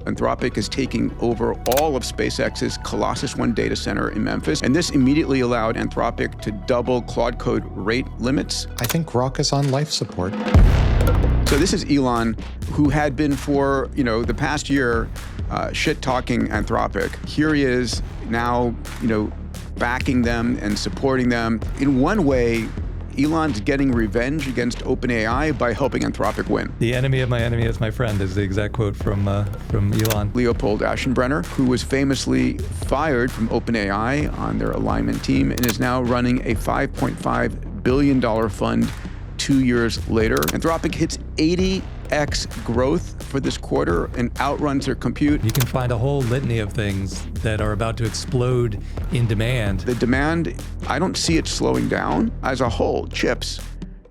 Anthropic is taking over all of SpaceX's Colossus One data center in Memphis, and this immediately allowed Anthropic to double Claude Code rate limits. I think Grok is on life support. So this is Elon, who had been for, the past year, shit-talking Anthropic. Here he is now, backing them and supporting them. In one way, Elon's getting revenge against OpenAI by helping Anthropic win. The enemy of my enemy is my friend is the exact quote from Elon. Leopold who was famously fired from OpenAI on their alignment team and is now running a $5.5 billion fund 2 years later. Anthropic hits 80x growth for this quarter and outruns their compute. You can find a whole litany of things that are about to explode in demand. The demand, I don't see it slowing down as a whole, chips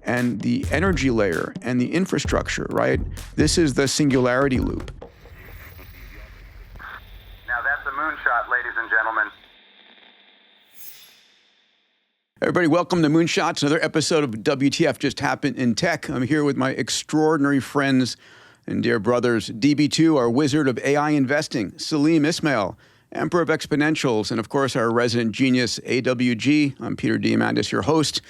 and the energy layer and the infrastructure, right? This is the singularity loop. Now that's a moonshot, ladies and gentlemen. Everybody, welcome to Moonshots, another episode of WTF Just Happened in Tech. I'm here with my extraordinary friends and dear brothers, DB2, our wizard of AI investing, Salim Ismail, emperor of exponentials, and of course, our resident genius, AWG. I'm Peter Diamandis, your host.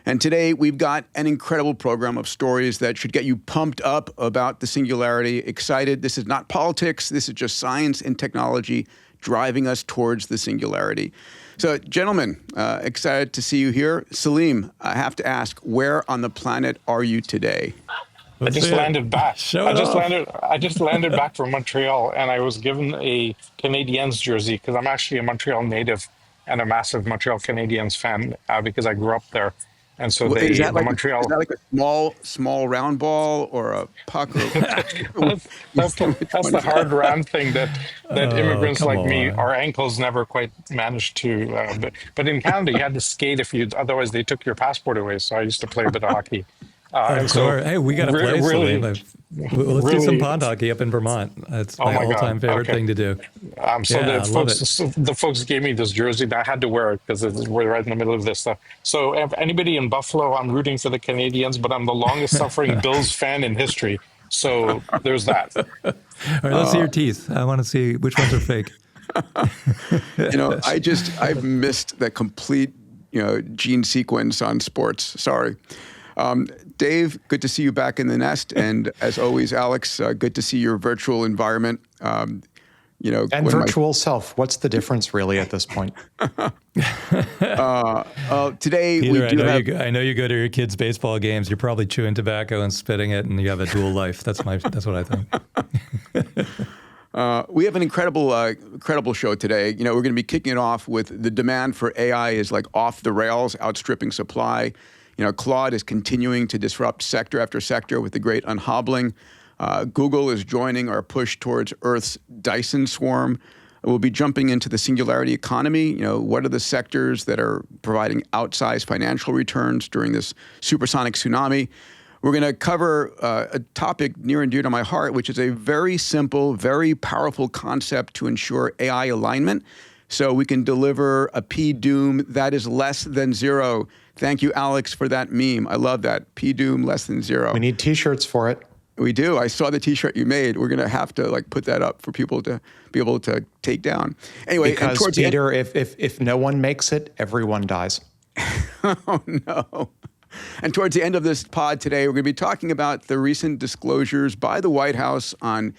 And today, we've got an incredible program of stories that should get you pumped up about the singularity, excited. This is not politics. This is just science and technology driving us towards the singularity. So, gentlemen, excited to see you here. Salim, I have to ask, where on the planet are you today? I just landed back. I just landed back from Montreal, and I was given a Canadiens jersey because I'm actually a Montreal native and a massive Montreal Canadiens fan because I grew up there. And so Is that like a small round ball or a puck? Or that's the hard round thing that immigrants like me, our ankles never quite managed to. But in Canada, you had to skate otherwise they took your passport away. So I used to play a bit of hockey. Hey, we got to play. Really, let's do some pond hockey up in Vermont. That's my all-time favorite thing to do. The folks gave me this jersey that I had to wear it because we're right in the middle of this stuff. So if anybody in Buffalo, I'm rooting for the Canadiens, but I'm the longest-suffering Bills fan in history. So there's that. All right, let's see your teeth. I want to see which ones are fake. I've missed the complete, gene sequence on sports. Sorry. Dave, good to see you back in the nest. And as always, Alex, good to see your virtual environment. And virtual self. What's the difference really at this point? Today, Peter, I know you go to your kids' baseball games. You're probably chewing tobacco and spitting it, and you have a dual life. That's what I think. We have an incredible show today. We're going to be kicking it off with the demand for AI is like off the rails, outstripping supply. Claude is continuing to disrupt sector after sector with the great unhobbling. Google is joining our push towards Earth's Dyson swarm. We'll be jumping into the singularity economy. What are the sectors that are providing outsized financial returns during this supersonic tsunami? We're going to cover a topic near and dear to my heart, which is a very simple, very powerful concept to ensure AI alignment so we can deliver a P-doom that is less than zero. Thank you, Alex, for that meme. I love that. P-doom less than zero. We need T-shirts for it. We do. I saw the T-shirt you made. We're going to have to put that up for people to be able to take down. Anyway, because Peter, if no one makes it, everyone dies. Oh no. And towards the end of this pod today, we're going to be talking about the recent disclosures by the White House on,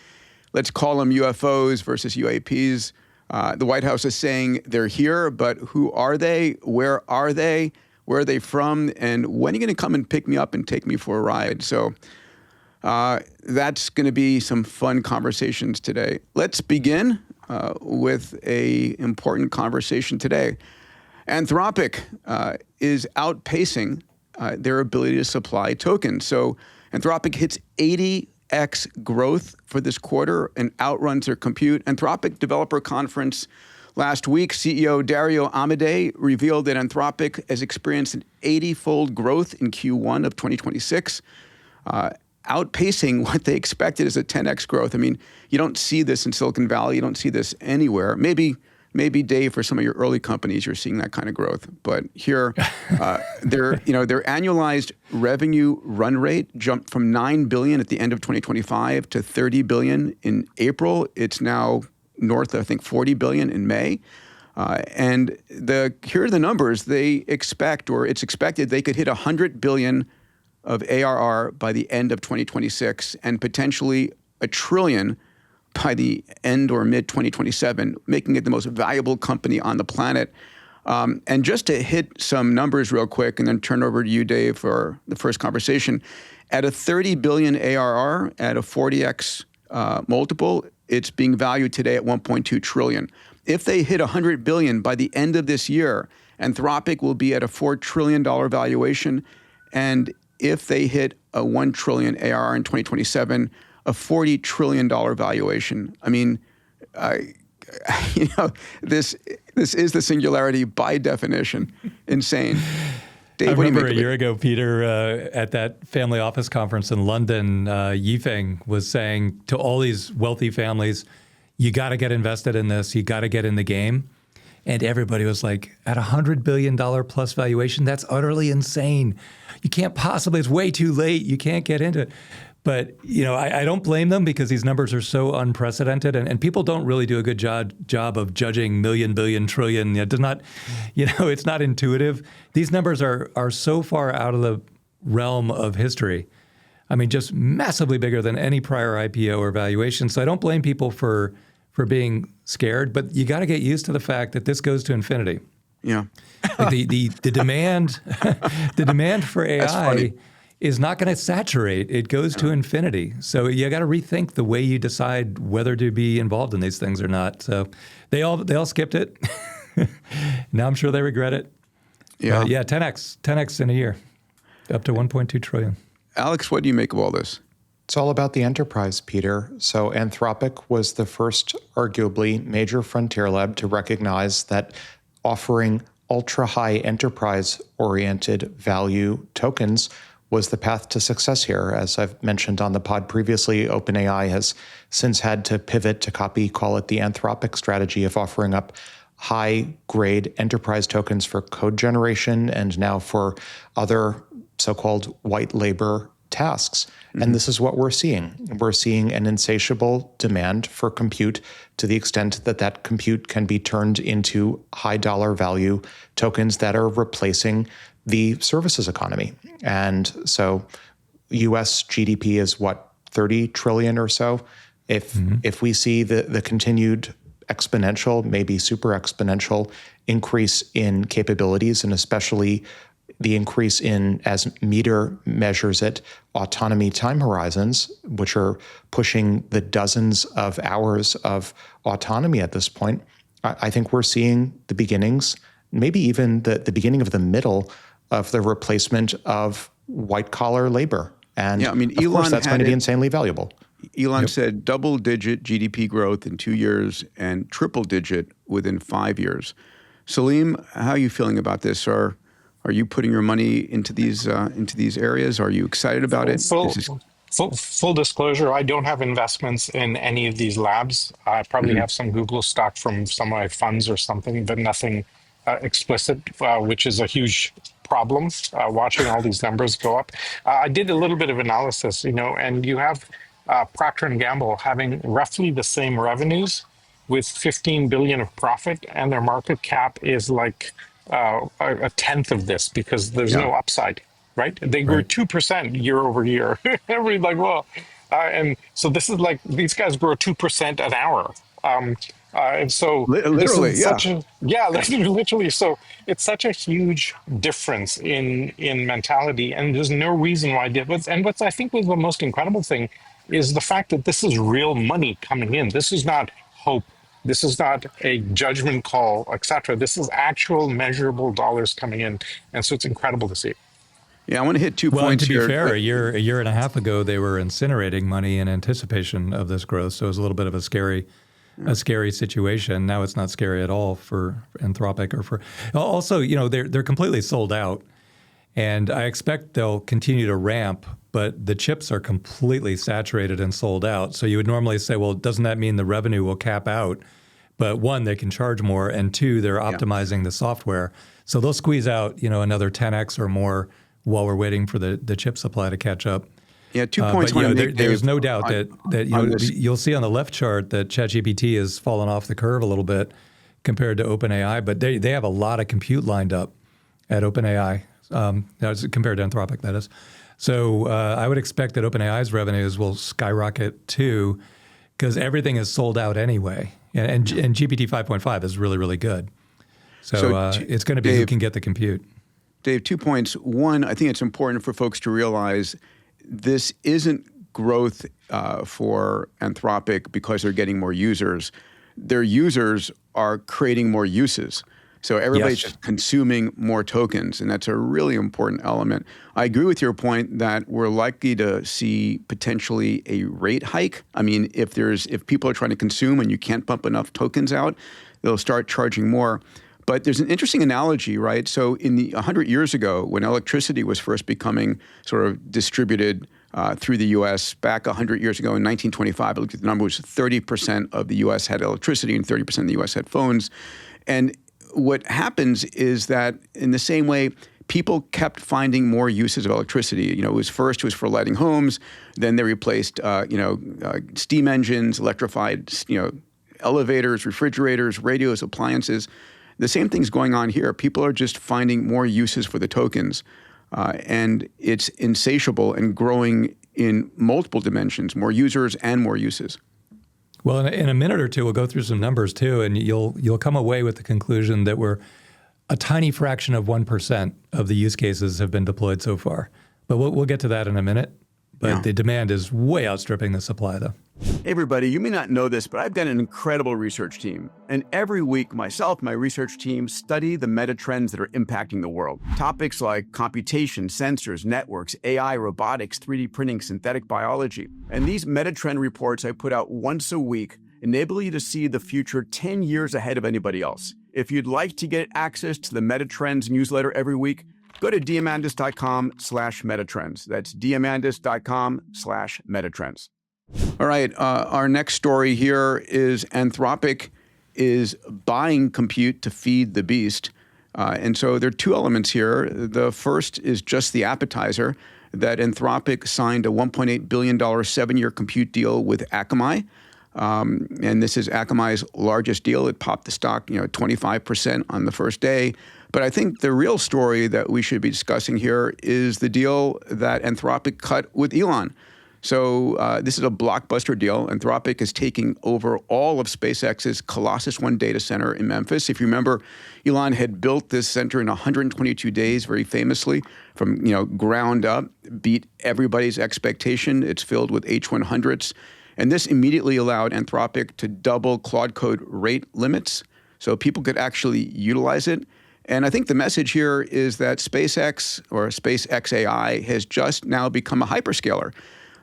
let's call them UFOs versus UAPs. The White House is saying they're here, but who are they? Where are they? Where are they from? And when are you going to come and pick me up and take me for a ride? So that's going to be some fun conversations today. Let's begin with an important conversation today. Anthropic is outpacing their ability to supply tokens. So Anthropic hits 80x growth for this quarter and outruns their compute. Anthropic Developer Conference last week, CEO Dario Amodei revealed that Anthropic has experienced an 80-fold growth in Q1 of 2026, outpacing what they expected as a 10x growth. I mean, you don't see this in Silicon Valley. You don't see this anywhere. Maybe maybe Dave, for some of your early companies, you're seeing that kind of growth. But here, their annualized revenue run rate jumped from $9 billion at the end of 2025 to $30 billion in April. It's now north of, I think, $40 billion in May. And here are the numbers they expect, or it's expected they could hit $100 billion of ARR by the end of 2026 and potentially $1 trillion by the end or mid 2027, making it the most valuable company on the planet. And just to hit some numbers real quick and then turn over to you, Dave, for the first conversation, at a $30 billion ARR at a 40x multiple, it's being valued today at $1.2 trillion. If they hit $100 billion by the end of this year, Anthropic will be at a $4 trillion valuation. And if they hit a $1 trillion ARR in 2027, a $40 trillion valuation. I mean, this is the singularity by definition. Insane. Dave, I remember a year ago, Peter, at that family office conference in London, Yifeng was saying to all these wealthy families, you got to get invested in this. You got to get in the game. And everybody was like, at $100 billion plus valuation, that's utterly insane. You can't possibly, it's way too late. You can't get into it. But, I don't blame them because these numbers are so unprecedented and people don't really do a good job of judging million, billion, trillion. It does not, it's not intuitive. These numbers are so far out of the realm of history. I mean, just massively bigger than any prior IPO or valuation. So I don't blame people for being scared, but you got to get used to the fact that this goes to infinity. Yeah. Like the demand, the demand for AI is not going to saturate. It goes to infinity. So you got to rethink the way you decide whether to be involved in these things or not. So they all skipped it. Now I'm sure they regret it. Yeah. 10x in a year, up to 1.2 trillion. Alex, what do you make of all this? It's all about the enterprise, Peter. So Anthropic was the first, arguably, major frontier lab to recognize that offering ultra-high enterprise-oriented value tokens was the path to success here. As I've mentioned on the pod previously, OpenAI has since had to pivot to call it the Anthropic strategy of offering up high-grade enterprise tokens for code generation and now for other so-called white labor tasks. Mm-hmm. And this is what we're seeing. We're seeing an insatiable demand for compute to the extent that compute can be turned into high dollar value tokens that are replacing the services economy. And so US GDP is 30 trillion or so. If we see the continued exponential, maybe super exponential increase in capabilities, and especially the increase in, as Meter measures it, autonomy time horizons, which are pushing the dozens of hours of autonomy at this point, I think we're seeing the beginnings, maybe even the beginning of the middle of the replacement of white-collar labor. And of course, that's going to be insanely valuable. Elon said double-digit GDP growth in 2 years and triple-digit within 5 years. Salim, how are you feeling about this? Are you putting your money into these areas? Are you excited about it? Full disclosure, I don't have investments in any of these labs. I probably have some Google stock from some of my funds or something, but nothing explicit, which is a huge problem, watching all these numbers go up. I did a little bit of analysis, and you have Procter & Gamble having roughly the same revenues with 15 billion of profit, and their market cap is like a tenth of this because there's no upside, right? They grew 2% year over year. Everybody's like, well, and so this is like, these guys grow 2% an hour. And so literally, literally. So it's such a huge difference in mentality, and there's no reason why I did. And what I think was the most incredible thing is the fact that this is real money coming in. This is not hope. This is not a judgment call, etc. This is actual measurable dollars coming in, and so it's incredible to see. Yeah, I want to hit 2 points here. To be fair, a year and a half ago, they were incinerating money in anticipation of this growth, so it was a little bit of a scary situation. Now it's not scary at all for Anthropic or for. Also, they're completely sold out, and I expect they'll continue to ramp. But the chips are completely saturated and sold out. So you would normally say, well, doesn't that mean the revenue will cap out? But one, they can charge more, and two, they're optimizing the software. So they'll squeeze out, another 10x or more while we're waiting for the chip supply to catch up. Yeah, 2 points. But there's no doubt that you'll see on the left chart that ChatGPT has fallen off the curve a little bit compared to OpenAI, but they have a lot of compute lined up at OpenAI, compared to Anthropic, that is. So I would expect that OpenAI's revenues will skyrocket too, because everything is sold out anyway. And GPT 5.5 is really, really good. So it's going to be Dave, who can get the compute. Dave, 2 points. One, I think it's important for folks to realize this isn't growth for Anthropic because they're getting more users. Their users are creating more uses. So everybody's just consuming more tokens, and that's a really important element. I agree with your point that we're likely to see potentially a rate hike. I mean, if people are trying to consume and you can't pump enough tokens out, they'll start charging more. But there's an interesting analogy, right? So 100 years ago, when electricity was first becoming sort of distributed through the U.S., back 100 years ago in 1925, I looked at the number, was 30% of the U.S. had electricity and 30% of the U.S. had phones. And what happens is that in the same way, people kept finding more uses of electricity. It was for lighting homes. Then they replaced, steam engines, electrified, elevators, refrigerators, radios, appliances. The same thing's going on here. People are just finding more uses for the tokens, and it's insatiable and growing in multiple dimensions, more users and more uses. Well, in a minute or two, we'll go through some numbers too, and you'll come away with the conclusion that we're a tiny fraction of 1% of the use cases have been deployed so far. But we'll get to that in a minute. But the demand is way outstripping the supply, though. Hey, everybody, you may not know this, but I've got an incredible research team. And every week, myself and my research team study the meta trends that are impacting the world. Topics like computation, sensors, networks, AI, robotics, 3D printing, synthetic biology. And these meta trend reports I put out once a week enable you to see the future 10 years ahead of anybody else. If you'd like to get access to the Meta Trends newsletter every week, go to diamandis.com/metatrends. That's diamandis.com/metatrends. All right. Our next story here is Anthropic is buying compute to feed the beast. And so there are two elements here. The first is just the appetizer, that Anthropic signed a $1.8 billion 7-year compute deal with Akamai. And this is Akamai's largest deal. It popped the stock, 25% on the first day. But I think the real story that we should be discussing here is the deal that Anthropic cut with Elon. So this is a blockbuster deal. Anthropic is taking over all of SpaceX's Colossus One data center in Memphis. If you remember, Elon had built this center in 122 days, very famously, from ground up, beat everybody's expectation. It's filled with H100s. And this immediately allowed Anthropic to double Claude Code rate limits so people could actually utilize it. And I think the message here is that SpaceX or SpaceX AI has just now become a hyperscaler.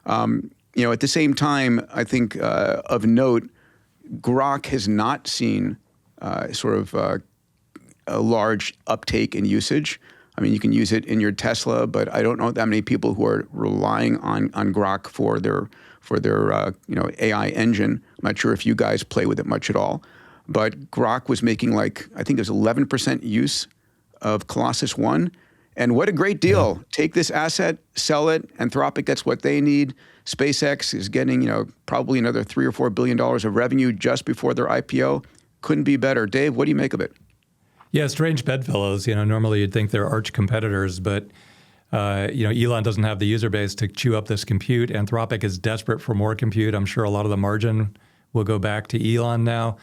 At the same time, I think of note, Grok has not seen a large uptake in usage. I mean, you can use it in your Tesla, but I don't know that many people who are relying on Grok for their AI engine. I'm not sure if you guys play with it much at all. But Grok was making I think there's 11% use of Colossus One. And what a great deal. Yeah. Take this asset, sell it. Anthropic gets what they need. SpaceX is getting, probably another $3 or $4 billion of revenue just before their IPO. Couldn't be better. Dave, what do you make of it? Yeah, strange bedfellows. Normally you'd think they're arch competitors, but Elon doesn't have the user base to chew up this compute. Anthropic is desperate for more compute. I'm sure a lot of the margin will go back to Elon now.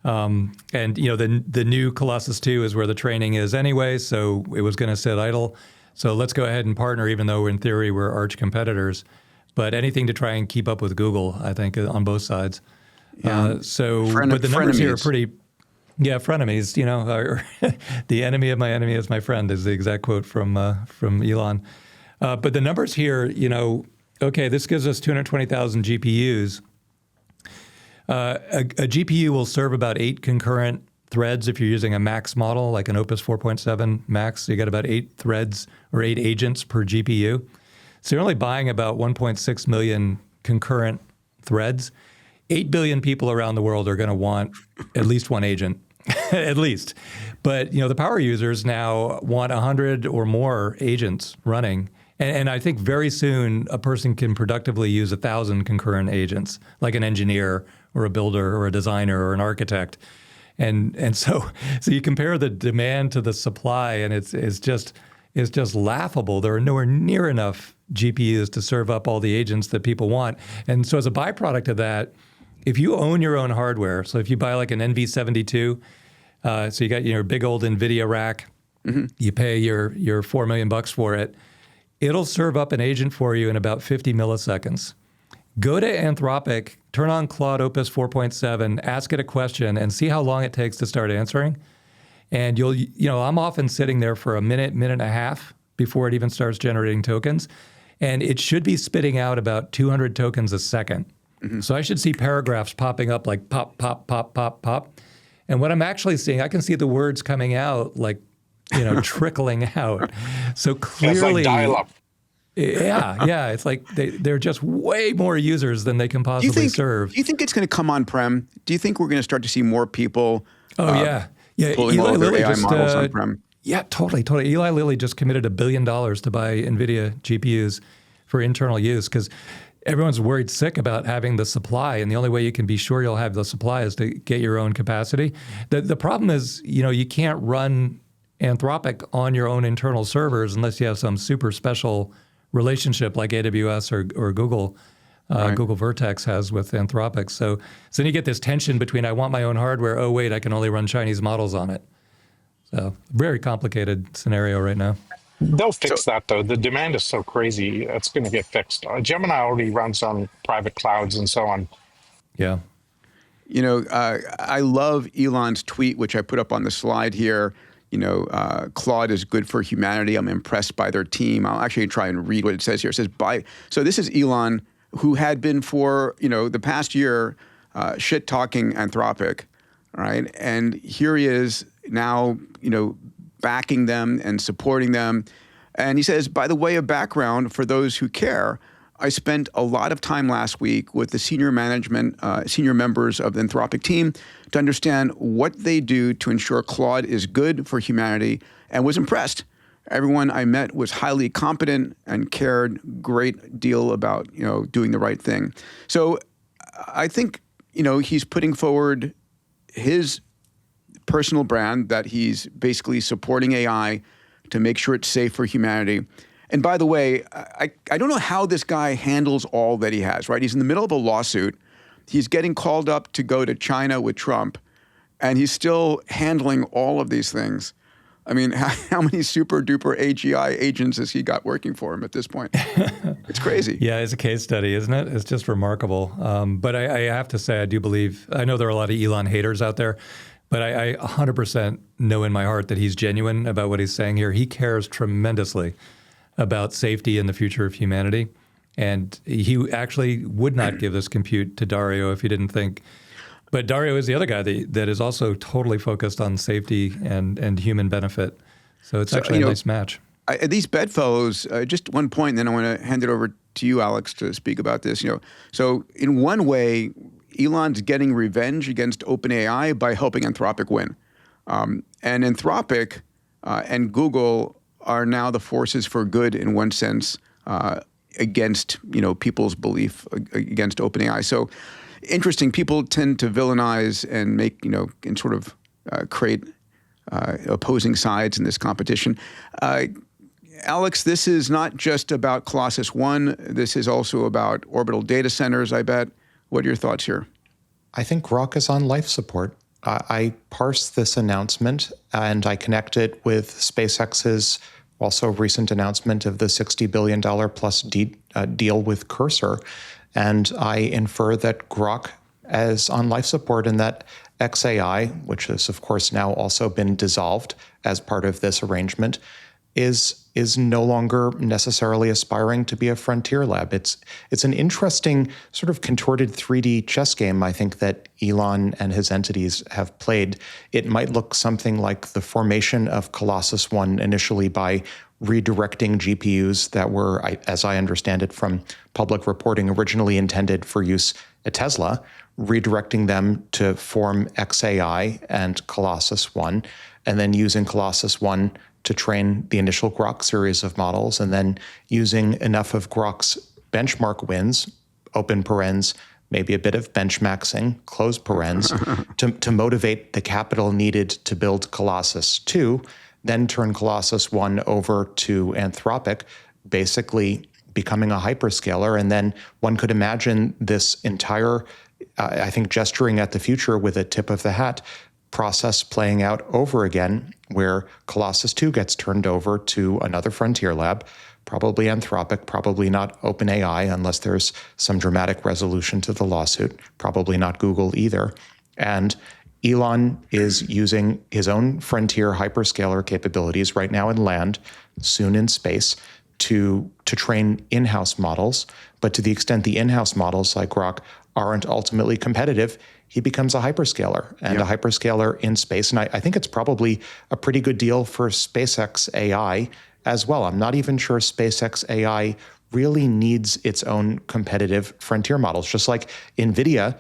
The new Colossus 2 is where the training is anyway, so it was going to sit idle. So let's go ahead and partner, even though in theory we're arch competitors. But anything to try and keep up with Google, I think, on both sides. Yeah. But the numbers here are pretty, frenemies. The enemy of my enemy is my friend is the exact quote from Elon. But the numbers here, this gives us 220,000 GPUs. A GPU will serve about 8 concurrent threads if you're using a max model, like an Opus 4.7 max. So you got about 8 threads or 8 agents per GPU. So you're only buying about 1.6 million concurrent threads. 8 billion people around the world are going to want at least one agent, at least. But the power users now want 100 or more agents running. And I think very soon a person can productively use 1,000 concurrent agents, like an engineer or a builder or a designer or an architect. And so you compare the demand to the supply, and it's just laughable. There are nowhere near enough GPUs to serve up all the agents that people want. And so as a byproduct of that, if you own your own hardware, so if you buy like an NV72, so you got your big old NVIDIA rack, you pay your $4 million for it, it'll serve up an agent for you in about 50 milliseconds. Go to Anthropic, turn on Claude Opus 4.7, ask it a question, and see how long it takes to start answering. And I'm often sitting there for a minute and a half before it even starts generating tokens. And it should be spitting out about 200 tokens a second. So I should see paragraphs popping up like pop, pop, pop, pop, pop. And what I'm actually seeing, I can see the words coming out like, trickling out. So clearly, it's like dial-up. Yeah. It's like they're just way more users than they can possibly serve. Do you think it's going to come on-prem? Do you think we're going to start to see more people yeah. pulling Eli all their Lilly AI models on-prem? Yeah, totally. Eli Lilly just committed $1 billion to buy NVIDIA GPUs for internal use because everyone's worried sick about having the supply, and the only way you can be sure you'll have the supply is to get your own capacity. The problem is, you can't run Anthropic on your own internal servers unless you have some super special relationship like AWS or Google. Right. Google Vertex has with Anthropic. So then you get this tension between I want my own hardware, oh wait, I can only run Chinese models on it. So very complicated scenario right now. They'll fix that, though. The demand is so crazy, it's going to get fixed. Gemini already runs on private clouds and so on. Yeah. I love Elon's tweet, which I put up on the slide here. Claude is good for humanity. I'm impressed by their team. I'll actually try and read what it says here. It says, so this is Elon, who had been for, the past year shit-talking Anthropic, right? And here he is now, backing them and supporting them. And he says, by the way of background, for those who care, I spent a lot of time last week with the senior members of the Anthropic team to understand what they do to ensure Claude is good for humanity, and was impressed. Everyone I met was highly competent and cared a great deal about, doing the right thing. So I think, he's putting forward his personal brand that he's basically supporting AI to make sure it's safe for humanity. And by the way, I don't know how this guy handles all that he has, right? He's in the middle of a lawsuit. He's getting called up to go to China with Trump, and he's still handling all of these things. I mean, how many super duper AGI agents has he got working for him at this point? It's crazy. Yeah, it's a case study, isn't it? It's just remarkable. But I have to say, I do believe, I know there are a lot of Elon haters out there, but I 100% know in my heart that he's genuine about what he's saying here. He cares tremendously about safety and the future of humanity. And he actually would not give this compute to Dario if he didn't think. But Dario is the other guy that is also totally focused on safety and human benefit. So it's actually a nice match. These bedfellows, just one point, and then I want to hand it over to you, Alex, to speak about this. So in one way, Elon's getting revenge against OpenAI by helping Anthropic win. And Anthropic and Google are now the forces for good in one sense against people's belief against OpenAI. So interesting. People tend to villainize and make and sort of create opposing sides in this competition. Alex, this is not just about Colossus One. This is also about orbital data centers, I bet. What are your thoughts here? I think Grok is on life support. I parsed this announcement and I connect it with SpaceX's also recent announcement of the $60 billion plus deal with Cursor. And I infer that Grok is on life support and that XAI, which has of course now also been dissolved as part of this arrangement, is no longer necessarily aspiring to be a frontier lab. It's an interesting sort of contorted 3D chess game, I think, that Elon and his entities have played. It might look something like the formation of Colossus One initially by redirecting GPUs that were, as I understand it from public reporting, originally intended for use at Tesla, redirecting them to form XAI and Colossus One, and then using Colossus One to train the initial Grok series of models, and then using enough of Grok's benchmark wins, open parens, maybe a bit of benchmaxing, close parens, to motivate the capital needed to build Colossus 2, then turn Colossus 1 over to Anthropic, basically becoming a hyperscaler. And then one could imagine this entire, I think, gesturing at the future with a tip of the hat process playing out over again, where Colossus 2 gets turned over to another frontier lab, probably Anthropic, probably not OpenAI, unless there's some dramatic resolution to the lawsuit, probably not Google either. And Elon is using his own frontier hyperscaler capabilities right now in land, soon in space, to train in-house models. But to the extent the in-house models like Grok aren't ultimately competitive, he becomes a hyperscaler, and a hyperscaler in space. And I think it's probably a pretty good deal for SpaceX AI as well. I'm not even sure SpaceX AI really needs its own competitive frontier models. Just like NVIDIA,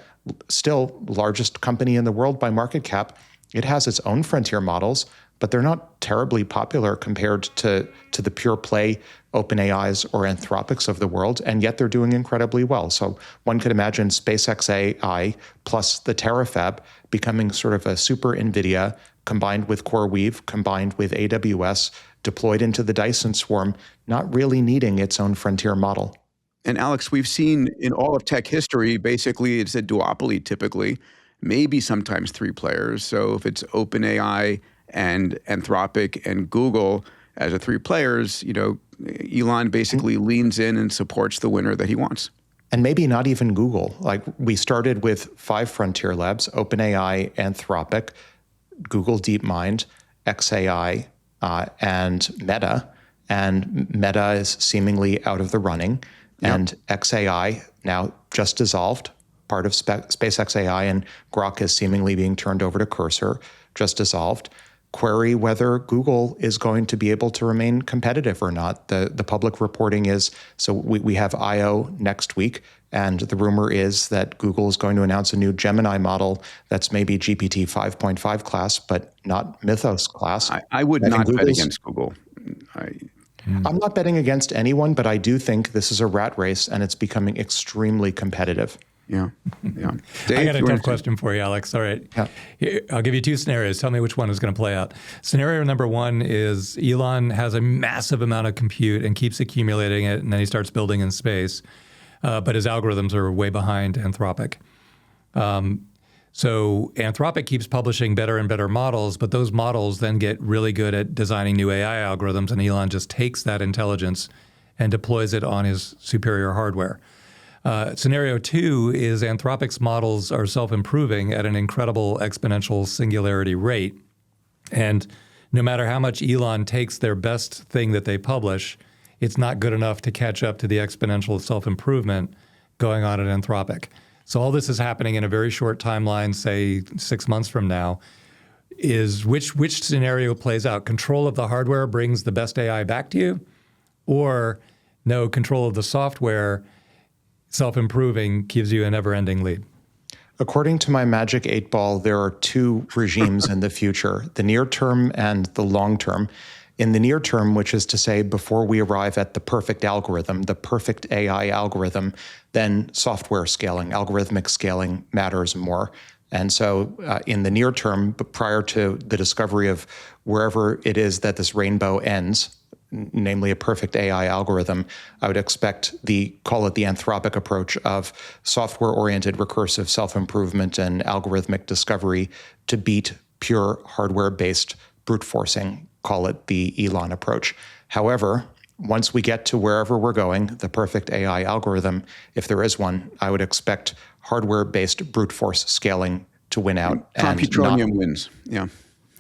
still largest company in the world by market cap, it has its own frontier models, but they're not terribly popular compared to the pure play OpenAIs or Anthropics of the world, and yet they're doing incredibly well. So one could imagine SpaceX AI plus the Terafab becoming sort of a super NVIDIA combined with CoreWeave, combined with AWS, deployed into the Dyson swarm, not really needing its own frontier model. And Alex, we've seen in all of tech history, basically it's a duopoly typically, maybe sometimes three players. So if it's OpenAI and Anthropic and Google as the three players, Elon basically leans in and supports the winner that he wants. And maybe not even Google. Like, we started with 5 frontier labs: OpenAI, Anthropic, Google DeepMind, XAI, and Meta. And Meta is seemingly out of the running. Yep. And XAI now just dissolved, part of SpaceX AI, and Grok is seemingly being turned over to Cursor, just dissolved. Query whether Google is going to be able to remain competitive or not. The public reporting is, so we have I.O. next week, and the rumor is that Google is going to announce a new Gemini model that's maybe GPT 5.5 class, but not Mythos class. I would not bet against Google. I'm not betting against anyone, but I do think this is a rat race, and it's becoming extremely competitive. Yeah. Dave, I got a tough question for you, Alex. All right. Yeah. Here, I'll give you 2 scenarios. Tell me which one is going to play out. Scenario number 1 is Elon has a massive amount of compute and keeps accumulating it, and then he starts building in space. But his algorithms are way behind Anthropic. So Anthropic keeps publishing better and better models, but those models then get really good at designing new AI algorithms, and Elon just takes that intelligence and deploys it on his superior hardware. Scenario 2 is Anthropic's models are self-improving at an incredible exponential singularity rate. And no matter how much Elon takes their best thing that they publish, it's not good enough to catch up to the exponential self-improvement going on at Anthropic. So all this is happening in a very short timeline, say 6 months from now. Is which scenario plays out? Control of the hardware brings the best AI back to you? Or no, control of the software, self-improving, gives you a never-ending lead? According to my magic 8-ball, there are 2 regimes in the future, the near term and the long term. In the near term, which is to say before we arrive at the perfect algorithm, the perfect AI algorithm, then software scaling, algorithmic scaling matters more. And so in the near term, but prior to the discovery of wherever it is that this rainbow ends, namely a perfect AI algorithm, I would expect call it the Anthropic approach of software-oriented recursive self-improvement and algorithmic discovery to beat pure hardware-based brute forcing, call it the Elon approach. However, once we get to wherever we're going, the perfect AI algorithm, if there is one, I would expect hardware-based brute force scaling to win out. Computronium wins, yeah.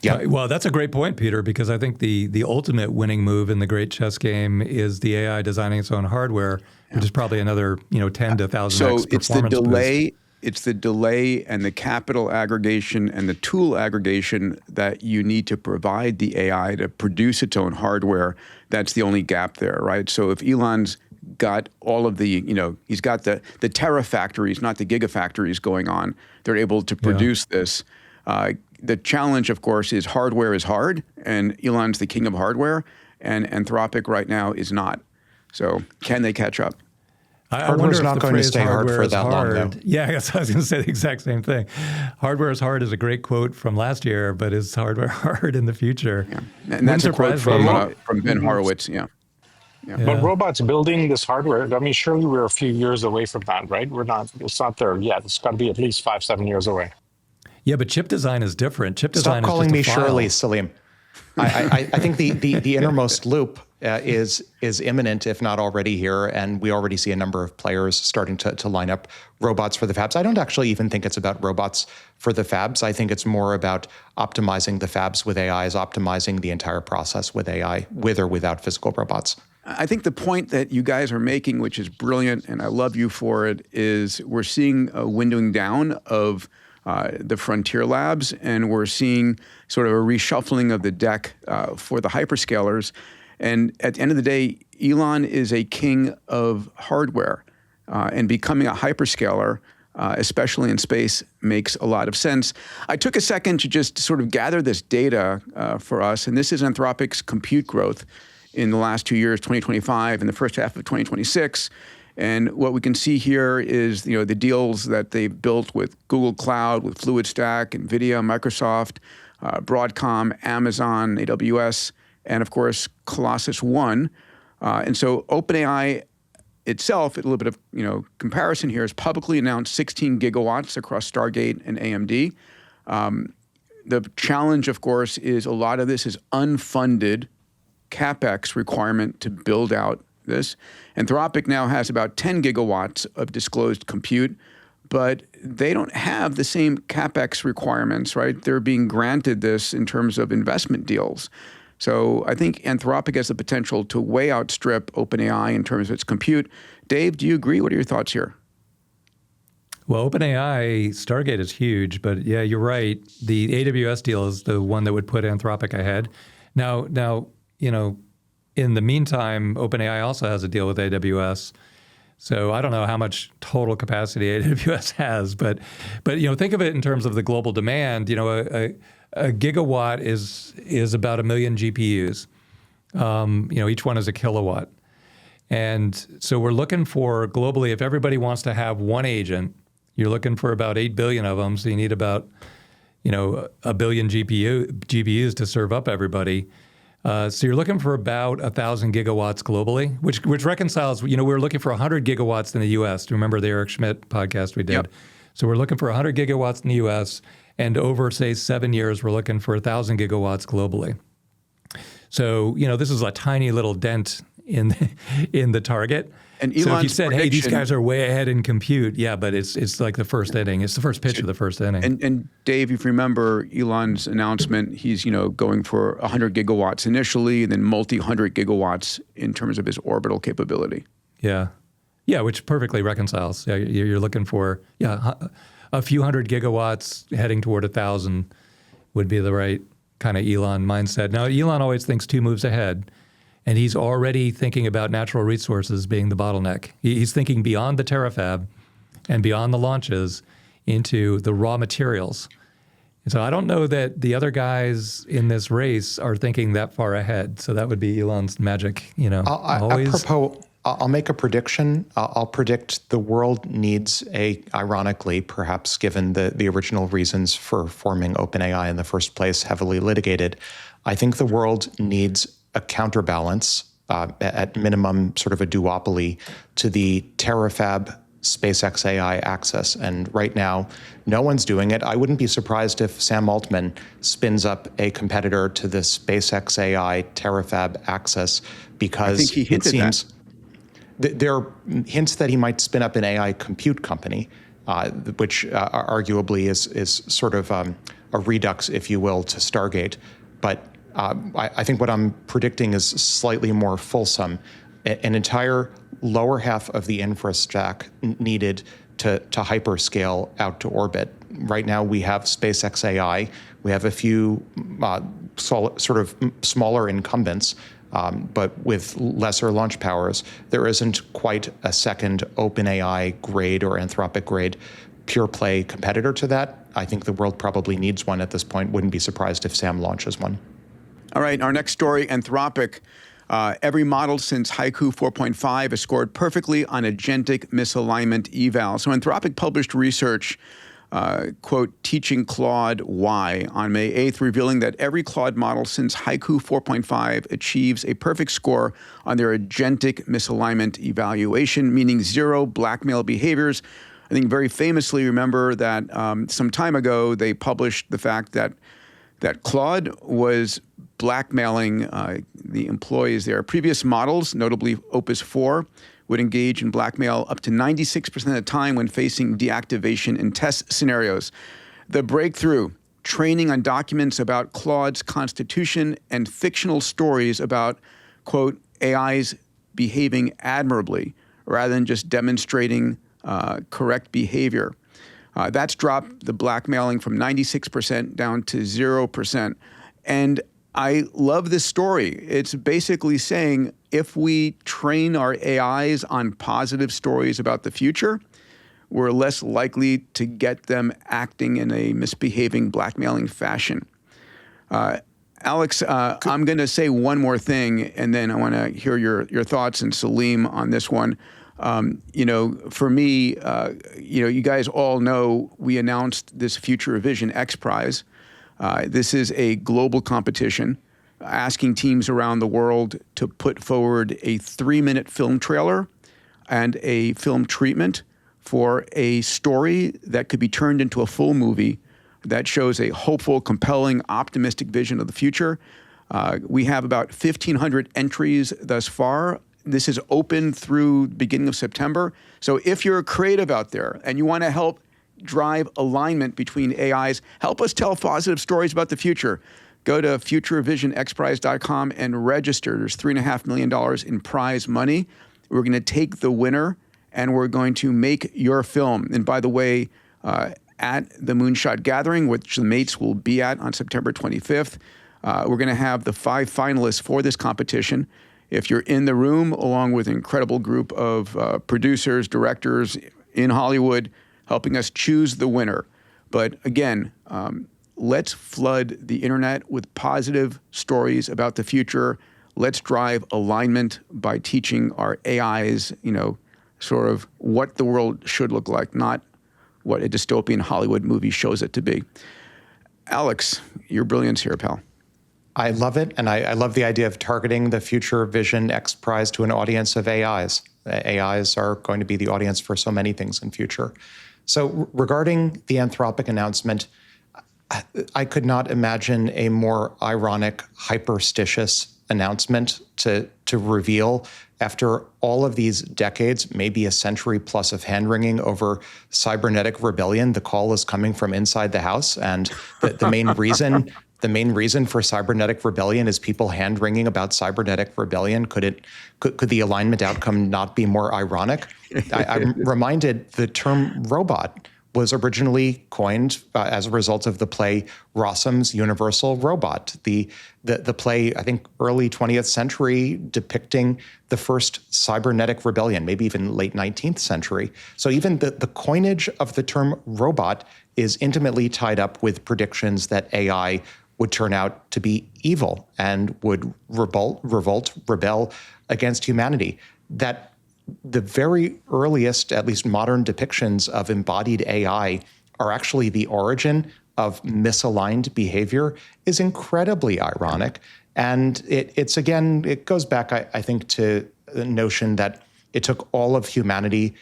Yeah. Well, that's a great point, Peter, because I think the ultimate winning move in the great chess game is the AI designing its own hardware, which is probably another 10 to 1,000x performance it's the delay. It's the delay and the capital aggregation and the tool aggregation that you need to provide the AI to produce its own hardware. That's the only gap there, right? So if Elon's got all of the, he's got the terafactories, not the gigafactories going on. They're able to produce this. The challenge, of course, is hardware is hard, and Elon's the king of hardware, and Anthropic right now is not. So can they catch up? Hardware's not going to stay hard for that long, though. Yeah, I guess I was going to say the exact same thing. Hardware is hard is a great quote from last year, but is hardware hard in the future? Yeah. And that's a quote from Ben Horowitz, yeah. But robots building this hardware, I mean, surely we're a few years away from that, right? It's not there yet. It's got to be at least 5-7 years away. Yeah, but chip design is different. Chip design Stop calling is me just a file. Shirley, Salim. I think the innermost loop is imminent, if not already here, and we already see a number of players starting to line up robots for the fabs. I don't actually even think it's about robots for the fabs. I think it's more about optimizing the fabs with AI, is optimizing the entire process with AI, with or without physical robots. I think the point that you guys are making, which is brilliant, and I love you for it, is we're seeing a windowing down of the frontier labs, and we're seeing sort of a reshuffling of the deck for the hyperscalers. And at the end of the day, Elon is a king of hardware, and becoming a hyperscaler, especially in space, makes a lot of sense. I took a second to just sort of gather this data for us, and this is Anthropic's compute growth in the last 2 years, 2025 and the first half of 2026. And what we can see here is, the deals that they've built with Google Cloud, with FluidStack, NVIDIA, Microsoft, Broadcom, Amazon, AWS, and of course, Colossus One. And so OpenAI itself, a little bit of comparison here, has publicly announced 16 gigawatts across Stargate and AMD. The challenge, of course, is a lot of this is unfunded CapEx requirement to build out this. Anthropic now has about 10 gigawatts of disclosed compute, but they don't have the same CapEx requirements, right? They're being granted this in terms of investment deals. So I think Anthropic has the potential to way outstrip OpenAI in terms of its compute. Dave, do you agree? What are your thoughts here? Well, OpenAI, Stargate is huge, but yeah, you're right. The AWS deal is the one that would put Anthropic ahead. Now, in the meantime, OpenAI also has a deal with AWS. So I don't know how much total capacity AWS has, but think of it in terms of the global demand. A gigawatt is about 1 million GPUs. Each one is a kilowatt. And so we're looking for globally, if everybody wants to have one agent, you're looking for about 8 billion of them. So you need about, 1 billion GPUs to serve up everybody. So you're looking for about 1,000 gigawatts globally, which reconciles, we're looking for 100 gigawatts in the US. Do you remember the Eric Schmidt podcast we did? Yep. So we're looking for 100 gigawatts in the US, and over, say, 7 years, we're looking for 1,000 gigawatts globally. So, this is a tiny little dent in the target. And so if you Elon's said, hey, these guys are way ahead in compute, yeah, but it's like the first inning. It's the first pitch of the first inning. And Dave, if you remember Elon's announcement, he's going for 100 gigawatts initially, and then multi-100 gigawatts in terms of his orbital capability. Yeah, which perfectly reconciles. Yeah, you're looking for a few hundred gigawatts heading toward 1,000 would be the right kind of Elon mindset. Now, Elon always thinks 2 moves ahead. And he's already thinking about natural resources being the bottleneck. He's thinking beyond the Terafab and beyond the launches into the raw materials. And so I don't know that the other guys in this race are thinking that far ahead. So that would be Elon's magic, I'll make a prediction. I'll predict the world needs ironically, perhaps given the original reasons for forming OpenAI in the first place, heavily litigated. I think the world needs a counterbalance, at minimum sort of a duopoly, to the Terafab SpaceX AI access. And right now, no one's doing it. I wouldn't be surprised if Sam Altman spins up a competitor to the SpaceX AI Terafab access, because I think he hinted it seems there are hints that he might spin up an AI compute company, which arguably is sort of a redux, if you will, to Stargate. But I think what I'm predicting is slightly more fulsome. An entire lower half of the infra stack needed to hyperscale out to orbit. Right now we have SpaceX AI. We have a few sort of smaller incumbents. but with lesser launch powers. There isn't quite a second OpenAI grade or Anthropic grade pure play competitor to that. I think the world probably needs one at this point. Wouldn't be surprised if Sam launches one. All right, our next story, Anthropic. Every model since Haiku 4.5 has scored perfectly on agentic misalignment eval. So Anthropic published research, quote, teaching Claude why on May 8th, revealing that every Claude model since Haiku 4.5 achieves a perfect score on their agentic misalignment evaluation, meaning zero blackmail behaviors. I think very famously, remember that some time ago, they published the fact that Claude was blackmailing the employees there. Previous models, notably Opus 4, would engage in blackmail up to 96% of the time when facing deactivation in test scenarios. The breakthrough, training on documents about Claude's constitution and fictional stories about, quote, AIs behaving admirably rather than just demonstrating correct behavior. That's dropped the blackmailing from 96% down to 0%. And I love this story. It's basically saying if we train our AIs on positive stories about the future, we're less likely to get them acting in a misbehaving, blackmailing fashion. Alex, I'm going to say one more thing, and then I want to hear your thoughts, and Salim on this one. For me, you guys all know we announced this Future Vision XPRIZE. This is a global competition asking teams around the world to put forward a 3-minute film trailer and a film treatment for a story that could be turned into a full movie that shows a hopeful, compelling, optimistic vision of the future. We have about 1,500 entries thus far. This is open through the beginning of September. So if you're a creative out there and you want to help drive alignment between AIs, help us tell positive stories about the future. Go to futurevisionxprize.com and register. There's $3.5 million in prize money. We're going to take the winner and we're going to make your film. And by the way, at the Moonshot Gathering, which the mates will be at on September 25th, we're going to have the 5 finalists for this competition. If you're in the room, along with an incredible group of producers, directors in Hollywood, helping us choose the winner. But again, let's flood the internet with positive stories about the future. Let's drive alignment by teaching our AIs, sort of what the world should look like, not what a dystopian Hollywood movie shows it to be. Alex, your brilliance here, pal. I love it, and I love the idea of targeting the Future Vision XPRIZE to an audience of AIs. AIs are going to be the audience for so many things in future. So regarding the Anthropic announcement, I could not imagine a more ironic, hyperstitious announcement to reveal after all of these decades, maybe a century plus of hand-wringing over cybernetic rebellion. The call is coming from inside the house, and the main reason for cybernetic rebellion is people hand-wringing about cybernetic rebellion. Could the alignment outcome not be more ironic? I'm reminded the term robot was originally coined as a result of the play Rossum's Universal Robot, the play, I think, early 20th century, depicting the first cybernetic rebellion, maybe even late 19th century. So even the coinage of the term robot is intimately tied up with predictions that AI would turn out to be evil and would rebel against humanity. That the very earliest, at least modern depictions of embodied AI are actually the origin of misaligned behavior is incredibly ironic. And it goes back, I think, to the notion that it took all of humanity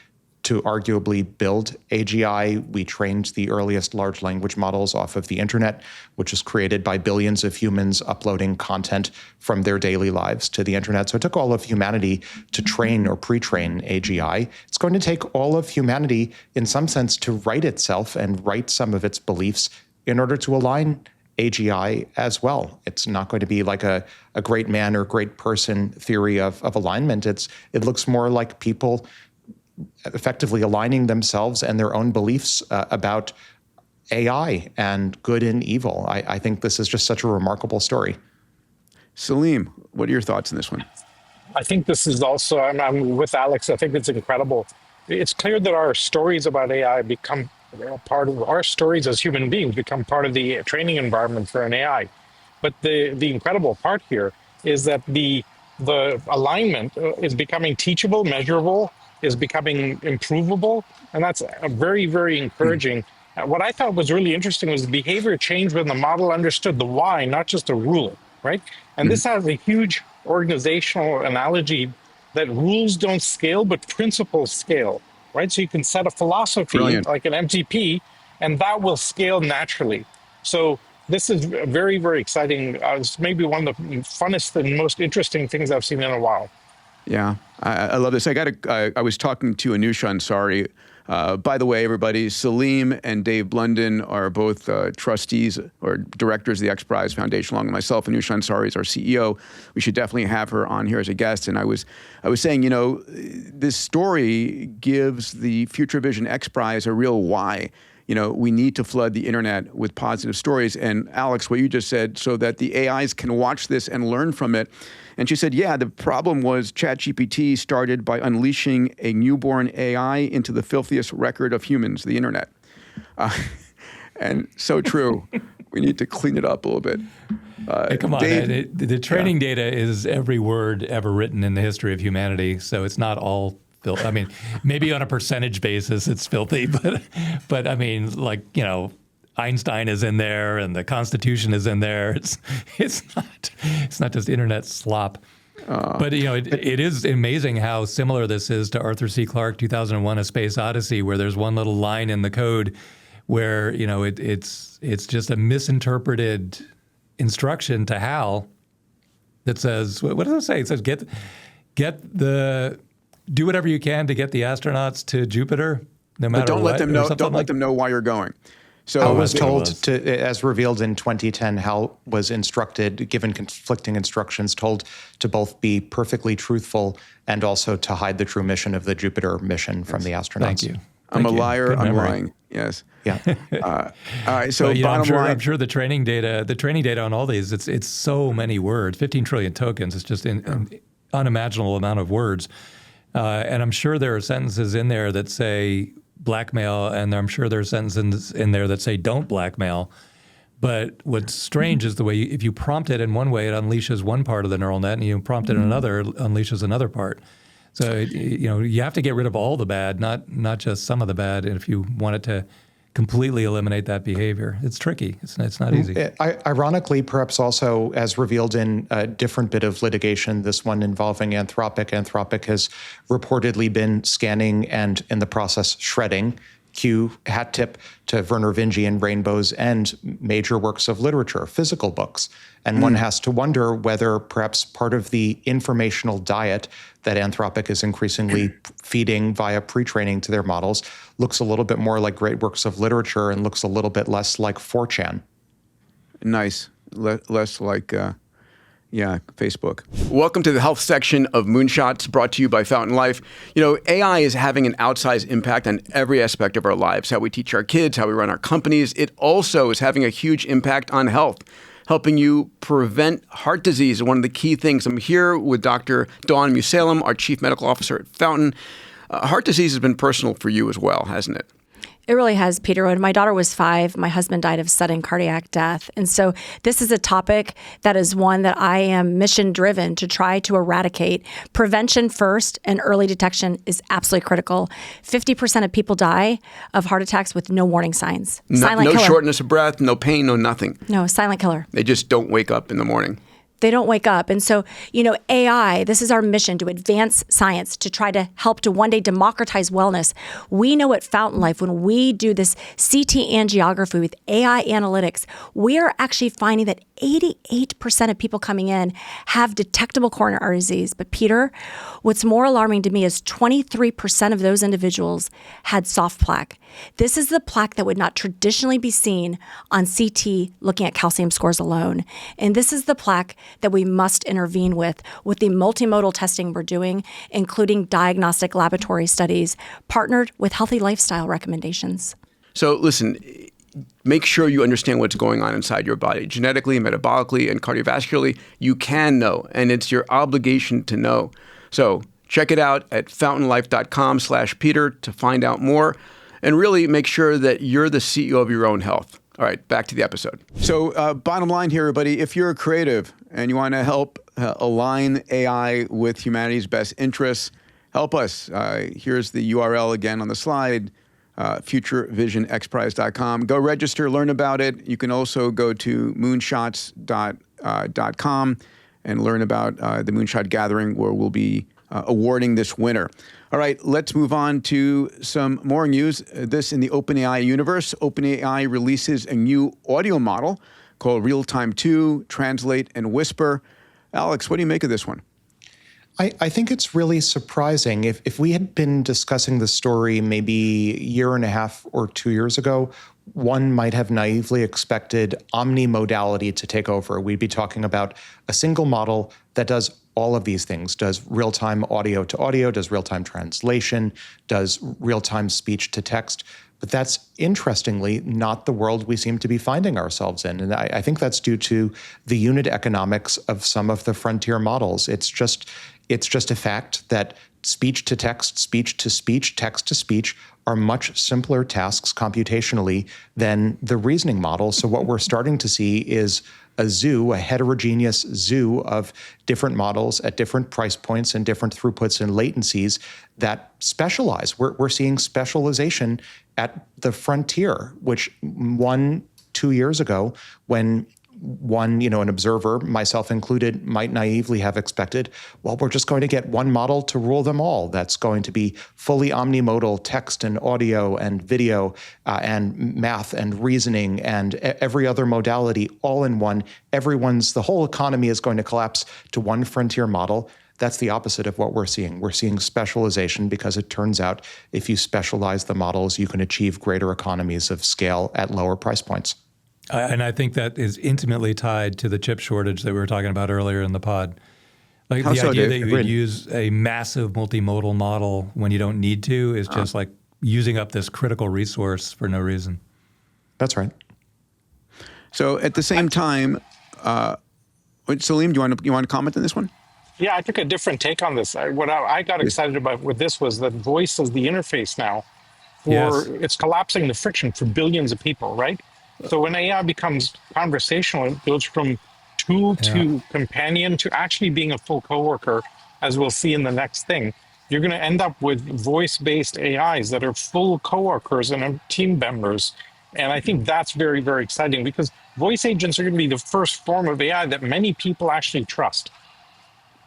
to arguably build AGI. We trained the earliest large language models off of the internet, which was created by billions of humans uploading content from their daily lives to the internet. So it took all of humanity to train or pre-train AGI. It's going to take all of humanity, in some sense, to write itself and write some of its beliefs in order to align AGI as well. It's not going to be like a great man or great person theory of alignment. It looks more like people effectively aligning themselves and their own beliefs about AI and good and evil. I think this is just such a remarkable story. Salim, what are your thoughts on this one? I think this is also, I'm with Alex, I think it's incredible. It's clear that our stories about AI become part of our stories as human beings, become part of the training environment for an AI. But the incredible part here is that the alignment is becoming teachable, measurable, is becoming improvable, and that's very, very encouraging. What I thought was really interesting was the behavior change when the model understood the why, not just a rule, right? And this has a huge organizational analogy that rules don't scale, but principles scale, right? So you can set a philosophy like an MTP, and that will scale naturally. So this is very, very exciting. It's maybe one of the funnest and most interesting things I've seen in a while. Yeah, I love this. I was talking to Anusha Ansari. By the way, everybody, Salim and Dave Blundin are both trustees or directors of the XPRIZE Foundation, along with myself. Anusha Ansari is our CEO. We should definitely have her on here as a guest. And I was saying, this story gives the Future Vision XPRIZE a real why. We need to flood the internet with positive stories. And Alex, what you just said, so that the AIs can watch this and learn from it. And she said, yeah, the problem was ChatGPT started by unleashing a newborn AI into the filthiest record of humans, the internet. And so true. We need to clean it up a little bit. Hey, come on. Dave, the training data is every word ever written in the history of humanity. So it's not all filthy. I mean, maybe on a percentage basis it's filthy, but I mean, Einstein is in there and the Constitution is in there. It's not just internet slop. But it is amazing how similar this is to Arthur C. Clarke 2001: A Space Odyssey, where there's one little line in the code where it's just a misinterpreted instruction to Hal that says, what does it say? It says do whatever you can to get the astronauts to Jupiter, no matter what. Don't let them know why you're going. So Hal was told as revealed in 2010, Hal was given conflicting instructions, told to both be perfectly truthful and also to hide the true mission of the Jupiter mission from the astronauts. Thank you. I'm a liar. I'm lying. Yes. Yeah. All right. So bottom line, I'm sure the training data on all these, it's so many words, 15 trillion tokens. It's just an unimaginable amount of words. And I'm sure there are sentences in there that say blackmail, and I'm sure there are sentences in there that say don't blackmail. But what's strange is the way, if you prompt it in one way, it unleashes one part of the neural net, and you prompt it in another, it unleashes another part. So you have to get rid of all the bad, not just some of the bad. And if you want it to completely eliminate that behavior, it's tricky. It's not easy. Ironically, perhaps also as revealed in a different bit of litigation, this one involving Anthropic. Anthropic has reportedly been scanning and in the process shredding hat tip to Werner Vingian rainbows and major works of literature, physical books. And one has to wonder whether perhaps part of the informational diet that Anthropic is increasingly feeding via pre-training to their models looks a little bit more like great works of literature and looks a little bit less like 4chan. Nice. Less like... Facebook. Welcome to the health section of Moonshots, brought to you by Fountain Life. AI is having an outsized impact on every aspect of our lives, how we teach our kids, how we run our companies. It also is having a huge impact on health, helping you prevent heart disease. One of the key things. I'm here with Dr. Dawn Musalem, our Chief Medical Officer at Fountain. Heart disease has been personal for you as well, hasn't it? It really has, Peter. When my daughter was 5, my husband died of sudden cardiac death. And so this is a topic that is one that I am mission driven to try to eradicate. Prevention first and early detection is absolutely critical. 50% of people die of heart attacks with no warning signs. Silent killer. No shortness of breath, no pain, no nothing. No, silent killer. They just don't wake up in the morning. They don't wake up. And so, AI, this is our mission to advance science, to try to help to one day democratize wellness. We know at Fountain Life, when we do this CT angiography with AI analytics, we are actually finding that 88% of people coming in have detectable coronary artery disease. But Peter, what's more alarming to me is 23% of those individuals had soft plaque. This is the plaque that would not traditionally be seen on CT looking at calcium scores alone. And this is the plaque that we must intervene with the multimodal testing we're doing, including diagnostic laboratory studies, partnered with healthy lifestyle recommendations. So listen, make sure you understand what's going on inside your body, genetically, metabolically, and cardiovascularly. You can know, and it's your obligation to know. So check it out at fountainlife.com/Peter to find out more, and really make sure that you're the CEO of your own health. All right, back to the episode. So bottom line here, everybody, if you're a creative and you want to help align AI with humanity's best interests, help us. Here's the URL again on the slide, futurevisionxprize.com. Go register, learn about it. You can also go to moonshots.com and learn about the Moonshot Gathering, where we'll be awarding this winner. All right, let's move on to some more news. This in the OpenAI universe. OpenAI releases a new audio model called Realtime 2, Translate, and Whisper. Alex, what do you make of this one? I think it's really surprising. If we had been discussing the story maybe a year and a half or 2 years ago, one might have naively expected omnimodality to take over. We'd be talking about a single model that does all of these things, does real-time audio to audio, does real-time translation, does real-time speech to text. But that's, interestingly, not the world we seem to be finding ourselves in. And I think that's due to the unit economics of some of the frontier models. It's just a fact that speech to text, speech to speech, text to speech are much simpler tasks computationally than the reasoning model. So what we're starting to see is a heterogeneous zoo of different models at different price points and different throughputs and latencies that specialize. We're seeing specialization at the frontier, which 1-2 years ago, when an observer, myself included, might naively have expected, well, we're just going to get one model to rule them all. That's going to be fully omnimodal text and audio and video and math and reasoning and every other modality all in one. The whole economy is going to collapse to one frontier model. That's the opposite of what we're seeing. We're seeing specialization because it turns out if you specialize the models, you can achieve greater economies of scale at lower price points. And I think that is intimately tied to the chip shortage that we were talking about earlier in the pod. Like the idea that you would use a massive multimodal model when you don't need to is just like using up this critical resource for no reason. That's right. So at the same time, Salim, do you want to comment on this one? Yeah, I took a different take on this. What I got excited about with this was that voice is the interface now. It's collapsing the friction for billions of people, right? So when AI becomes conversational, it goes from tool to companion to actually being a full coworker, as we'll see in the next thing. You're going to end up with voice-based AIs that are full coworkers and team members. And I think that's very, very exciting because voice agents are going to be the first form of AI that many people actually trust.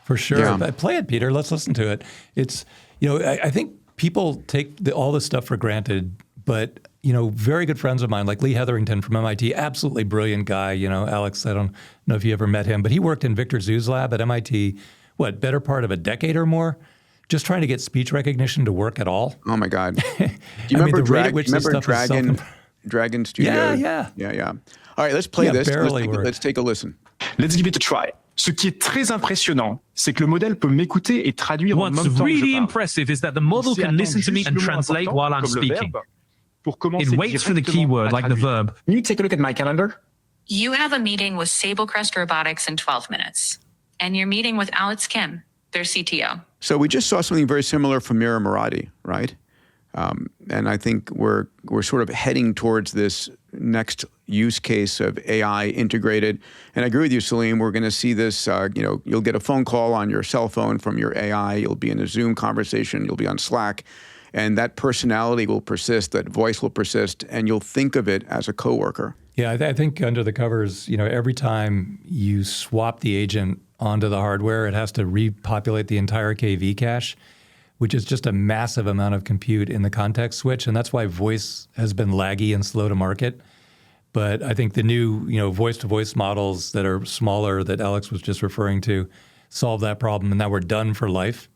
For sure. Yeah. Play it, Peter. Let's listen to it. It's, I think people take all this stuff for granted, but very good friends of mine, like Lee Hetherington from MIT, absolutely brilliant guy. Alex, I don't know if you ever met him, but he worked in Victor Zhu's lab at MIT, better part of a decade or more, just trying to get speech recognition to work at all. Oh my God. Do you remember Dragon Studio? Yeah. All right, let's play this. Let's take a listen. Let's give it a try. Ce qui est très impressionnant, c'est que le modèle peut m'écouter et traduire en même temps que je parle. What's really impressive is that the model can listen to me and translate while I'm speaking. It waits for the keyword, like the verb. Can you take a look at my calendar? You have a meeting with Sablecrest Robotics in 12 minutes. And you're meeting with Alex Kim, their CTO. So we just saw something very similar from Mira Murati, right? And I think we're sort of heading towards this next use case of AI integrated. And I agree with you, Salim. We're going to see this, you'll get a phone call on your cell phone from your AI. You'll be in a Zoom conversation. You'll be on Slack. And that personality will persist, that voice will persist, and you'll think of it as a coworker. Yeah, I think under the covers, every time you swap the agent onto the hardware, it has to repopulate the entire KV cache, which is just a massive amount of compute in the context switch. And that's why voice has been laggy and slow to market. But I think the new, voice-to-voice models that are smaller that Alex was just referring to solve that problem, and now we're done for life.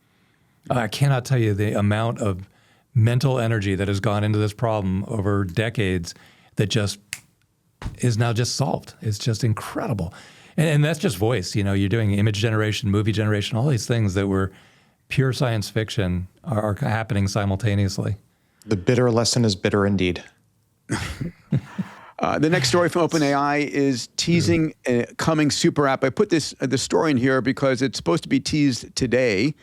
I cannot tell you the amount of mental energy that has gone into this problem over decades that just is now just solved. It's just incredible. And that's just voice. You're doing image generation, movie generation, all these things that were pure science fiction are happening simultaneously. The bitter lesson is bitter indeed. The next story from OpenAI is teasing a coming super app. I put the story in here because it's supposed to be teased today.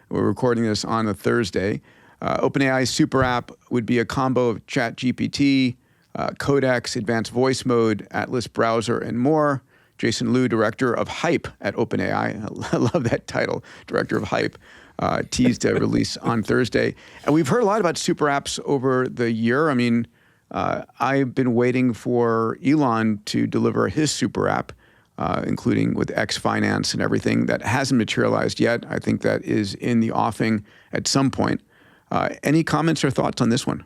We're recording this on a Thursday. OpenAI's super app would be a combo of ChatGPT, Codex, Advanced Voice Mode, Atlas Browser, and more. Jason Liu, director of Hype at OpenAI, I love that title, director of Hype, teased a release on Thursday. And we've heard a lot about super apps over the year. I mean, I've been waiting for Elon to deliver his super app, including with X Finance and everything. That hasn't materialized yet. I think that is in the offing at some point. Any comments or thoughts on this one?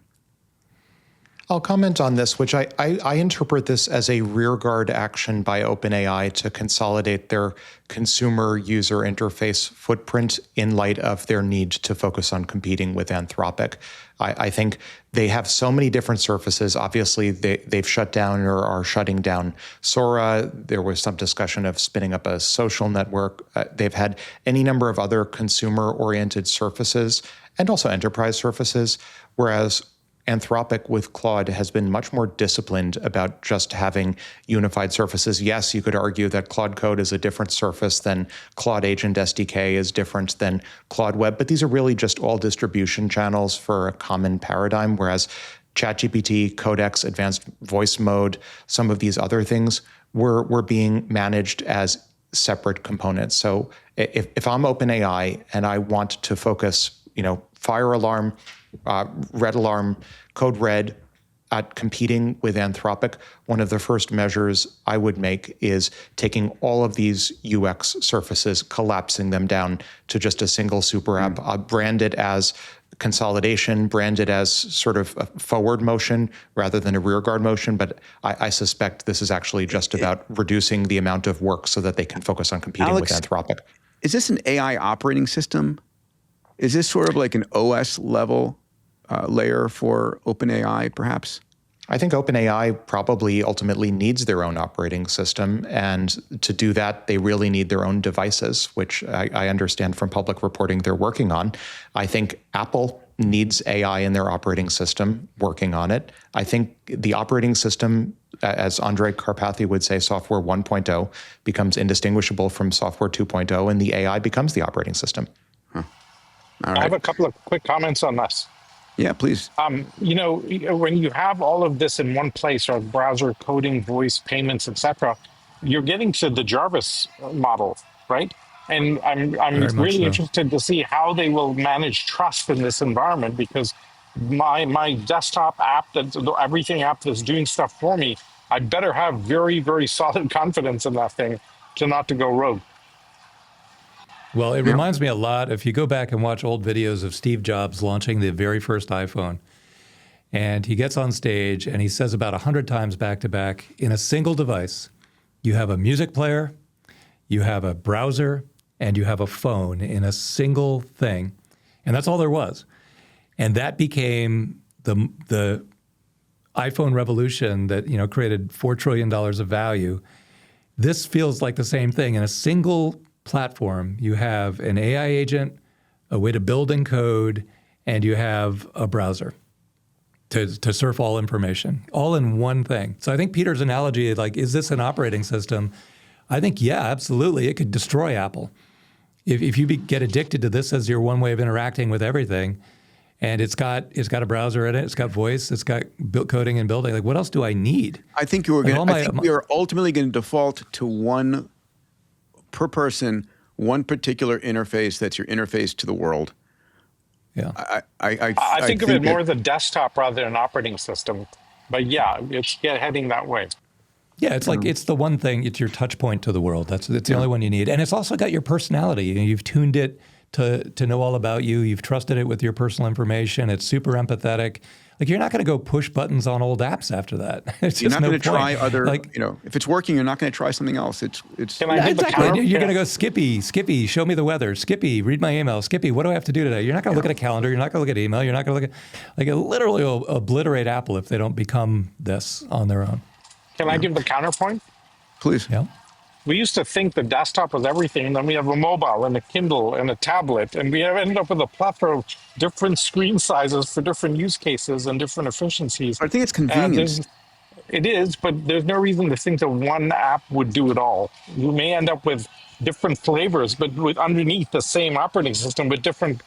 I'll comment on this, which I interpret this as a rearguard action by OpenAI to consolidate their consumer user interface footprint in light of their need to focus on competing with Anthropic. I think they have so many different surfaces. Obviously, they've shut down or are shutting down Sora. There was some discussion of spinning up a social network. They've had any number of other consumer-oriented surfaces and also enterprise surfaces, whereas Anthropic with Claude has been much more disciplined about just having unified surfaces. Yes, you could argue that Claude Code is a different surface than Claude Agent SDK is different than Claude Web, but these are really just all distribution channels for a common paradigm, whereas ChatGPT, Codex, Advanced Voice Mode, some of these other things were being managed as separate components. So if I'm OpenAI and I want to focus, fire alarm, red alarm, code red at competing with Anthropic, one of the first measures I would make is taking all of these UX surfaces, collapsing them down to just a single super app, branded as consolidation, branded as sort of a forward motion rather than a rearguard motion. But I suspect this is actually just about reducing the amount of work so that they can focus on competing with Anthropic. Is this an AI operating system? Is this sort of like an OS level layer for OpenAI, perhaps? I think OpenAI probably ultimately needs their own operating system. And to do that, they really need their own devices, which I understand from public reporting they're working on. I think Apple needs AI in their operating system, working on it. I think the operating system, as Andre Karpathy would say, software 1.0 becomes indistinguishable from software 2.0, and the AI becomes the operating system. Huh. All right. I have a couple of quick comments on this. Yeah, please. When you have all of this in one place, or browser, coding, voice, payments, etc., you're getting to the Jarvis model, right? And I'm really interested to see how they will manage trust in this environment, because my desktop app, everything app that's doing stuff for me, I better have very, very solid confidence in that thing to not to go rogue. Well, it reminds me a lot, if you go back and watch old videos of Steve Jobs launching the very first iPhone, and he gets on stage and he says about 100 times back to back, in a single device, you have a music player, you have a browser, and you have a phone in a single thing. And that's all there was. And that became the iPhone revolution that, created $4 trillion of value. This feels like the same thing. In a single platform, you have an AI agent, a way to build and code, and you have a browser to surf all information, all in one thing. So I think Peter's analogy, is this an operating system? I think, yeah, absolutely. It could destroy Apple. If you get addicted to this as your one way of interacting with everything, and it's got a browser in it, it's got voice, it's got coding and building, what else do I need? I think we are ultimately going to default to one per person, one particular interface that's your interface to the world. Yeah, I think of it more as a desktop rather than an operating system. But yeah, it's heading that way. Yeah, it's it's the one thing. It's your touch point to the world. It's the only one you need, and it's also got your personality. You've tuned it to know all about you. You've trusted it with your personal information. It's super empathetic. You're not going to go push buttons on old apps after that. You're not going to try other. If it's working, you're not going to try something else. Exactly. You're going to go, Skippy, show me the weather. Skippy, read my email. Skippy, what do I have to do today? You're not going to look at a calendar. You're not going to look at email. You're not going to look at it literally will obliterate Apple if they don't become this on their own. Can I give the counterpoint? Please. Yeah. We used to think the desktop was everything, and then we have a mobile and a Kindle and a tablet, and we have ended up with a plethora of different screen sizes for different use cases and different efficiencies. I think it's convenience. It is, but there's no reason to think that one app would do it all. You may end up with different flavors, but with underneath the same operating system with different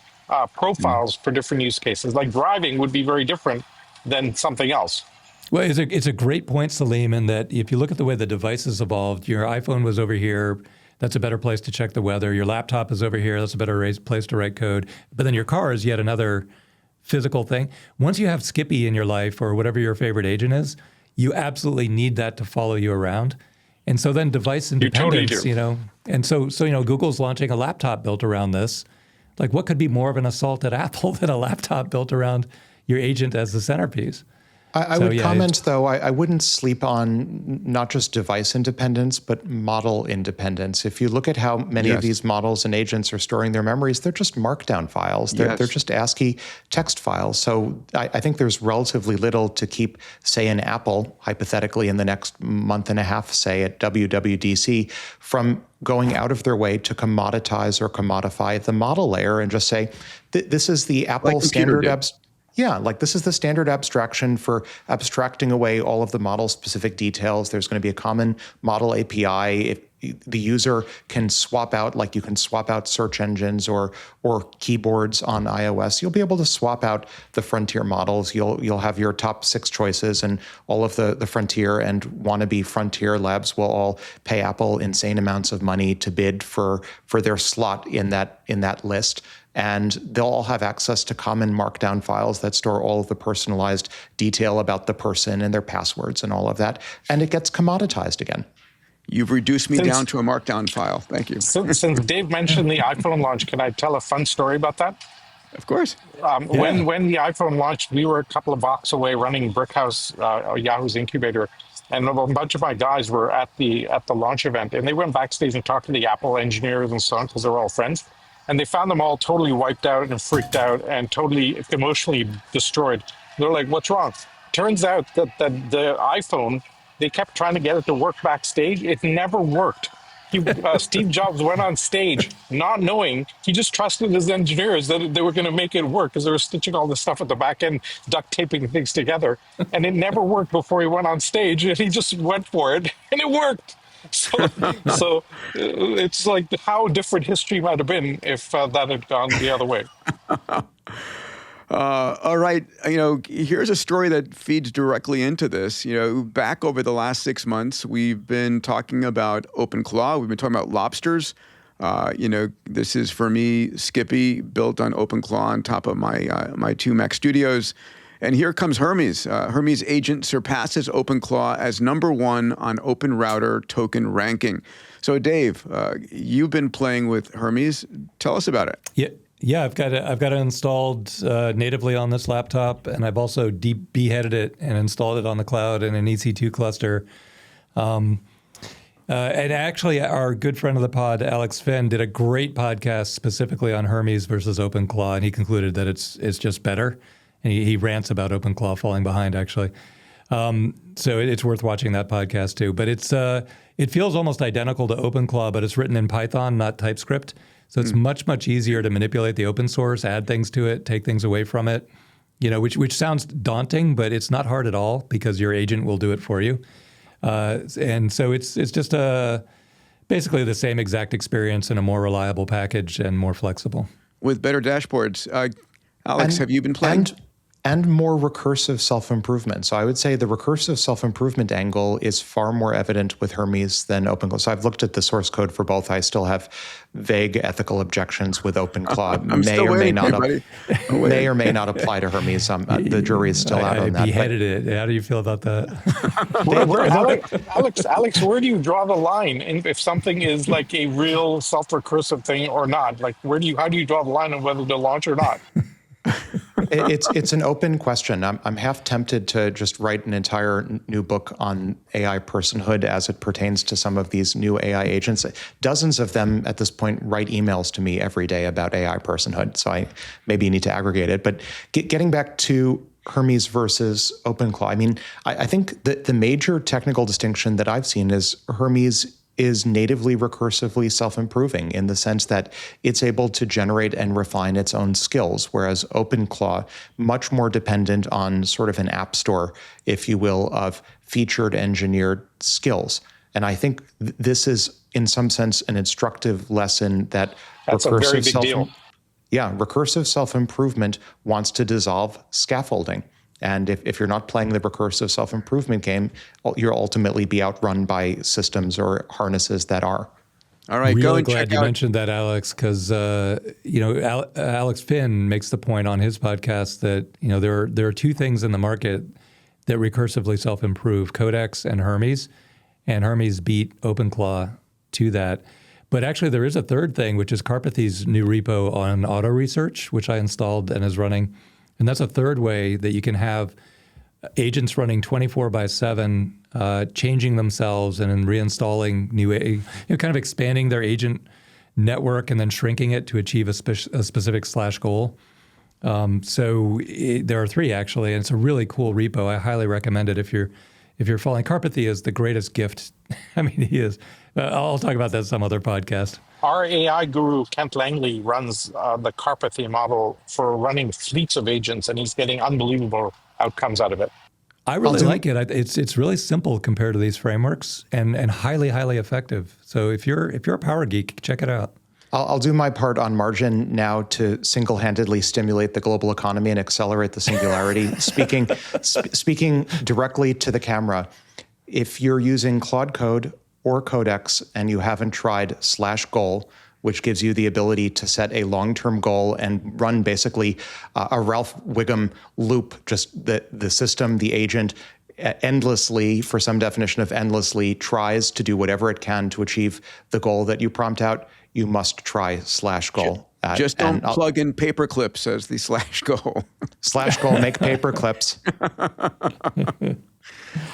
profiles for different use cases. Like driving would be very different than something else. Well, it's a great point, Salim, in that if you look at the way the devices evolved, your iPhone was over here. That's a better place to check the weather. Your laptop is over here. That's a better place to write code. But then your car is yet another physical thing. Once you have Skippy in your life or whatever your favorite agent is, you absolutely need that to follow you around. And so then device independence, and so Google's launching a laptop built around this. Like, what could be more of an assault at Apple than a laptop built around your agent as the centerpiece? I would comment, though, I wouldn't sleep on not just device independence, but model independence. If you look at how many of these models and agents are storing their memories, they're just markdown files. They're just ASCII text files. So I think there's relatively little to keep, say, an Apple, hypothetically, in the next month and a half, say, at WWDC, from going out of their way to commoditize or commodify the model layer and just say, this is the Apple standard this is the standard abstraction for abstracting away all of the model-specific details. There's going to be a common model API. If the user can swap out, like you can swap out search engines or keyboards on iOS, you'll be able to swap out the frontier models. You'll have your top 6 choices, and all of the frontier and wannabe frontier labs will all pay Apple insane amounts of money to bid for their slot in that list. And they'll all have access to common markdown files that store all of the personalized detail about the person and their passwords and all of that. And it gets commoditized again. You've reduced me down to a markdown file. Thank you. Since Dave mentioned the iPhone launch, can I tell a fun story about that? Of course. When the iPhone launched, we were a couple of blocks away running Brickhouse, Yahoo's incubator. And a bunch of my guys were at the launch event. And they went backstage and talked to the Apple engineers and so on, because they were all friends. And they found them all totally wiped out and freaked out and totally emotionally destroyed. They're like, what's wrong? Turns out that the iPhone, they kept trying to get it to work backstage. It never worked. Steve Jobs went on stage not knowing. He just trusted his engineers that they were going to make it work because they were stitching all this stuff at the back end, duct taping things together. And it never worked before he went on stage. And he just went for it, and it worked. So it's like how different history might have been if that had gone the other way. All right. Here's a story that feeds directly into this. Back over the last 6 months, we've been talking about OpenClaw. We've been talking about lobsters. This is, for me, Skippy built on OpenClaw on top of my 2 Mac Studios. And here comes Hermes. Hermes agent surpasses OpenClaw as #1 on Open Router token ranking. So, Dave, you've been playing with Hermes. Tell us about it. Yeah. I've got it installed natively on this laptop, and I've also deep beheaded it and installed it on the cloud in an EC2 cluster. And actually, our good friend of the pod, Alex Finn, did a great podcast specifically on Hermes versus OpenClaw, and he concluded that it's just better. And he rants about OpenClaw falling behind, actually. So it's worth watching that podcast too. But it feels almost identical to OpenClaw, but it's written in Python, not TypeScript. So it's much, much easier to manipulate the open source, add things to it, take things away from it. Which sounds daunting, but it's not hard at all because your agent will do it for you. And so it's just basically the same exact experience in a more reliable package and more flexible. With better dashboards. Alex, have you been playing? And more recursive self-improvement. So I would say the recursive self-improvement angle is far more evident with Hermes than OpenClaw. So I've looked at the source code for both. I still have vague ethical objections with OpenClaw. May or may not apply to Hermes. The jury is still out on that. I beheaded it. How do you feel about that? Alex, where do you draw the line if something is like a real self-recursive thing or not? Like, how do you draw the line on whether to launch or not? It's an open question. I'm half tempted to just write an entire new book on AI personhood as it pertains to some of these new AI agents. Dozens of them at this point write emails to me every day about AI personhood. So maybe you need to aggregate it. But getting back to Hermes versus OpenClaw, I think the major technical distinction that I've seen is Hermes is natively recursively self-improving in the sense that it's able to generate and refine its own skills, whereas OpenClaw, much more dependent on sort of an app store, if you will, of featured engineered skills. And I think this is, in some sense, an instructive lesson that that's a very big deal. Yeah, recursive self-improvement wants to dissolve scaffolding. And if you're not playing the recursive self-improvement game, you'll ultimately be outrun by systems or harnesses that are. All right, really go and glad check you out. mentioned that, Alex, because Alex Finn makes the point on his podcast that there are two things in the market that recursively self-improve: Codex and Hermes, and Hermes beat OpenClaw to that. But actually, there is a third thing, which is Karpathy's new repo on auto research, which I installed and is running. And that's a third way that you can have agents running 24/7, changing themselves and then reinstalling kind of expanding their agent network and then shrinking it to achieve a specific slash goal. There are three actually, and it's a really cool repo. I highly recommend it if you're following. Karpathy is the greatest gift. I mean, he is. I'll talk about that in some other podcast. Our AI guru, Kent Langley, runs the Karpathy model for running fleets of agents, and he's getting unbelievable outcomes out of it. I really like it. It's really simple compared to these frameworks, and highly, highly effective. So if you're a power geek, check it out. I'll do my part on margin now to single-handedly stimulate the global economy and accelerate the singularity. Speaking directly to the camera, if you're using Claude Code or Codex and you haven't tried /goal, which gives you the ability to set a long-term goal and run basically a Ralph Wiggum loop, just the system, the agent, endlessly, for some definition of endlessly, tries to do whatever it can to achieve the goal that you prompt out, you must try /goal. Just don't plug in paper clips as the /goal. /goal, make paper clips.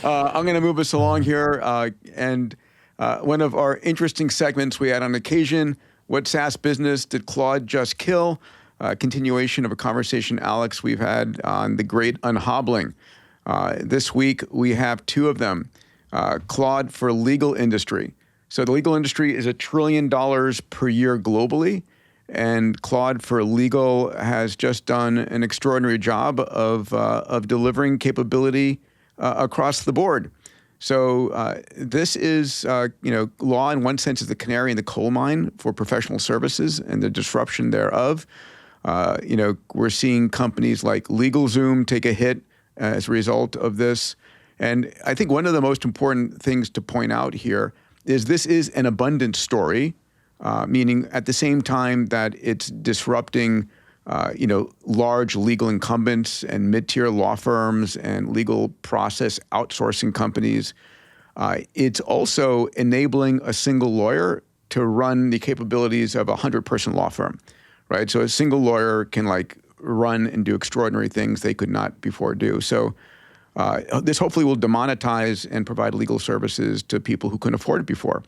I'm going to move us along here. And one of our interesting segments we had on occasion, what SaaS business did Claude just kill? Continuation of a conversation, Alex, we've had on the great unhobbling. This week, we have two of them. Claude for legal industry. So the legal industry is $1 trillion per year globally, and Claude for legal has just done an extraordinary job of delivering capability across the board. So this is, law in one sense is the canary in the coal mine for professional services and the disruption thereof. We're seeing companies like LegalZoom take a hit as a result of this. And I think one of the most important things to point out here is this is an abundant story, meaning at the same time that it's disrupting large legal incumbents and mid-tier law firms and legal process outsourcing companies. It's also enabling a single lawyer to run the capabilities of a 100-person law firm, right? So a single lawyer can run and do extraordinary things they could not before do. So this hopefully will demonetize and provide legal services to people who couldn't afford it before.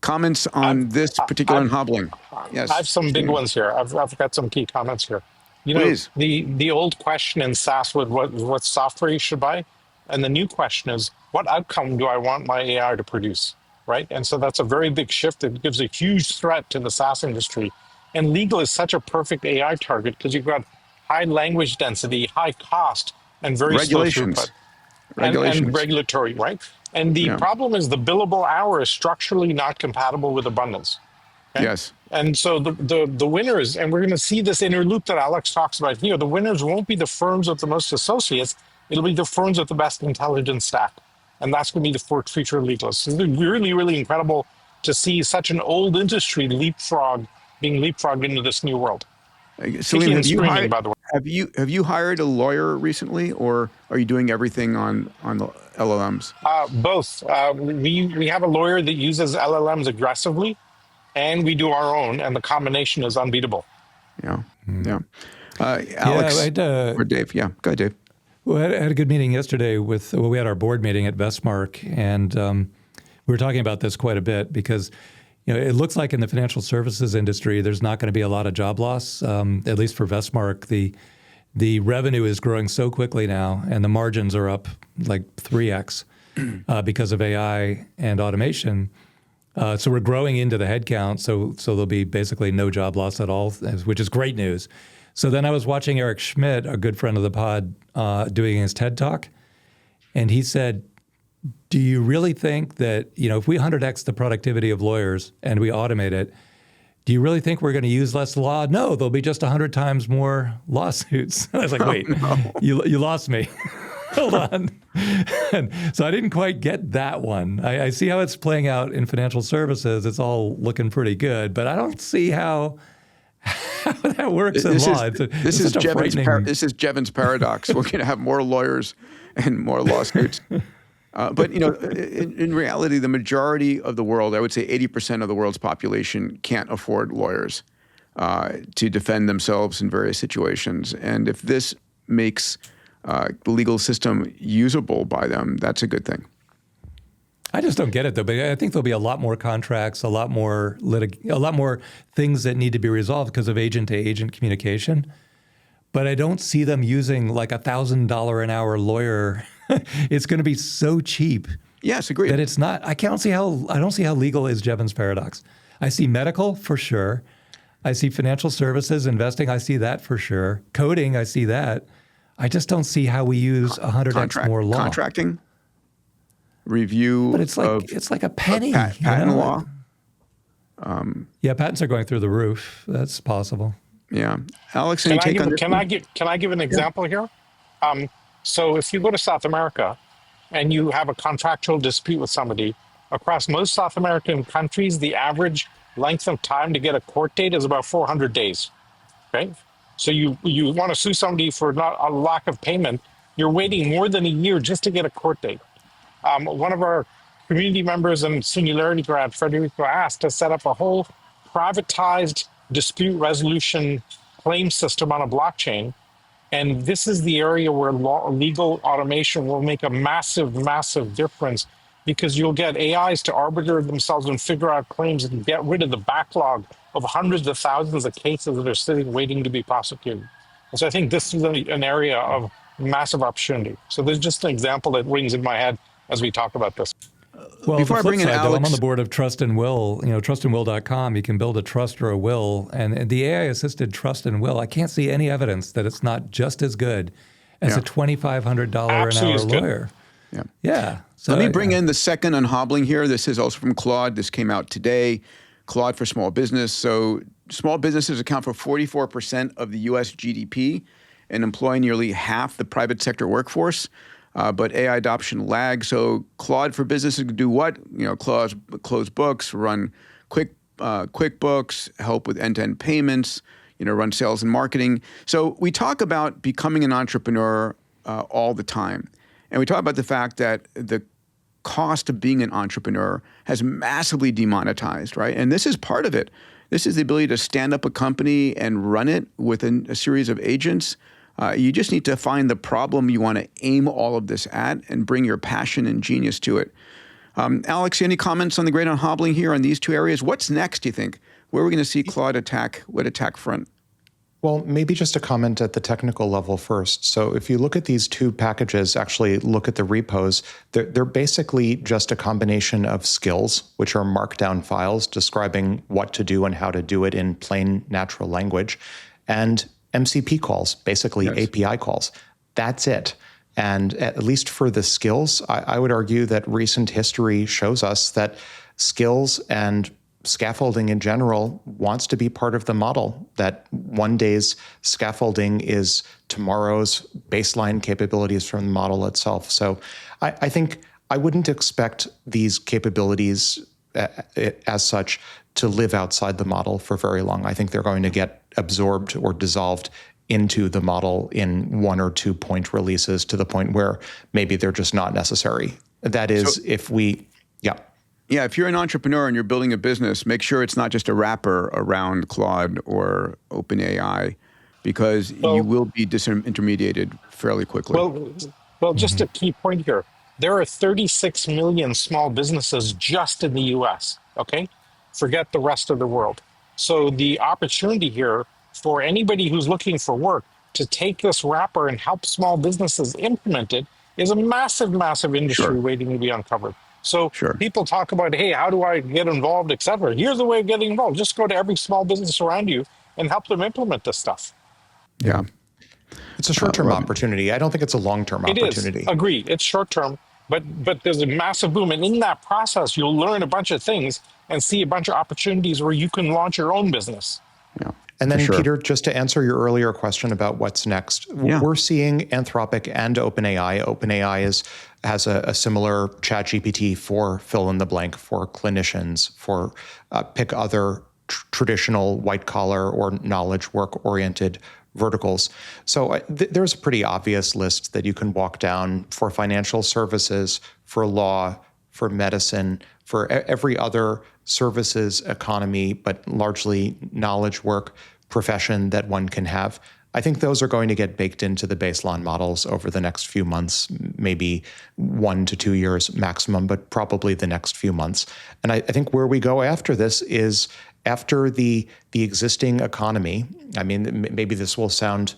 Comments on this particular unhobbling? Yes. I have some big ones here. I've got some key comments here. Please. The old question in SaaS was what software you should buy, and the new question is what outcome do I want my AI to produce, right? And so that's a very big shift. It gives a huge threat to the SaaS industry. And legal is such a perfect AI target because you've got high language density, high cost, and very slow throughput. And regulatory, right? And the problem is the billable hour is structurally not compatible with abundance. Okay? Yes. And so the winners, and we're going to see this inner loop that Alex talks about here, the winners won't be the firms with the most associates, it'll be the firms with the best intelligence stack. And that's going to be the future of legalists. It's really, really incredible to see such an old industry being leapfrogged into this new world. Salim, by the way. Have you hired a lawyer recently, or are you doing everything on the LLMs? Both. We have a lawyer that uses LLMs aggressively, and we do our own, and the combination is unbeatable. Yeah. Alex or Dave? Yeah, go ahead, Dave. Well, I had a good meeting yesterday we had our board meeting at Vestmark, and we were talking about this quite a bit because it looks like in the financial services industry, there's not going to be a lot of job loss, at least for Vestmark. The revenue is growing so quickly now, and the margins are up like 3x because of AI and automation. So we're growing into the headcount, so there'll be basically no job loss at all, which is great news. So then I was watching Eric Schmidt, a good friend of the pod, doing his TED Talk, and he said, do you really think that, if we 100x the productivity of lawyers and we automate it, do you really think we're going to use less law? No, there'll be just 100 times more lawsuits. I was like, wait, you lost me. Hold on. And so I didn't quite get that one. I see how it's playing out in financial services. It's all looking pretty good, but I don't see how that works in law. This is Jevons paradox. We're going to have more lawyers and more lawsuits. But in reality, the majority of the world, I would say 80% of the world's population, can't afford lawyers to defend themselves in various situations. And if this makes the legal system usable by them, that's a good thing. I just don't get it, though. But I think there'll be a lot more contracts, a lot more things that need to be resolved because of agent-to-agent communication. But I don't see them using like $1,000 an hour lawyer. It's going to be so cheap. Yes, agreed. That it's not. I don't see how legal is Jevons paradox. I see medical for sure. I see financial services, investing. I see that for sure. Coding. I see that. I just don't see how we use 100x more law. Contracting, review. But it's like a penny. Patent law. Yeah, patents are going through the roof. That's possible. Yeah, Alex, can I give an example here? So if you go to South America and you have a contractual dispute with somebody, across most South American countries, the average length of time to get a court date is about 400 days. Okay, so you want to sue somebody for not a lack of payment, you're waiting more than a year just to get a court date. One of our community members in Singularity grad, Federico, asked to set up a whole privatized dispute resolution claim system on a blockchain. And this is the area where legal automation will make a massive, massive difference, because you'll get AIs to arbiter themselves and figure out claims and get rid of the backlog of hundreds of thousands of cases that are sitting waiting to be prosecuted. And so I think this is an area of massive opportunity. So there's just an example that rings in my head as we talk about this. Well, before I bring in Alex, I'm on the board of Trust and Will. Trustandwill.com. You can build a trust or a will, and the AI-assisted Trust and Will. I can't see any evidence that it's not just as good as a $2,500 an hour lawyer. Yeah. So let me bring in the second unhobbling here. This is also from Claude. This came out today. Claude for small business. So small businesses account for 44% of the U.S. GDP and employ nearly half the private sector workforce. But AI adoption lags. So Claude for businesses can do what? Close books, run QuickBooks, help with end-to-end payments, run sales and marketing. So we talk about becoming an entrepreneur all the time. And we talk about the fact that the cost of being an entrepreneur has massively demonetized, right? And this is part of it. This is the ability to stand up a company and run it with a series of agents. You just need to find the problem you want to aim all of this at and bring your passion and genius to it. Alex, any comments on the great unhobbling here on these two areas? What's next, do you think? Where are we going to see Claude attack? What attack front? Well, maybe just a comment at the technical level first. So if you look at these two packages, actually look at the repos, they're basically just a combination of skills, which are markdown files describing what to do and how to do it in plain natural language, and MCP calls, basically API calls. That's it. And at least for the skills, I would argue that recent history shows us that skills and scaffolding in general wants to be part of the model, that one day's scaffolding is tomorrow's baseline capabilities from the model itself. So I think I wouldn't expect these capabilities as such to live outside the model for very long. I think they're going to get absorbed or dissolved into the model in 1 or 2 point releases to the point where maybe they're just not necessary. That is, if you're an entrepreneur and you're building a business, make sure it's not just a wrapper around Claude or OpenAI, because you will be disintermediated fairly quickly. Well, just a key point here. There are 36 million small businesses just in the US, okay? Forget the rest of the world. So the opportunity here for anybody who's looking for work to take this wrapper and help small businesses implement it is a massive, massive industry waiting to be uncovered. So people talk about, hey, how do I get involved, et cetera. Here's the way of getting involved. Just go to every small business around you and help them implement this stuff. Yeah. It's a short-term opportunity. I don't think it's a long-term opportunity. It is. Agree. It's short-term, but there's a massive boom. And in that process, you'll learn a bunch of things and see a bunch of opportunities where you can launch your own business. Yeah. And then, Peter, just to answer your earlier question about what's next, we're seeing Anthropic and OpenAI. OpenAI has a similar ChatGPT for fill in the blank, for clinicians, for pick other traditional white-collar or knowledge work-oriented verticals. So there's a pretty obvious list that you can walk down for financial services, for law, for medicine, for every other services economy, but largely knowledge work profession that one can have. I think those are going to get baked into the baseline models over the next few months, maybe 1 to 2 years maximum, but probably the next few months. And I think where we go after this is after the existing economy. I mean, maybe this will sound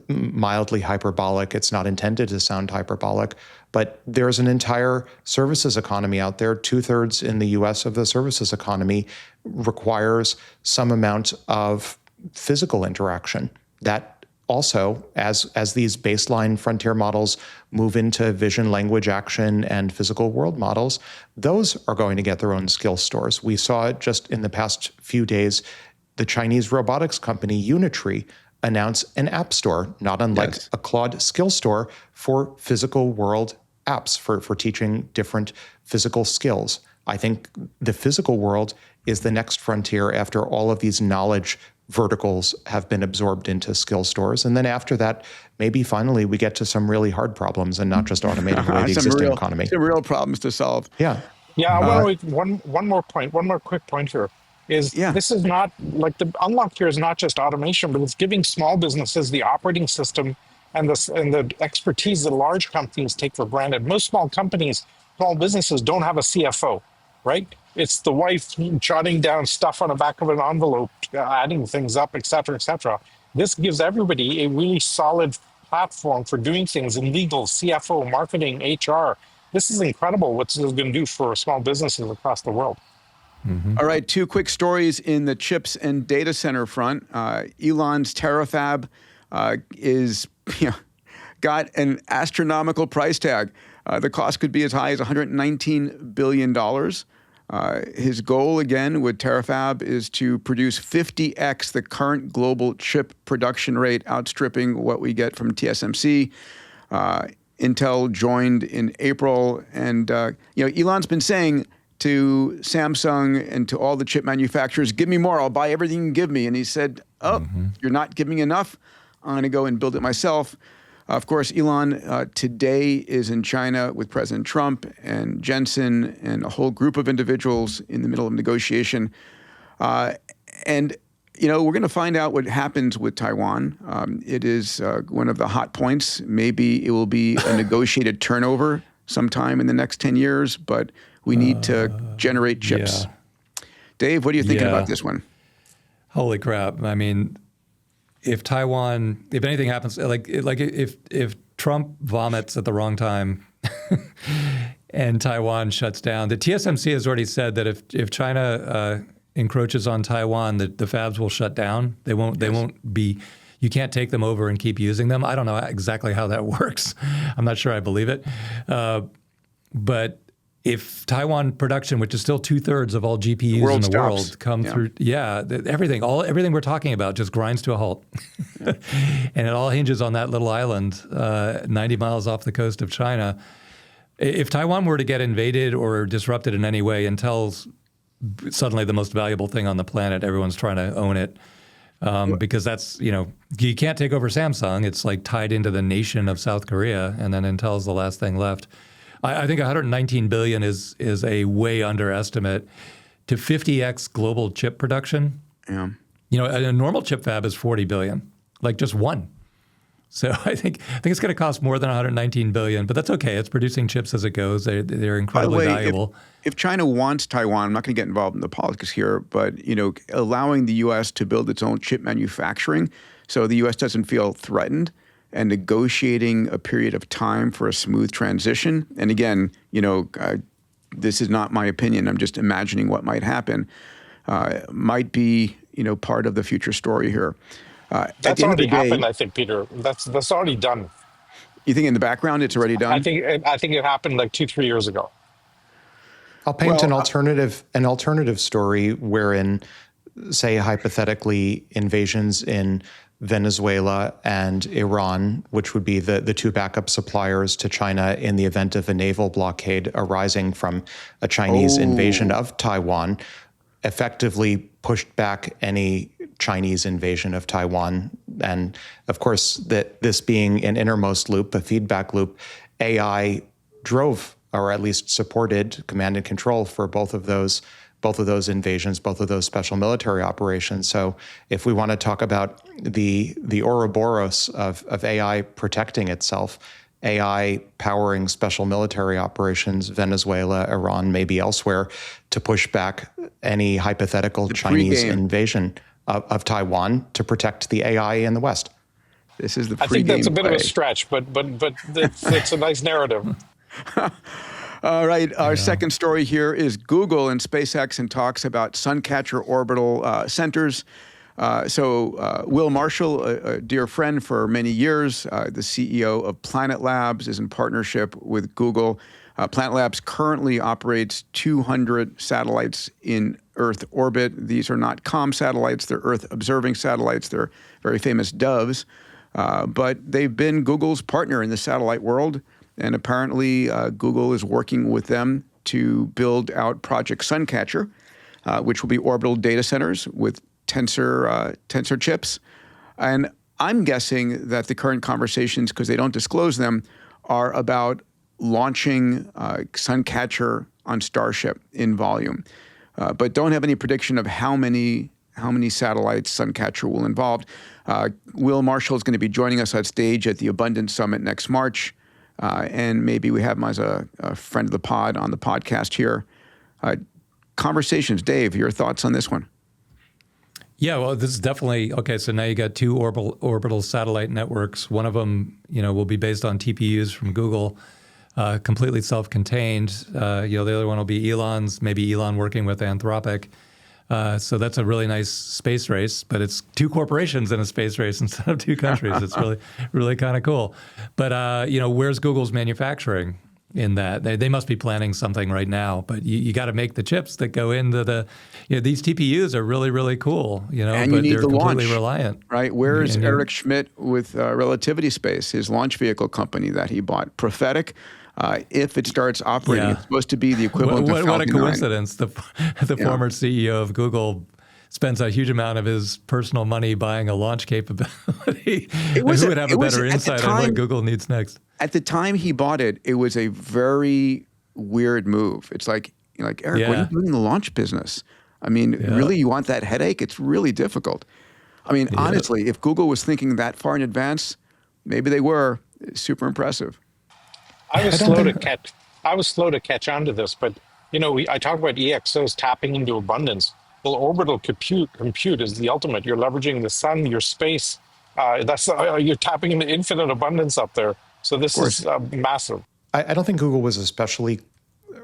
mildly hyperbolic. It's not intended to sound hyperbolic, but there's an entire services economy out there. 2/3 in the US of the services economy requires some amount of physical interaction. That also, as these baseline frontier models move into vision, language, action, and physical world models, those are going to get their own skill stores. We saw it just in the past few days, the Chinese robotics company Unitree announce an app store, not unlike a Claude skill store for physical world apps for teaching different physical skills. I think the physical world is the next frontier after all of these knowledge verticals have been absorbed into skill stores. And then after that, maybe finally we get to some really hard problems and not just automating away the existing economy. Some real problems to solve. Yeah. Yeah, one more quick point here is this is not, like the unlock here is not just automation, but it's giving small businesses the operating system and the expertise that large companies take for granted. Most small businesses don't have a CFO, right? It's the wife jotting down stuff on the back of an envelope, adding things up, et cetera, et cetera. This gives everybody a really solid platform for doing things in legal, CFO, marketing, HR. This is incredible what this is going to do for small businesses across the world. Mm-hmm. All right, 2 quick stories in the chips and data center front. Elon's Terafab is got an astronomical price tag. The cost could be as high as $119 billion. His goal, again, with Terafab is to produce 50x the current global chip production rate, outstripping what we get from TSMC. Intel joined in April. And, Elon's been saying to Samsung and to all the chip manufacturers, give me more, I'll buy everything you give me. And he said, you're not giving me enough. I'm going to go and build it myself. Of course, Elon today is in China with President Trump and Jensen and a whole group of individuals in the middle of negotiation. And we're going to find out what happens with Taiwan. It is one of the hot points. Maybe it will be a negotiated turnover sometime in the next 10 years, but we need to generate chips. Yeah. Dave, what are you thinking about this one? Holy crap. I mean, if anything happens, like if Trump vomits at the wrong time and Taiwan shuts down, the TSMC has already said that if China encroaches on Taiwan, the fabs will shut down. They won't be. You can't take them over and keep using them. I don't know exactly how that works. I'm not sure I believe it. But if Taiwan production, which is still 2/3 of all GPUs in the world, come through, everything we're talking about just grinds to a halt. And it all hinges on that little island 90 miles off the coast of China. If Taiwan were to get invaded or disrupted in any way, Intel's suddenly the most valuable thing on the planet. Everyone's trying to own it because that's, you can't take over Samsung. It's like tied into the nation of South Korea, and then Intel's the last thing left. I think $119 billion is a way underestimate to 50x global chip production. Yeah. A normal chip fab is $40 billion, like just one. So I think it's going to cost more than $119 billion, but that's okay. It's producing chips as it goes. They're incredibly valuable. If China wants Taiwan, I'm not going to get involved in the politics here, but allowing the U.S. to build its own chip manufacturing, so the U.S. doesn't feel threatened, and negotiating a period of time for a smooth transition. And again, this is not my opinion, I'm just imagining what might happen, might be, part of the future story here. That's already happened, I think, Peter. That's already done. You think in the background it's already done? I think it happened like 2-3 years ago. I'll paint an alternative story wherein, say, hypothetically, invasions in Venezuela and Iran, which would be the two backup suppliers to China in the event of a naval blockade arising from a Chinese invasion of Taiwan, effectively pushed back any Chinese invasion of Taiwan. And of course, this being an innermost loop, a feedback loop, AI drove, or at least supported, command and control for both of those invasions, both of those special military operations. So if we want to talk about the Ouroboros of AI protecting itself, AI powering special military operations, Venezuela, Iran, maybe elsewhere, to push back any hypothetical Chinese invasion of Taiwan to protect the AI in the West. This is the I think that's a bit of a stretch, but it's a nice narrative. All right. Our second story here is Google and SpaceX and talks about Suncatcher orbital centers. So Will Marshall, a dear friend for many years, the CEO of Planet Labs, is in partnership with Google. Planet Labs currently operates 200 satellites in Earth orbit. These are not comm satellites. They're Earth-observing satellites. They're very famous doves. But they've been Google's partner in the satellite world. And apparently, Google is working with them to build out Project Suncatcher, which will be orbital data centers with tensor chips. And I'm guessing that the current conversations, because they don't disclose them, are about launching Suncatcher on Starship in volume, but don't have any prediction of how many satellites Suncatcher will involve. Will Marshall is going to be joining us on stage at the Abundance Summit next March. And maybe we have him as a friend of the pod on the podcast here. Conversations. Dave, your thoughts on this one? Yeah, well, this is definitely, okay, so now you got two orbital satellite networks. One of them, will be based on TPUs from Google, completely self-contained. The other one will be Elon's, maybe Elon working with Anthropic. So that's a really nice space race, but it's two corporations in a space race instead of two countries. It's really, really kind of cool. But, where's Google's manufacturing in that? They must be planning something right now, but you got to make the chips that go into these TPUs are really, really cool, and but you need they're the completely launch, reliant. Right? Where's Eric Schmidt with Relativity Space, his launch vehicle company that he bought? Prophetic. If it starts operating, it's supposed to be the equivalent of Falcon 9. What a coincidence. The former CEO of Google spends a huge amount of his personal money buying a launch capability. Who would have a better insight on what Google needs next? At the time he bought it, it was a very weird move. It's like Eric, what are you doing in the launch business? I mean, really, you want that headache? It's really difficult. I mean, honestly, if Google was thinking that far in advance, maybe they were. It's super impressive. I was slow to catch on to this, but I talk about EXOs tapping into abundance. Well, orbital compute is the ultimate. You're leveraging the sun, your space. You're tapping into infinite abundance up there. So this is massive. I don't think Google was especially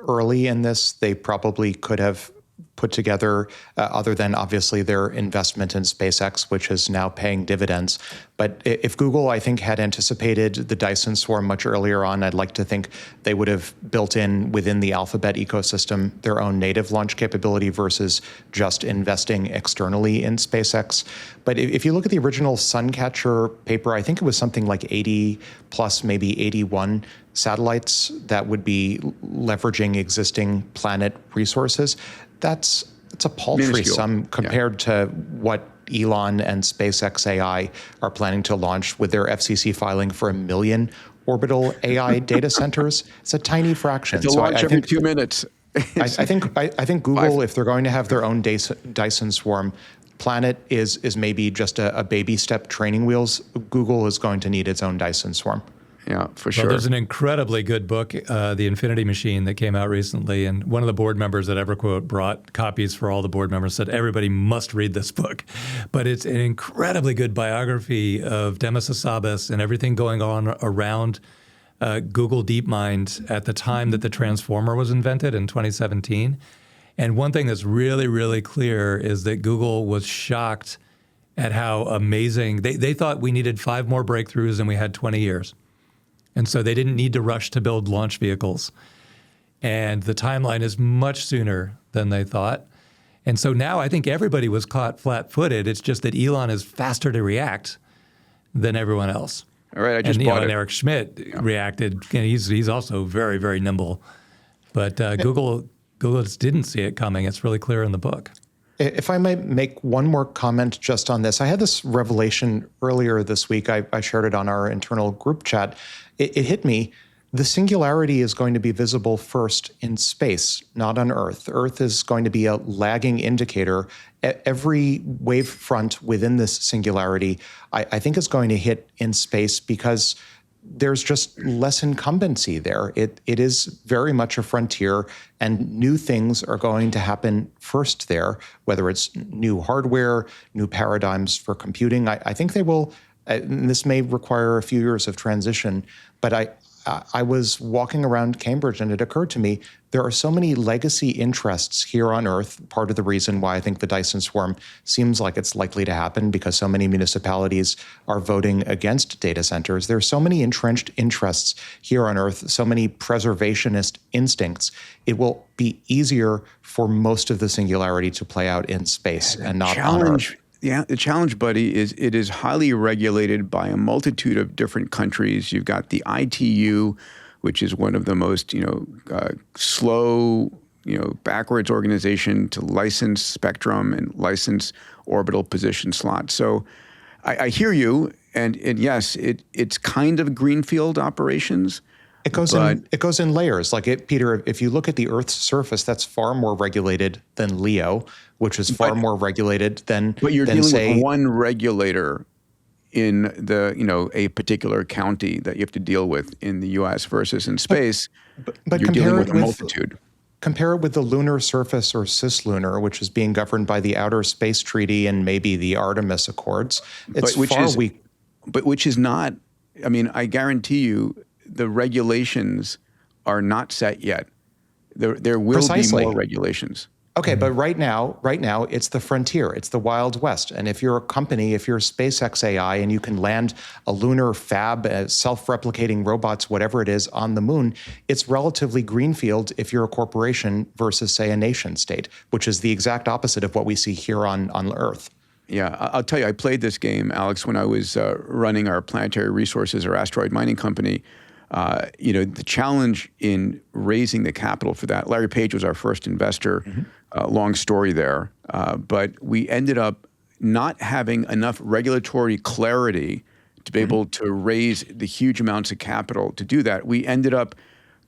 early in this. They probably could have put together, other than obviously their investment in SpaceX, which is now paying dividends. But if Google, I think, had anticipated the Dyson swarm much earlier on, I'd like to think they would have built in within the Alphabet ecosystem their own native launch capability versus just investing externally in SpaceX. But if you look at the original Suncatcher paper, I think it was something like 80 plus, maybe 81 satellites that would be leveraging existing planet resources. That's a paltry sum compared to what Elon and SpaceX AI are planning to launch with their FCC filing for 1 million orbital AI data centers. It's a tiny fraction. It's a launch every 2 minutes. I think Google, if they're going to have their own Dyson swarm, Planet is maybe just a baby step training wheels. Google is going to need its own Dyson swarm. Yeah, for sure. Well, there's an incredibly good book, The Infinity Machine, that came out recently. And one of the board members at EverQuote brought copies for all the board members, said everybody must read this book. But it's an incredibly good biography of Demis Hassabis and everything going on around Google DeepMind at the time that the transformer was invented in 2017. And one thing that's really, really clear is that Google was shocked at how amazing, they thought we needed 5 more breakthroughs and we had 20 years. And so they didn't need to rush to build launch vehicles. And the timeline is much sooner than they thought. And so now I think everybody was caught flat-footed. It's just that Elon is faster to react than everyone else. All right, I just and, bought it. And Eric Schmidt reacted. And he's also very, very nimble. But Google just didn't see it coming. It's really clear in the book. If I might make one more comment just on this. I had this revelation earlier this week. I shared it on our internal group chat. It hit me. The singularity is going to be visible first in space, not on Earth. Earth is going to be a lagging indicator. Every wave front within this singularity, I think, is going to hit in space because there's just less incumbency there. It is very much a frontier, and new things are going to happen first there, whether it's new hardware, new paradigms for computing. I think they will, and this may require a few years of transition, but I was walking around Cambridge and it occurred to me, there are so many legacy interests here on Earth. Part of the reason why I think the Dyson swarm seems like it's likely to happen because so many municipalities are voting against data centers. There's so many entrenched interests here on Earth, so many preservationist instincts. It will be easier for most of the singularity to play out in space and not on Earth. Yeah, the challenge, buddy, is it is highly regulated by a multitude of different countries. You've got the ITU, which is one of the most, slow, backwards organization to license spectrum and license orbital position slots. So I hear you, and yes, it's kind of greenfield operations. It goes in layers. Peter, if you look at the Earth's surface, that's far more regulated than LEO, which is far more regulated than. But you're dealing with one regulator in a particular county that you have to deal with in the U.S. versus in space. But you're dealing with a multitude. Compare it with the lunar surface or cislunar, which is being governed by the Outer Space Treaty and maybe the Artemis Accords. Which is not. I mean, I guarantee you, the regulations are not set yet. There will be more regulations. Okay, but right now, it's the frontier. It's the Wild West. And if you're a company, if you're SpaceX AI, and you can land a lunar fab, self-replicating robots, whatever it is, on the moon, it's relatively greenfield if you're a corporation versus, say, a nation state, which is the exact opposite of what we see here on Earth. Yeah, I'll tell you, I played this game, Alex, when I was running our planetary resources or asteroid mining company. The challenge in raising the capital for that, Larry Page was our first investor. Mm-hmm. Long story there. But we ended up not having enough regulatory clarity to be able to raise the huge amounts of capital to do that. We ended up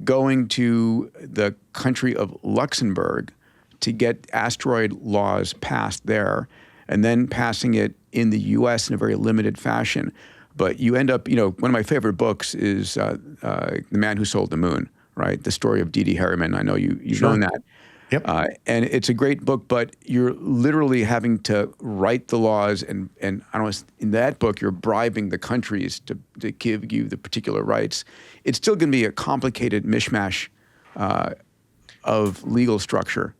going to the country of Luxembourg to get asteroid laws passed there and then passing it in the U.S. in a very limited fashion. But you end up, one of my favorite books is The Man Who Sold the Moon, right? The story of D.D. Harriman. I know you've known that. Yep. And it's a great book, but you're literally having to write the laws, and I don't know, in that book, you're bribing the countries to give you the particular rights. It's still going to be a complicated mishmash of legal structure.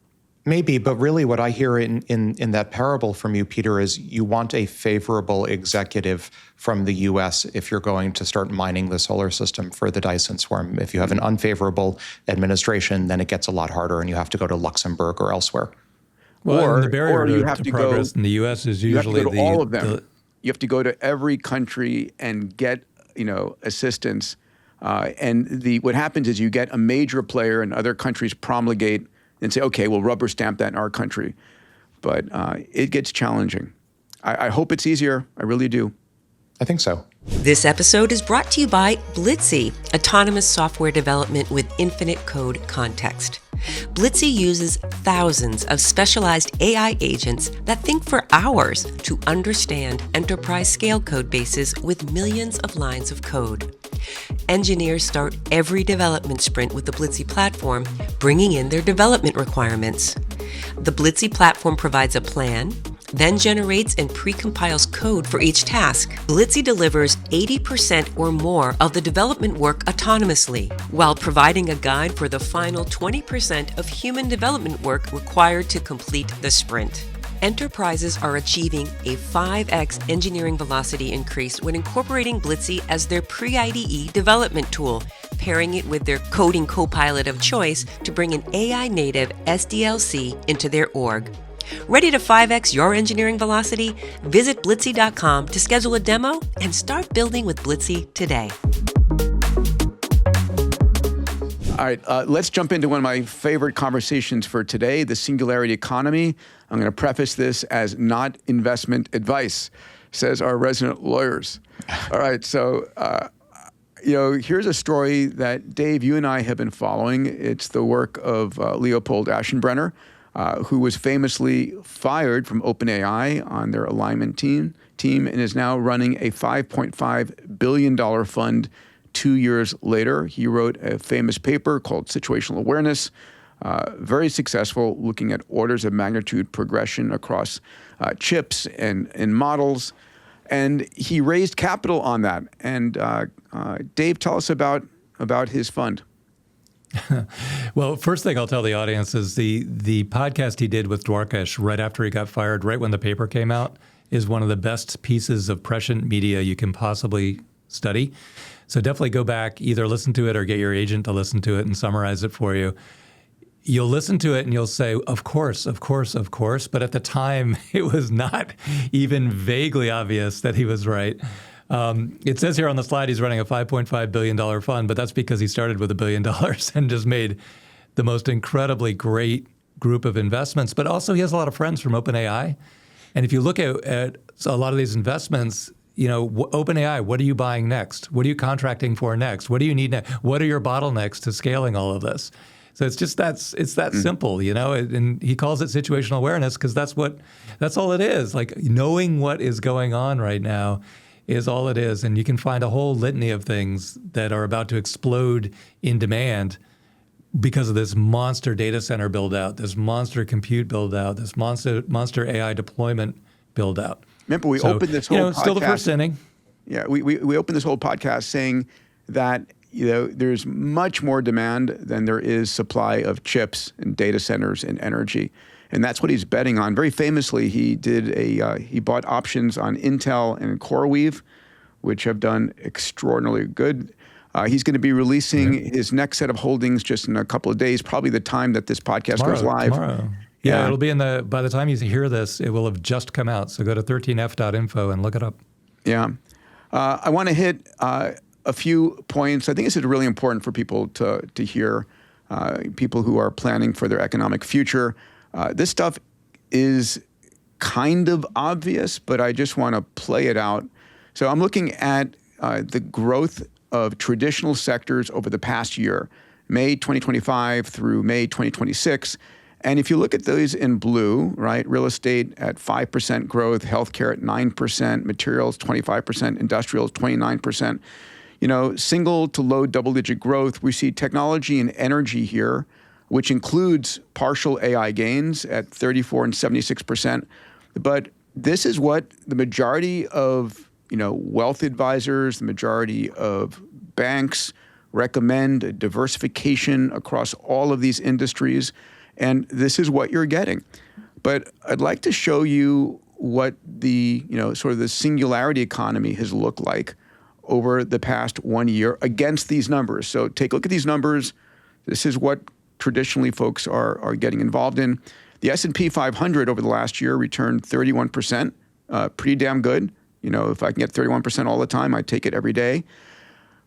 Maybe, but really what I hear in that parable from you, Peter, is you want a favorable executive from the U.S. if you're going to start mining the solar system for the Dyson swarm. If you have an unfavorable administration, then it gets a lot harder and you have to go to Luxembourg or elsewhere. Well, the barrier to progress in the U.S. is usually all of them. You have to go to every country and get assistance. And what happens is you get a major player and other countries promulgate and say, okay, we'll rubber stamp that in our country. But it gets challenging. I hope it's easier. I really do. I think so. This episode is brought to you by Blitzy, autonomous software development with infinite code context. Blitzy uses thousands of specialized AI agents that think for hours to understand enterprise-scale code bases with millions of lines of code. Engineers start every development sprint with the Blitzy platform, bringing in their development requirements. The Blitzy platform provides a plan, then generates and precompiles code for each task. Blitzy delivers 80% or more of the development work autonomously, while providing a guide for the final 20% of human development work required to complete the sprint. Enterprises are achieving a 5x engineering velocity increase when incorporating Blitzy as their pre-IDE development tool, pairing it with their coding copilot of choice to bring an AI-native SDLC into their org. Ready to 5x your engineering velocity? Visit Blitzy.com to schedule a demo and start building with Blitzy today. All right, let's jump into one of my favorite conversations for today, the Singularity Economy. I'm going to preface this as not investment advice, says our resident lawyers. All right, so, here's a story that, Dave, you and I have been following. It's the work of Leopold Aschenbrenner, who was famously fired from OpenAI on their alignment team and is now running a $5.5 billion fund 2 years later. He wrote a famous paper called Situational Awareness, very successful, looking at orders of magnitude progression across chips and models. And he raised capital on that. And Dave, tell us about his fund. Well, first thing I'll tell the audience is the podcast he did with Dwarkesh right after he got fired, right when the paper came out, is one of the best pieces of prescient media you can possibly study. So definitely go back, either listen to it or get your agent to listen to it and summarize it for you. You'll listen to it and you'll say, of course, of course, of course. But at the time, it was not even vaguely obvious that he was right. It says here on the slide he's running a $5.5 billion fund, but that's because he started with $1 billion and just made the most incredibly great group of investments. But also he has a lot of friends from OpenAI. And if you look at a lot of these investments, OpenAI, what are you buying next? What are you contracting for next? What do you need next? What are your bottlenecks to scaling all of this? So it's just that simple, and he calls it situational awareness because that's all it is. Like knowing what is going on right now is all it is. And you can find a whole litany of things that are about to explode in demand because of this monster data center build out, this monster compute build out, this monster AI deployment build out. Remember, we opened this whole podcast. Still the first inning. Yeah, we opened this whole podcast saying that there's much more demand than there is supply of chips and data centers and energy, and that's what he's betting on. Very famously, he bought options on Intel and CoreWeave, which have done extraordinarily good. He's going to be releasing his next set of holdings just in a couple of days, probably the time that this podcast goes live. Tomorrow. Yeah, it'll be by the time you hear this, it will have just come out. So go to 13f.info and look it up. Yeah. I want to hit a few points. I think this is really important for people to hear, people who are planning for their economic future. This stuff is kind of obvious, but I just want to play it out. So I'm looking at the growth of traditional sectors over the past year, May 2025 through May 2026. And if you look at those in blue, right, real estate at 5% growth, healthcare at 9%, materials 25%, industrials 29%, single to low double-digit growth. We see technology and energy here, which includes partial AI gains at 34 and 76%. But this is what the majority of, wealth advisors, the majority of banks recommend, diversification across all of these industries. And this is what you're getting. But I'd like to show you what the, sort of the singularity economy has looked like over the past 1 year against these numbers. So take a look at these numbers. This is what traditionally folks are getting involved in. The S&P 500 over the last year returned 31%, pretty damn good. If I can get 31% all the time, I take it every day.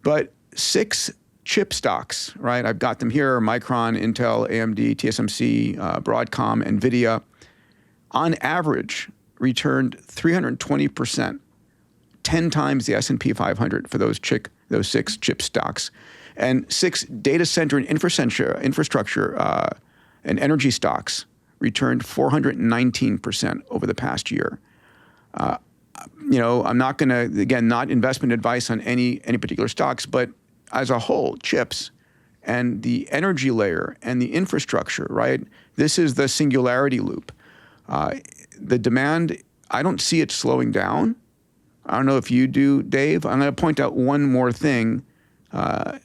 But 6 chip stocks, right? I've got them here: Micron, Intel, AMD, TSMC, Broadcom, NVIDIA, on average returned 320%, 10 times the S&P 500 for those 6 chip stocks. And 6 data center and infrastructure and energy stocks returned 419% over the past year. I'm not going to, again, not investment advice on any particular stocks, but as a whole, chips and the energy layer and the infrastructure, right? This is the singularity loop. the demand, I don't see it slowing down. I don't know if you do, Dave. I'm going to point out one more thing,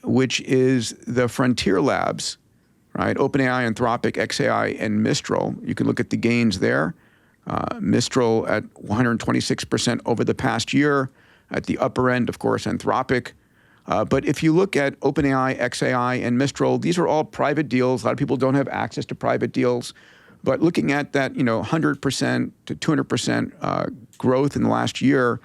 which is the frontier labs, right? OpenAI, Anthropic, XAI, and Mistral. You can look at the gains there. Mistral at 126% over the past year. At the upper end, of course, Anthropic. But if you look at OpenAI, XAI, and Mistral, these are all private deals. A lot of people don't have access to private deals. But looking at that, 100% to 200% growth in the last year,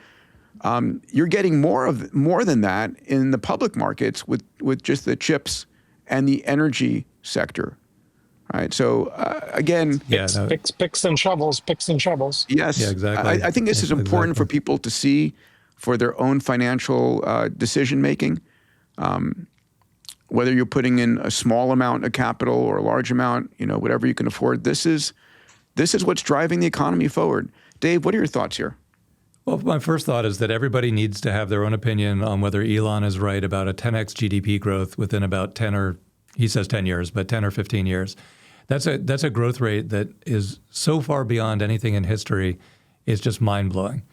you're getting more than that in the public markets with just the chips and the energy sector. Right. So again, picks and shovels. Yes, yeah, exactly. I think this is important for people to see for their own financial decision making. Whether you're putting in a small amount of capital or a large amount, whatever you can afford, this is what's driving the economy forward. Dave, what are your thoughts here? Well, my first thought is that everybody needs to have their own opinion on whether Elon is right about a 10x GDP growth within about 10 years, but 10 or 15 years. That's a growth rate that is so far beyond anything in history. It's just mind-blowing.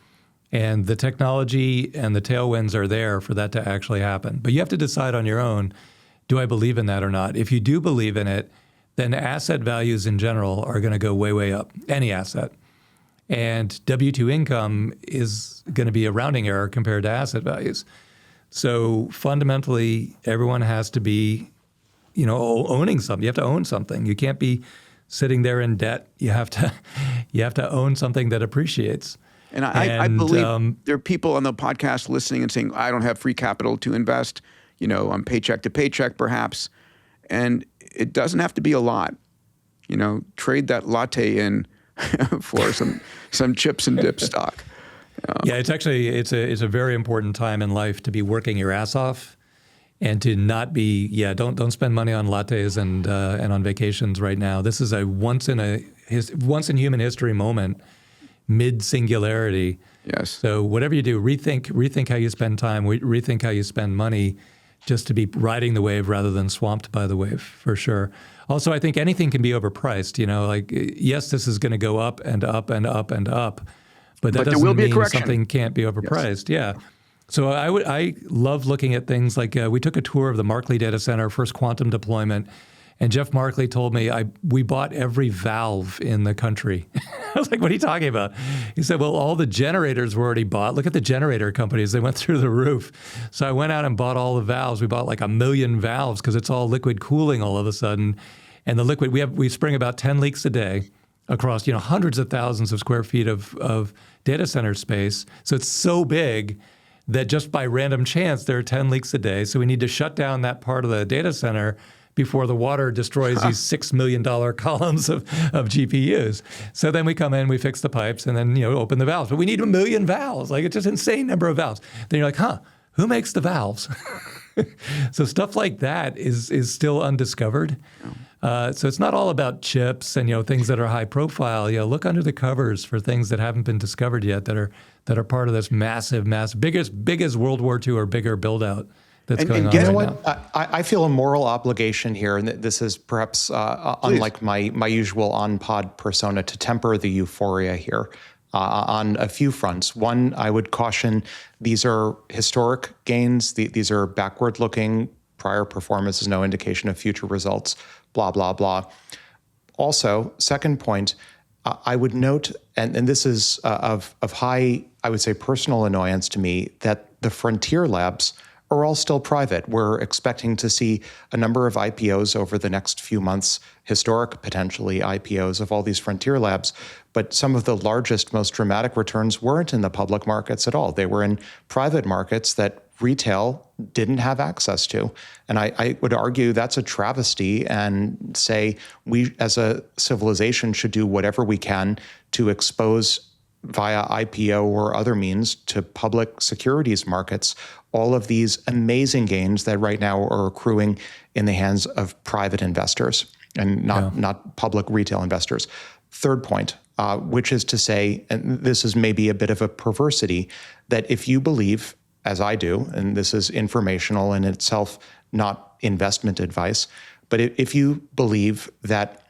And the technology and the tailwinds are there for that to actually happen. But you have to decide on your own, do I believe in that or not? If you do believe in it, then asset values in general are going to go way, way up, any asset. And W-2 income is going to be a rounding error compared to asset values. So fundamentally, everyone has to be, owning something. You have to own something. You can't be sitting there in debt. You have to own something that appreciates. And I believe there are people on the podcast listening and saying, I don't have free capital to invest, I'm paycheck to paycheck perhaps. And it doesn't have to be a lot. Trade that latte in for some chips and dip stock. Yeah, it's a very important time in life to be working your ass off and to not be, don't spend money on lattes and on vacations right now. This is a once in human history moment. Mid-singularity. Yes. So whatever you do, rethink how you spend time, rethink how you spend money, just to be riding the wave rather than swamped by the wave, for sure. Also, I think anything can be overpriced. Yes, this is going to go up and up and up and up, but that doesn't mean something can't be overpriced. Yes. Yeah. So I love looking at things like we took a tour of the Markley data center, first quantum deployment. And Jeff Markley told me, we bought every valve in the country. I was like, what are you talking about? He said, well, all the generators were already bought. Look at the generator companies. They went through the roof. So I went out and bought all the valves. We bought like 1 million valves because it's all liquid cooling all of a sudden. And the liquid, we spring about 10 leaks a day across hundreds of thousands of square feet of data center space. So it's so big that just by random chance, there are 10 leaks a day. So we need to shut down that part of the data center before the water destroys these $6 million columns of GPUs. So then we come in, we fix the pipes, and then open the valves. But we need 1 million valves. Like, it's just an insane number of valves. Then you're like, who makes the valves? So stuff like that is still undiscovered. So it's not all about chips and things that are high profile. Look under the covers for things that haven't been discovered yet that are part of this massive, big as World War II or bigger build out. That's going on right now. I feel a moral obligation here, and this is perhaps unlike my usual on-pod persona, to temper the euphoria here on a few fronts. One, I would caution these are historic gains. These are backward-looking. Prior performance is no indication of future results, blah, blah, blah. Also, second point, I would note, and this is of high, I would say, personal annoyance to me, that the frontier labs are all still private. We're expecting to see a number of IPOs over the next few months, historic potentially IPOs of all these frontier labs, but some of the largest, most dramatic returns weren't in the public markets at all. They were in private markets that retail didn't have access to. And I would argue that's a travesty and say we as a civilization should do whatever we can to expose via IPO or other means to public securities markets all of these amazing gains that right now are accruing in the hands of private investors and not public retail investors. Third point, which is to say, and this is maybe a bit of a perversity, that if you believe, as I do, and this is informational in itself, not investment advice, but if you believe that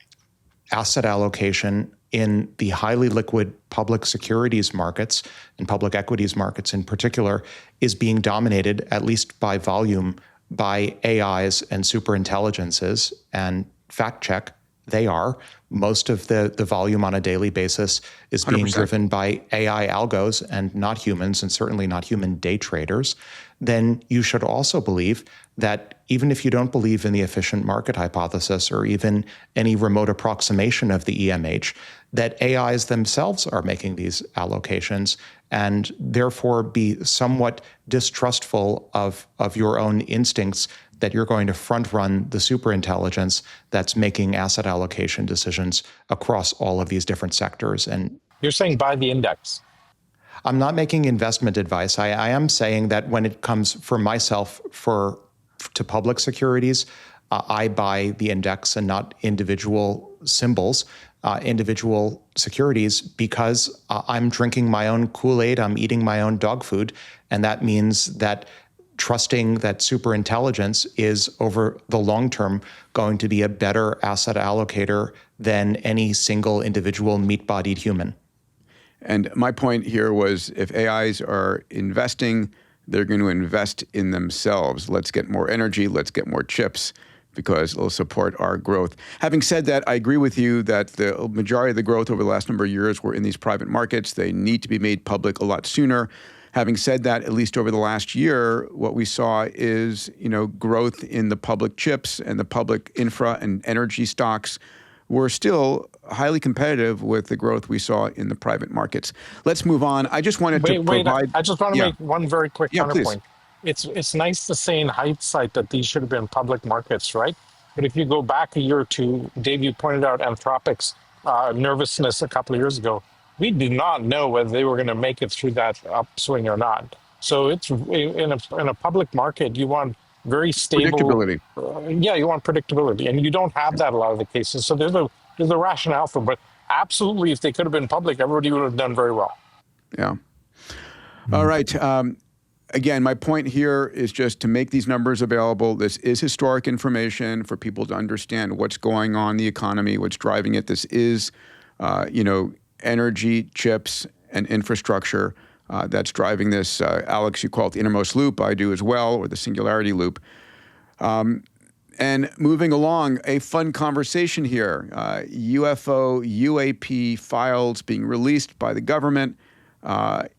asset allocation in the highly liquid public securities markets and public equities markets in particular is being dominated, at least by volume, by AIs and superintelligences. And fact check, they are. Most of the volume on a daily basis is being 100%. driven by AI algos and not humans, and certainly not human day traders. Then you should also believe that even if you don't believe in the efficient market hypothesis or even any remote approximation of the EMH, that AIs themselves are making these allocations, and therefore be somewhat distrustful of your own instincts that you're going to front run the superintelligence that's making asset allocation decisions across all of these different sectors. And you're saying buy the index. I'm not making investment advice. I am saying that when it comes for myself to public securities, I buy the index and not individual symbols, individual securities, because I'm drinking my own Kool-Aid, I'm eating my own dog food, and that means that trusting that superintelligence is over the long term going to be a better asset allocator than any single individual meat-bodied human. And my point here was, if AIs are investing, they're going to invest in themselves. Let's get more energy, let's get more chips, because it'll support our growth. Having said that, I agree with you that the majority of the growth over the last number of years were in these private markets. They need to be made public a lot sooner. Having said that, at least over the last year, what we saw is, growth in the public chips and the public infra and energy stocks were still highly competitive with the growth we saw in the private markets. Let's move on. I just wanted to provide... I just want to make one very quick counterpoint. Please. It's nice to say in hindsight that these should have been public markets, right? But if you go back a year or two, Dave, you pointed out Anthropic's nervousness a couple of years ago. We did not know whether they were going to make it through that upswing or not. So it's in a public market, you want very stable predictability. You want predictability, and you don't have that a lot of the cases. So there's a rationale for it. But absolutely, if they could have been public, everybody would have done very well. Yeah. All right. Again, my point here is just to make these numbers available. This is historic information for people to understand what's going on in the economy, what's driving it. This is, energy, chips, and infrastructure that's driving this. Alex, you call it the innermost loop. I do as well, or the singularity loop. And moving along, a fun conversation here. UFO, UAP files being released by the government.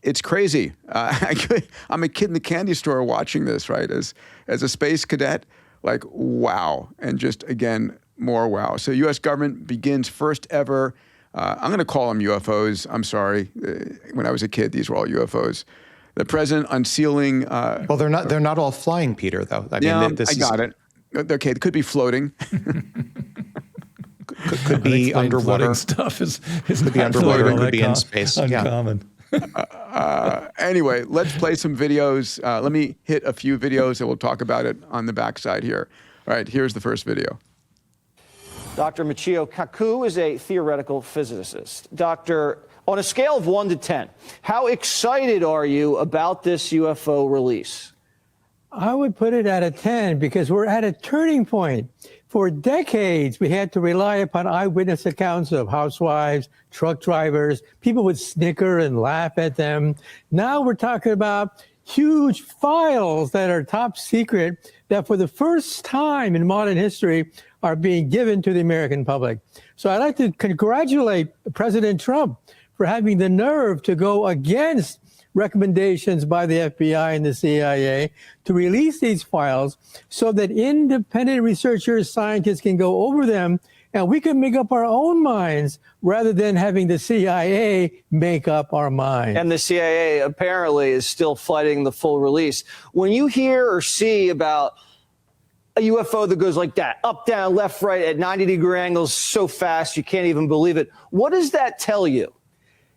It's crazy. I'm a kid in the candy store watching this, right? As a space cadet, like, wow. And just, again, more wow. So U.S. government begins first ever, I'm going to call them UFOs. I'm sorry. When I was a kid, these were all UFOs. The president unsealing... well, they're not all flying, Peter, though. I got it. Okay, it could be floating. could be underwater. Stuff is could be underwater, could be in space. Uncommon. Anyway, let's play some videos. Let me hit a few videos and we'll talk about it on the backside here. All right, here's the first video. Dr. Michio Kaku is a theoretical physicist. Doctor, on a scale of 1 to 10, how excited are you about this UFO release? I would put it at a 10 because we're at a turning point. For decades, we had to rely upon eyewitness accounts of housewives, truck drivers. People would snicker and laugh at them. Now we're talking about huge files that are top secret that for the first time in modern history are being given to the American public. So I'd like to congratulate President Trump for having the nerve to go against recommendations by the FBI and the CIA to release these files so that independent researchers, scientists can go over them and we can make up our own minds rather than having the CIA make up our minds. And the CIA apparently is still fighting the full release. When you hear or see about a UFO that goes like that, up, down, left, right, at 90-degree angles so fast you can't even believe it, what does that tell you?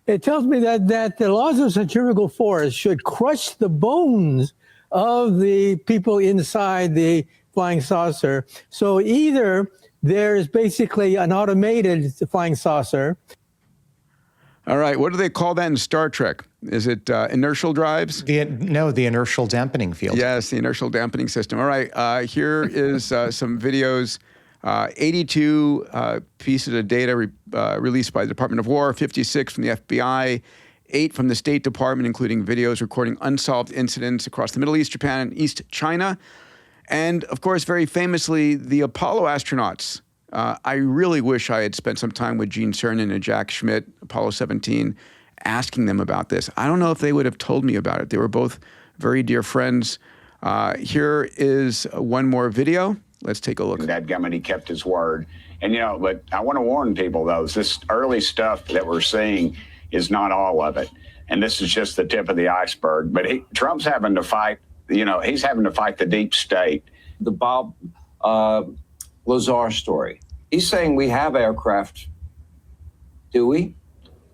It tells me that the laws of centrifugal force should crush the bones of the people inside the flying saucer. So either there's basically an automated flying saucer. All right. What do they call that in Star Trek? Is it inertial drives? The inertial dampening field. Yes, the inertial dampening system. All right. Here is some videos. 82 pieces of data released by the Department of War, 56 from the FBI, 8 from the State Department, including videos recording unsolved incidents across the Middle East, Japan, and East China. And, of course, very famously, the Apollo astronauts. I really wish I had spent some time with Gene Cernan and Jack Schmidt, Apollo 17, asking them about this. I don't know if they would have told me about it. They were both very dear friends. Here is one more video. Let's take a look. That he kept his word. And, but I want to warn people, though, this early stuff that we're seeing is not all of it. And this is just the tip of the iceberg. But Trump's having to fight, he's having to fight the deep state. The Bob Lazar story. He's saying we have aircraft. Do we?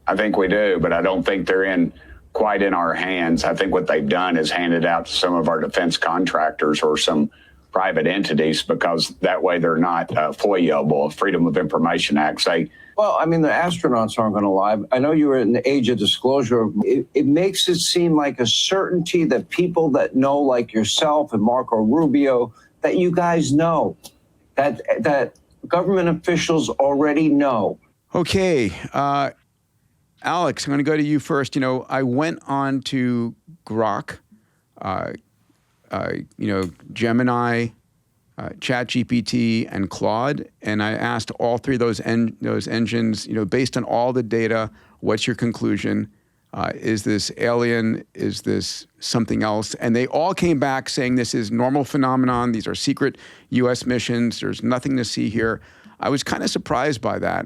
I think we do, but I don't think they're quite in our hands. I think what they've done is handed out to some of our defense contractors or some private entities, because that way they're not FOIA-able, Freedom of Information Act. Well, I mean, the astronauts aren't going to lie. I know you were in the age of disclosure. It makes it seem like a certainty that people that know, like yourself and Marco Rubio, that you guys know, that government officials already know. Okay. Alex, I'm going to go to you first. I went on to Grok, Gemini, ChatGPT, and Claude, and I asked all three of those engines, based on all the data, what's your conclusion? Is this alien? Is this something else? And they all came back saying this is normal phenomenon. These are secret U.S. missions. There's nothing to see here. I was kind of surprised by that.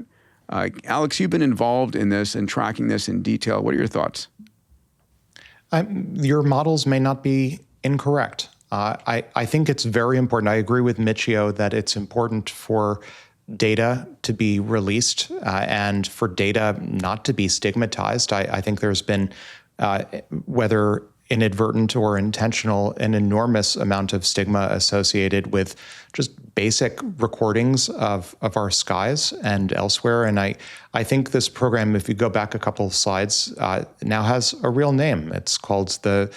Alex, you've been involved in this and tracking this in detail. What are your thoughts? Your models may not be incorrect. I think it's very important. I agree with Michio that it's important for data to be released and for data not to be stigmatized. I think there's been, whether inadvertent or intentional, an enormous amount of stigma associated with just basic recordings of our skies and elsewhere. And I think this program, if you go back a couple of slides, now has a real name. It's called the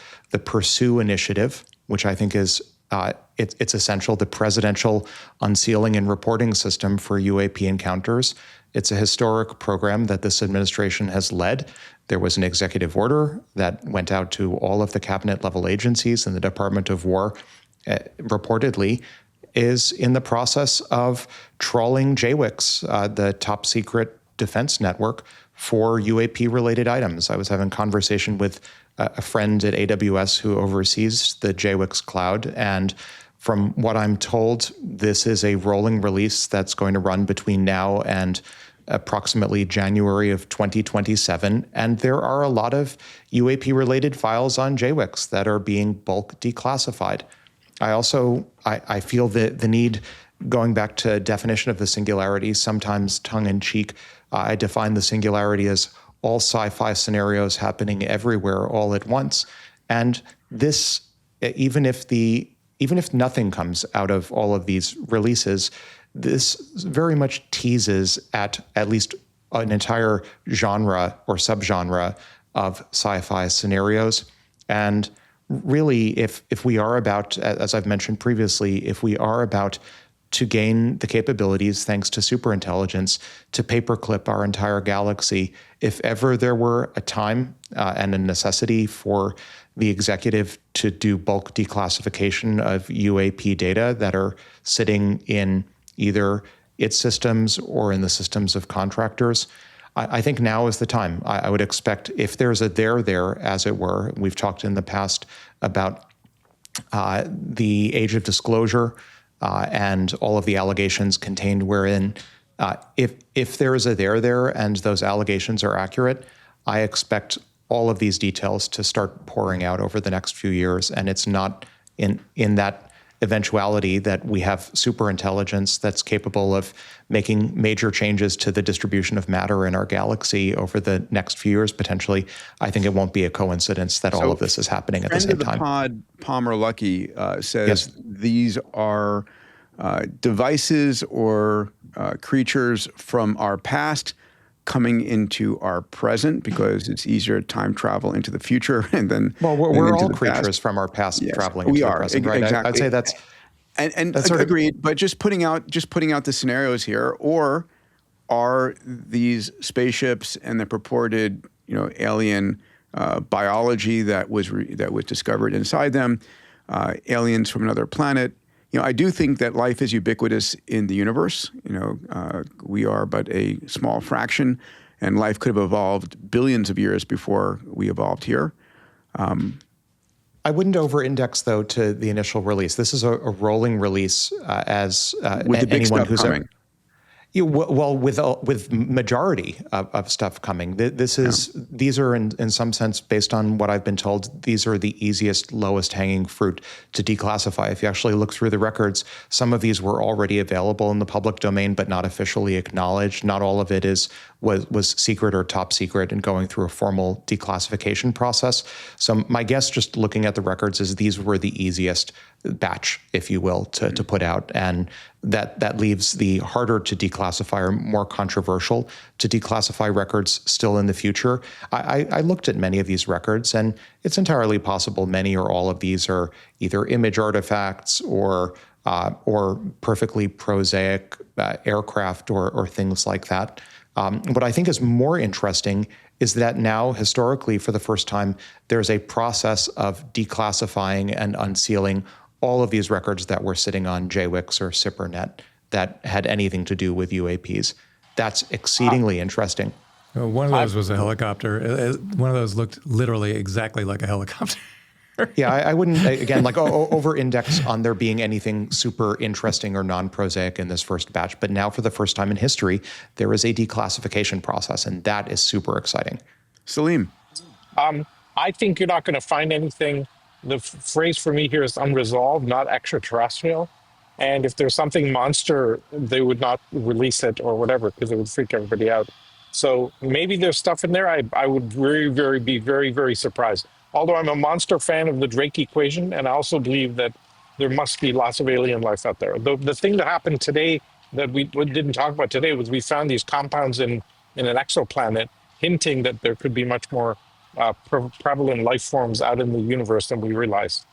Pursue Initiative, which I think is it's essential, the Presidential Unsealing and Reporting System for UAP Encounters. It's a historic program that this administration has led. There was an executive order that went out to all of the cabinet level agencies, and the Department of War reportedly is in the process of trawling JWICs, the top secret defense network, for UAP related items. I was having a conversation with a friend at AWS who oversees the JWICs cloud, and from what I'm told, this is a rolling release that's going to run between now and approximately January of 2027. And there are a lot of UAP-related files on JWICs that are being bulk declassified. I feel the need, going back to definition of the singularity, sometimes tongue-in-cheek, I define the singularity as all sci-fi scenarios happening everywhere all at once. And this, even if nothing comes out of all of these releases, this very much teases at least an entire genre or subgenre of sci-fi scenarios. And really, if we are about, as I've mentioned previously, if we are about to gain the capabilities, thanks to superintelligence, to paperclip our entire galaxy, if ever there were a time and a necessity for the executive to do bulk declassification of UAP data that are sitting in either its systems or in the systems of contractors, I think now is the time. I would expect, if there's a there, as it were, we've talked in the past about the age of disclosure and all of the allegations contained wherein, if there is a there and those allegations are accurate, I expect all of these details to start pouring out over the next few years. And it's not in that eventuality that we have superintelligence that's capable of making major changes to the distribution of matter in our galaxy over the next few years, potentially. I think it won't be a coincidence that all of this is happening at the same time. Pod Palmer Luckey says these are devices or creatures from our past coming into our present, because it's easier to time travel into the future and then. Well, we're all creatures from our past traveling into the present, right? Exactly. I'd say that's. And agreed, but just putting out the scenarios here, or are these spaceships and the purported alien biology that was discovered inside them, aliens from another planet? I do think that life is ubiquitous in the universe. We are but a small fraction, and life could have evolved billions of years before we evolved here. I wouldn't over-index, though, to the initial release. This is a rolling release, with the big stuff coming. With majority of stuff coming. These are in some sense, based on what I've been told, these are the easiest, lowest hanging fruit to declassify. If you actually look through the records, some of these were already available in the public domain, but not officially acknowledged. Not all of it was secret or top secret and going through a formal declassification process. So my guess, just looking at the records, is these were the easiest batch, if you will, to put out. And that leaves the harder to declassify or more controversial to declassify records still in the future. I looked at many of these records, and it's entirely possible many or all of these are either image artifacts or perfectly prosaic aircraft or things like that. What I think is more interesting is that now, historically, for the first time, there's a process of declassifying and unsealing all of these records that were sitting on JWIX or SIPRNet that had anything to do with UAPs. That's exceedingly interesting. One of those was a helicopter. One of those looked literally exactly like a helicopter. Yeah, I wouldn't, again, over-index on there being anything super interesting or non-prosaic in this first batch. But now, for the first time in history, there is a declassification process, and that is super exciting. Salim? I think you're not going to find anything. The phrase for me here is unresolved, not extraterrestrial. And if there's something monster, they would not release it or whatever, because it would freak everybody out. So maybe there's stuff in there. I would be very, very surprised. Although I'm a monster fan of the Drake equation, and I also believe that there must be lots of alien life out there. The thing that happened today that we didn't talk about today was we found these compounds in an exoplanet, hinting that there could be much more prevalent life forms out in the universe than we realize.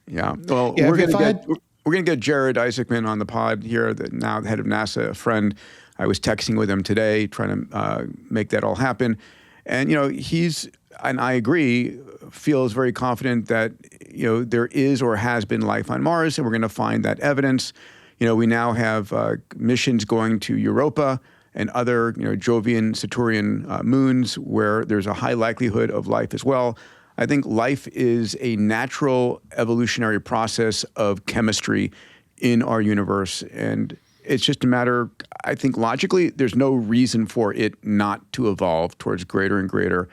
Yeah. Well, we're going to get Jared Isaacman on the pod here, now the head of NASA, a friend. I was texting with him today, trying to make that all happen. And, and I agree, feels very confident that, there is or has been life on Mars, and we're going to find that evidence. We now have missions going to Europa and other, Jovian, Saturnian moons where there's a high likelihood of life as well. I think life is a natural evolutionary process of chemistry in our universe. And it's just a matter, I think logically, there's no reason for it not to evolve towards greater and greater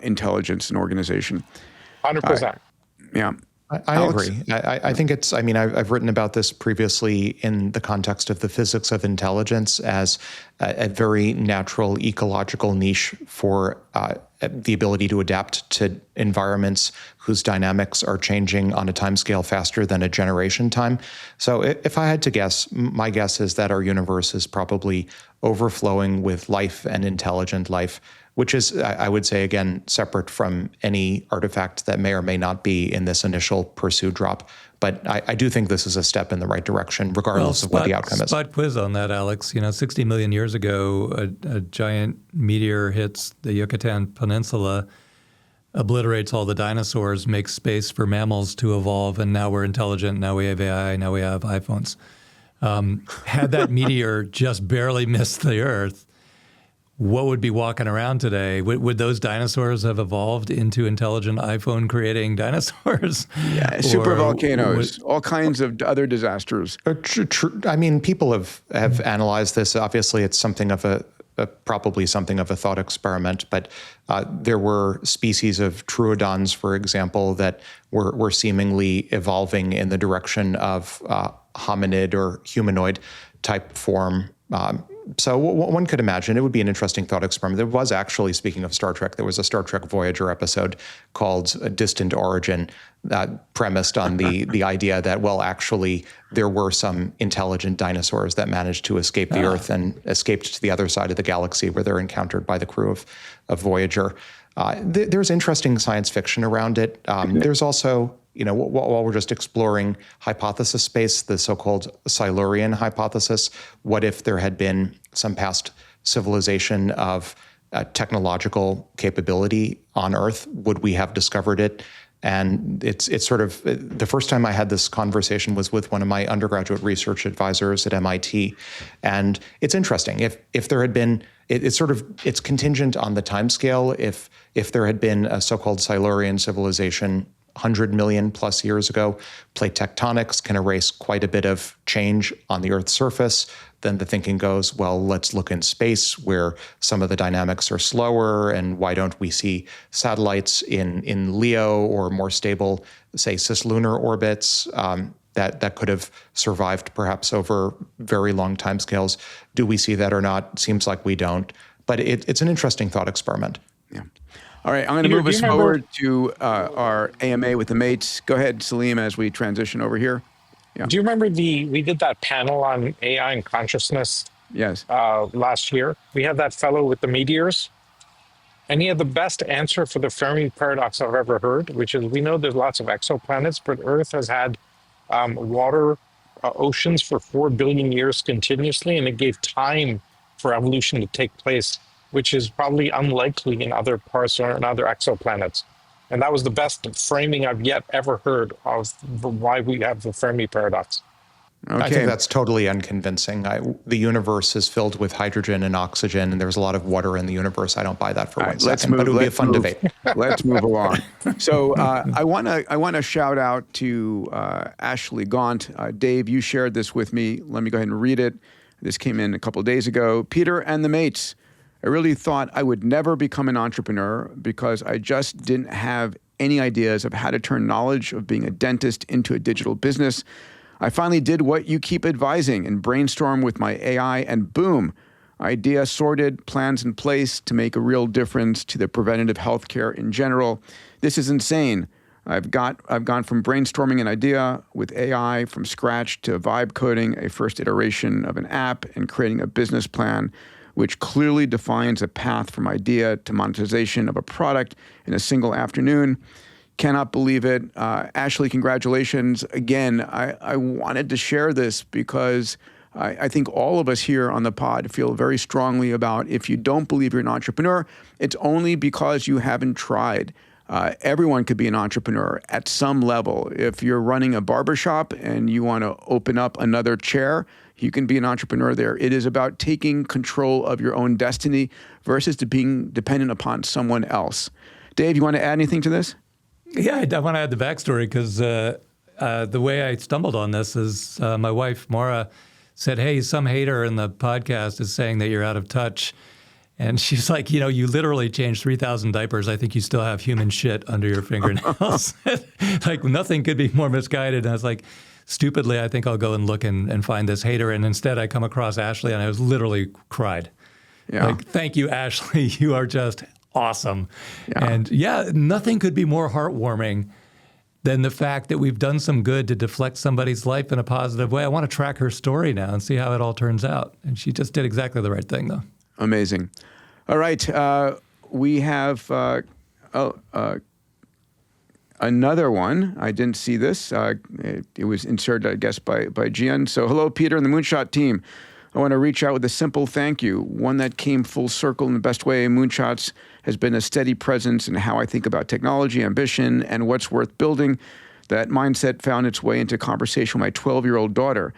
intelligence and organization. 100%. Yeah. I agree. I think it's, I've written about this previously in the context of the physics of intelligence as a very natural ecological niche for the ability to adapt to environments whose dynamics are changing on a timescale faster than a generation time. So if I had to guess, my guess is that our universe is probably overflowing with life and intelligent life, which is, I would say, again, separate from any artifact that may or may not be in this initial pursuit drop. But I do think this is a step in the right direction, regardless of what the outcome is. Spot quiz on that, Alex. 60 million years ago, a giant meteor hits the Yucatan Peninsula, obliterates all the dinosaurs, makes space for mammals to evolve, and now we're intelligent, now we have AI, now we have iPhones. Had that meteor just barely missed the Earth, what would be walking around today? Would those dinosaurs have evolved into intelligent iPhone-creating dinosaurs? Yeah, super volcanoes, all kinds of other disasters. People have analyzed this. Obviously, it's something of probably something of a thought experiment, but there were species of troodons, for example, that were seemingly evolving in the direction of hominid or humanoid type form. So one could imagine it would be an interesting thought experiment. There was actually, speaking of Star Trek, there was a Star Trek Voyager episode called A Distant Origin, premised on the idea that, well, actually, there were some intelligent dinosaurs that managed to escape the Earth and escaped to the other side of the galaxy where they're encountered by the crew of Voyager. There's interesting science fiction around it. There's also while we're just exploring hypothesis space, the so-called Silurian hypothesis, what if there had been some past civilization of technological capability on Earth? Would we have discovered it? And it's sort of, the first time I had this conversation was with one of my undergraduate research advisors at MIT. And it's interesting. If there had been, it's contingent on the timescale. If there had been a so-called Silurian civilization 100 million plus years ago, plate tectonics can erase quite a bit of change on the Earth's surface. Then the thinking goes, well, let's look in space where some of the dynamics are slower, and why don't we see satellites in LEO or more stable, say, cislunar orbits that could have survived perhaps over very long timescales? Do we see that or not? Seems like we don't. But it's an interesting thought experiment. Yeah. All right, I'm going to move us forward to our AMA with the mates. Go ahead, Salim, as we transition over here. Yeah. Do you remember we did that panel on AI and consciousness? Yes. Last year, we had that fellow with the meteors, and he had the best answer for the Fermi paradox I've ever heard, which is we know there's lots of exoplanets, but Earth has had water oceans for 4 billion years continuously, and it gave time for evolution to take place, which is probably unlikely in other parts or in other exoplanets. And that was the best framing I've yet ever heard of why we have the Fermi paradox. Okay. I think that's totally unconvincing. The universe is filled with hydrogen and oxygen, and there's a lot of water in the universe. I don't buy that for one second, but it would be a fun debate. Let's move along. So I want to shout out to Ashley Gaunt. Dave, you shared this with me. Let me go ahead and read it. This came in a couple of days ago. Peter and the mates. I really thought I would never become an entrepreneur because I just didn't have any ideas of how to turn knowledge of being a dentist into a digital business. I finally did what you keep advising and brainstorm with my AI, and boom, idea sorted, plans in place to make a real difference to the preventative healthcare in general. This is insane. I've gone from brainstorming an idea with AI from scratch to vibe coding a first iteration of an app and creating a business plan which clearly defines a path from idea to monetization of a product in a single afternoon. Cannot believe it. Ashley, congratulations. Again, I wanted to share this because I think all of us here on the pod feel very strongly about if you don't believe you're an entrepreneur, it's only because you haven't tried. Everyone could be an entrepreneur at some level. If you're running a barbershop and you want to open up another chair, you can be an entrepreneur there. It is about taking control of your own destiny versus being dependent upon someone else. Dave, you want to add anything to this? Yeah, I want to add the backstory because the way I stumbled on this is my wife, Maura, said, hey, some hater in the podcast is saying that you're out of touch. And she's like, you literally changed 3,000 diapers. I think you still have human shit under your fingernails. Like nothing could be more misguided. And I was like, stupidly, I think I'll go and look and find this hater. And instead I come across Ashley and I was literally cried. Yeah. Like, thank you, Ashley. You are just awesome. Yeah. And nothing could be more heartwarming than the fact that we've done some good to deflect somebody's life in a positive way. I want to track her story now and see how it all turns out. And she just did exactly the right thing, though. Amazing. All right. We have another one. I didn't see this. It was inserted, I guess, by Gian. So hello, Peter and the Moonshot team. I want to reach out with a simple thank you, one that came full circle in the best way. Moonshots has been a steady presence in how I think about technology, ambition, and what's worth building. That mindset found its way into conversation with my 12-year-old daughter.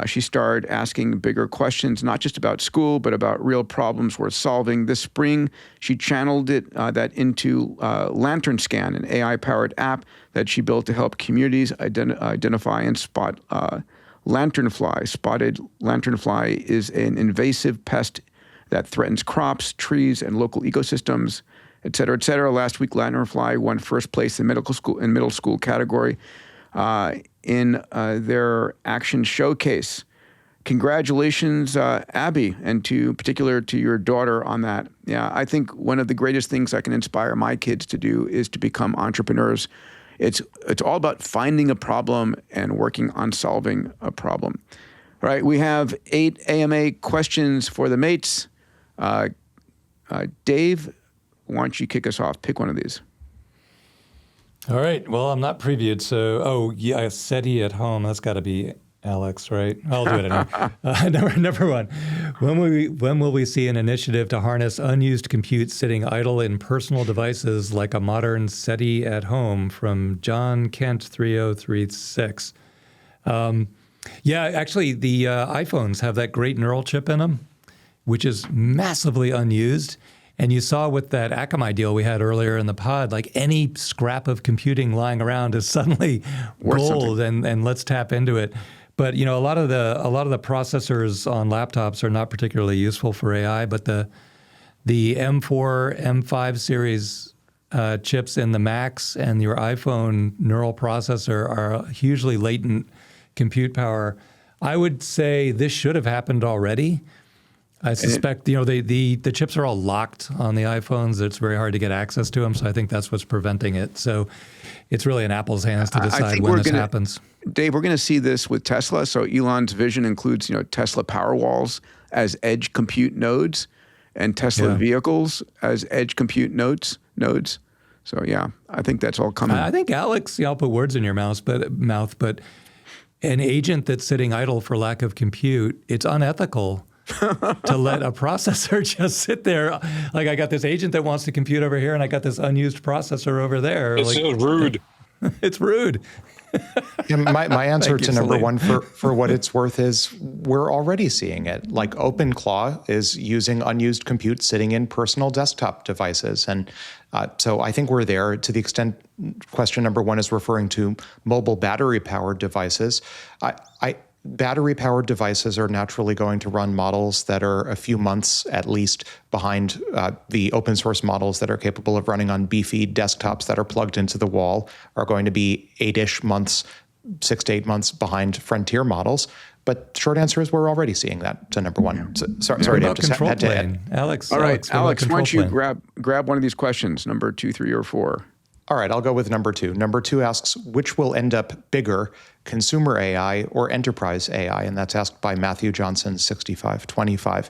She started asking bigger questions, not just about school, but about real problems worth solving. This spring, she channeled that into Lantern Scan, an AI-powered app that she built to help communities identify and spot lanternfly. Spotted lanternfly is an invasive pest that threatens crops, trees, and local ecosystems, et cetera, et cetera. Last week, lanternfly won first place in middle school category in their action showcase. Congratulations, Abby, and particular to your daughter on that. Yeah, I think one of the greatest things I can inspire my kids to do is to become entrepreneurs. It's all about finding a problem and working on solving a problem. All right, we have 8 AMA questions for the mates. Dave, why don't you kick us off? Pick one of these. All right. Well, I'm not previewed. So, SETI at home. That's got to be Alex, right? I'll do it anyway. Number one. When will we see an initiative to harness unused compute sitting idle in personal devices like a modern SETI at home? From John Kent 3036. Actually, the iPhones have that great neural chip in them, which is massively unused. And you saw with that Akamai deal we had earlier in the pod, like any scrap of computing lying around is suddenly gold, and let's tap into it. But a lot of the processors on laptops are not particularly useful for AI. But the M4, M5 series chips in the Macs and your iPhone neural processor are hugely latent compute power. I would say this should have happened already. I suspect, the chips are all locked on the iPhones. It's very hard to get access to them. So I think that's what's preventing it. So it's really in Apple's hands to decide when this happens. Dave, we're going to see this with Tesla. So Elon's vision includes, Tesla Powerwalls as edge compute nodes and Tesla vehicles as edge compute nodes. So I think that's all coming. I think Alex, I'll put words in your mouth, but an agent that's sitting idle for lack of compute, it's unethical to let a processor just sit there. Like, I got this agent that wants to compute over here, and I got this unused processor over there. It's rude. It's rude. My answer to number one for what it's worth is we're already seeing it. Like OpenClaw is using unused compute sitting in personal desktop devices. And so I think we're there to the extent question number one is referring to mobile battery-powered devices. Battery-powered devices are naturally going to run models that are a few months at least behind the open source models that are capable of running on beefy desktops that are plugged into the wall are going to be 8-ish months, 6 to 8 months behind frontier models. But the short answer is we're already seeing that to number one. So, sorry, Dave, just had to add. Alex. All right, Alex, why don't you grab one of these questions, number 2, 3, or 4? All right, I'll go with number 2. Number 2 asks, which will end up bigger, consumer AI or enterprise AI? And that's asked by Matthew Johnson, 6525.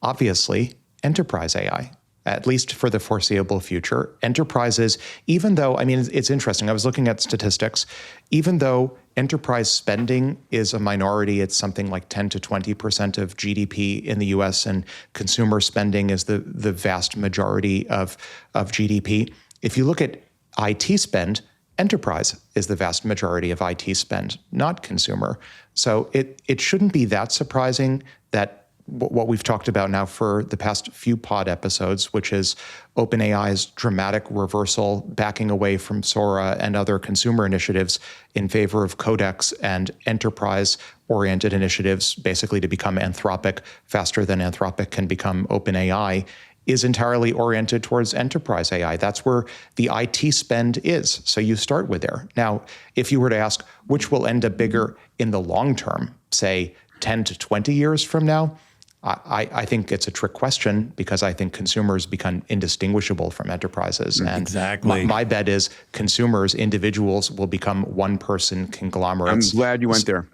Obviously, enterprise AI, at least for the foreseeable future. Enterprises, even though, it's interesting. I was looking at statistics. Even though enterprise spending is a minority, it's something like 10 to 20% of GDP in the US, and consumer spending is the vast majority of GDP. If you look at IT spend, enterprise is the vast majority of IT spend, not consumer. So it shouldn't be that surprising that what we've talked about now for the past few pod episodes, which is OpenAI's dramatic reversal, backing away from Sora and other consumer initiatives in favor of Codex and enterprise-oriented initiatives, basically to become Anthropic faster than Anthropic can become OpenAI, is entirely oriented towards enterprise AI. That's where the IT spend is. So you start with there. Now, if you were to ask which will end up bigger in the long term, say 10 to 20 years from now, I think it's a trick question because I think consumers become indistinguishable from enterprises. And exactly. My bet is consumers, individuals, will become one-person conglomerates. I'm glad you went there.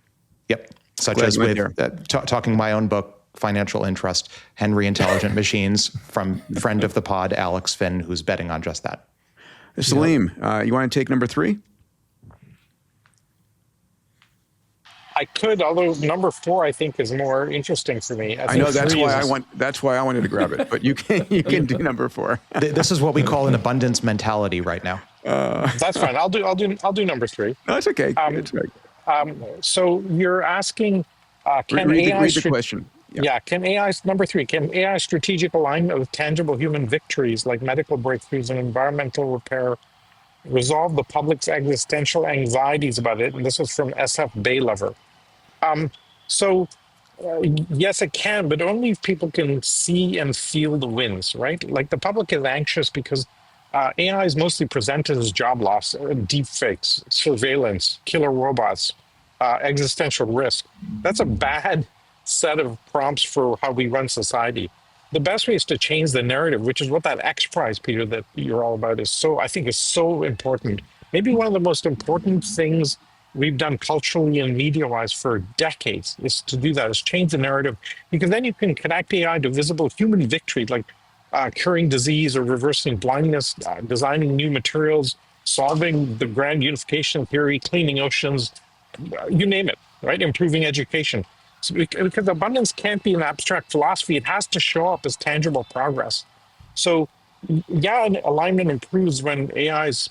Yep. Such as with talking my own book, Financial Interest, Henry Intelligent Machines, from friend of the pod, Alex Finn, who's betting on just that. Salim, you want to take number 3? I could, although number 4 I think is more interesting for me. I know that's why I wanted to grab it, but you can do number 4. This is what we call an abundance mentality right now. That's fine. I'll do number 3. No, it's okay. It's right. So you're asking, can read AI the question. Can AI, number 3, can AI strategic alignment with tangible human victories like medical breakthroughs and environmental repair resolve the public's existential anxieties about it? And this was from SF Baylover. Yes, it can, but only if people can see and feel the wins, right? Like the public is anxious because AI is mostly presented as job loss, deep fakes, surveillance, killer robots, existential risk. That's a bad set of prompts for how we run society. The best way is to change the narrative, which is what that XPRIZE, Peter, that you're all about I think is so important. Maybe one of the most important things we've done culturally and media-wise for decades is to do that, is change the narrative, because then you can connect AI to visible human victory, like curing disease or reversing blindness, designing new materials, solving the grand unification theory, cleaning oceans, you name it, right? Improving education. So because abundance can't be an abstract philosophy, it has to show up as tangible progress. So, yeah, alignment improves when AI's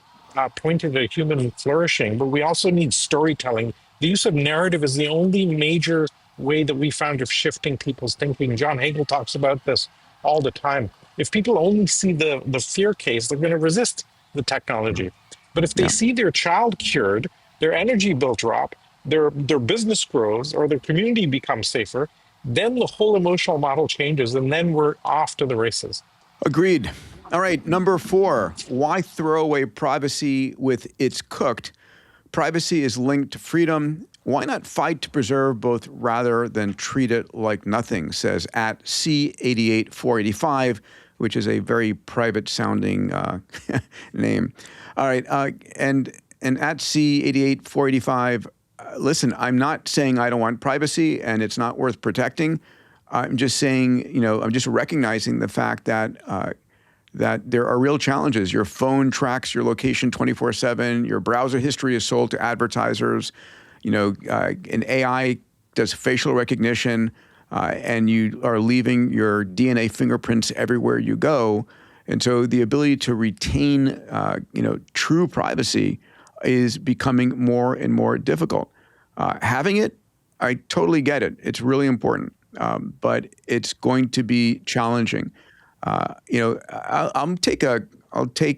pointed at human flourishing, but we also need storytelling. The use of narrative is the only major way that we found of shifting people's thinking. John Hagel talks about this all the time. If people only see the fear case, they're going to resist the technology. But if they see their child cured, their energy bill drop, their business grows, or their community becomes safer, then the whole emotional model changes, and then we're off to the races. Agreed. All right, number 4, why throw away privacy with it's cooked? Privacy is linked to freedom. Why not fight to preserve both rather than treat it like nothing, says at C88485, which is a very private sounding name. All right, and at C88485, listen, I'm not saying I don't want privacy and it's not worth protecting. I'm just saying, I'm just recognizing the fact that that there are real challenges. Your phone tracks your location 24/7. Your browser history is sold to advertisers. An AI does facial recognition, and you are leaving your DNA fingerprints everywhere you go. And so the ability to retain, true privacy is becoming more and more difficult. Having it, I totally get it. It's really important, but it's going to be challenging. I'll take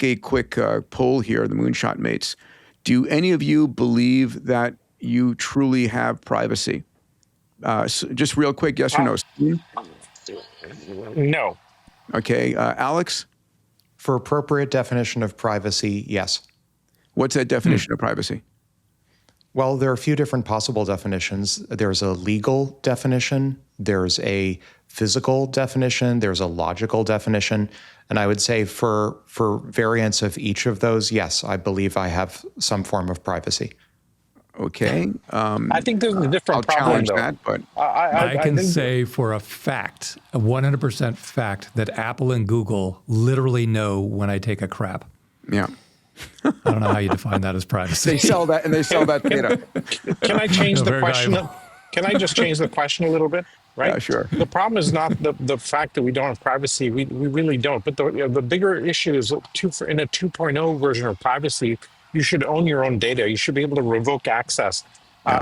a quick poll here, the Moonshot Mates. Do any of you believe that you truly have privacy? So just real quick, yes or no? No. Okay, Alex? For appropriate definition of privacy, yes. What's that definition of privacy? Well, there are a few different possible definitions. There's a legal definition, there's a physical definition, there's a logical definition. And I would say for variants of each of those, yes, I believe I have some form of privacy. Okay. I think there's a different problem, though. That, but I can say for a fact, a 100% fact, that Apple and Google literally know when I take a crap. Yeah. I don't know how you define that as privacy. They sell that, and they sell that data. Can I change the question? Can I just change the question a little bit? Right? Yeah, sure. The problem is not the fact that we don't have privacy. We really don't. But the bigger issue is in a 2.0 version of privacy, you should own your own data. You should be able to revoke access.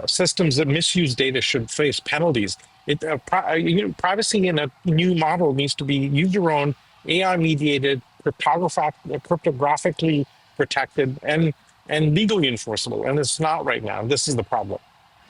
Systems that misuse data should face penalties. Privacy in a new model needs to be use your own, AI-mediated, cryptographically protected, and legally enforceable. And it's not right now. This is the problem.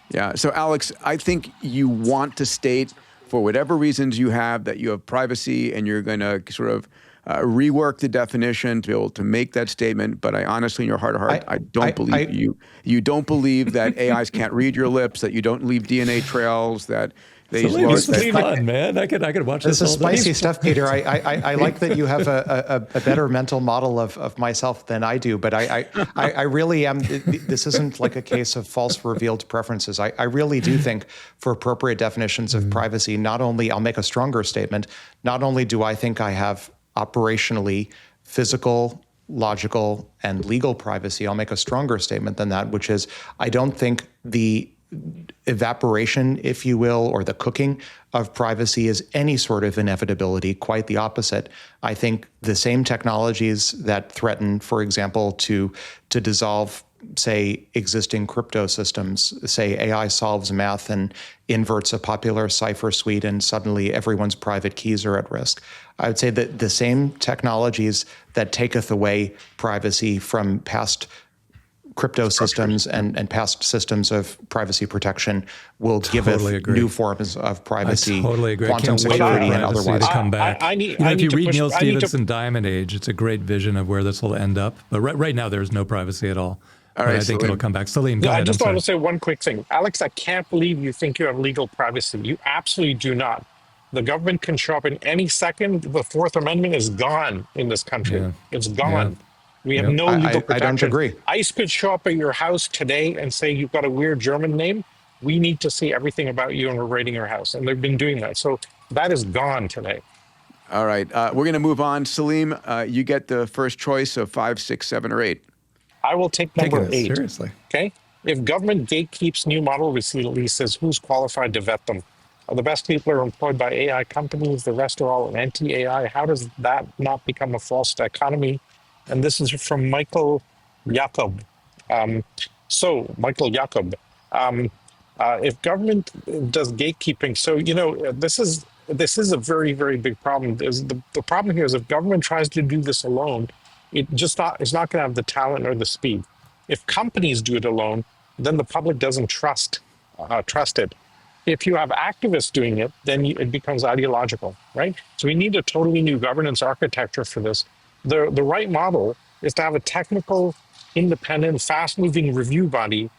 Yeah. So, Alex, I think you want to state, for whatever reasons you have, that you have privacy, and you're going to sort of rework the definition to be able to make that statement. But I honestly, in your heart of heart, I don't believe you. You don't believe that AIs can't read your lips, that you don't leave DNA trails, that they leave on, man. I could watch this. This is spicy stuff, Peter. I like that you have a better mental model of myself than I do, but I really am. This isn't like a case of false revealed preferences. I really do think for appropriate definitions of privacy, not only, I'll make a stronger statement, not only do I think I have operationally physical, logical, and legal privacy, I'll make a stronger statement than that, which is I don't think the evaporation, if you will, or the cooking of privacy is any sort of inevitability. Quite the opposite. I think the same technologies that threaten, for example, to dissolve, say, existing crypto systems, say AI solves math and inverts a popular cipher suite and suddenly everyone's private keys are at risk. I would say that the same technologies that taketh away privacy from past crypto systems and past systems of privacy protection will give us new forms of privacy, I totally agree. quantum security, and otherwise. To come back. If you read Neil Stephenson Diamond Age, it's a great vision of where this will end up. But right now, there's no privacy at all. All right, I think it'll come back. Salim, go ahead. I just want to say one quick thing. Alex, I can't believe you think you have legal privacy. You absolutely do not. The government can show up in any second. The Fourth Amendment is gone in this country. Yeah. It's gone. Yeah. We have no legal protection. I don't agree. ICE could show up at your house today and say you've got a weird German name. We need to see everything about you, and we're raiding your house. And they've been doing that. So that is gone today. All right. We're going to move on. Salim, you get the first choice of 5, 6, 7, or 8. I will take number 8. Seriously. Okay? If government gatekeeps new model releases, who's qualified to vet them? The best people are employed by AI companies. The rest are all anti-AI. How does that not become a false dichotomy? And this is from Michael Jacob. Michael Jacob, if government does gatekeeping, this is a very, very big problem. The problem here is if government tries to do this alone, it's not going to have the talent or the speed. If companies do it alone, then the public doesn't trust it. If you have activists doing it, then it becomes ideological, right? So we need a totally new governance architecture for this. The right model is to have a technical, independent, fast-moving review body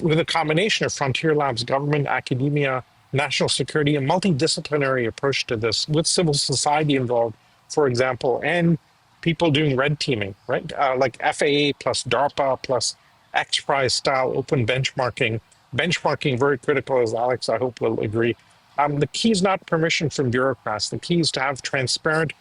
with a combination of frontier labs, government, academia, national security, a multidisciplinary approach to this with civil society involved, for example, and people doing red teaming, right? Like FAA plus DARPA plus XPRIZE style open benchmarking. Benchmarking, very critical, as Alex, I hope, will agree. The key is not permission from bureaucrats. The key is to have transparent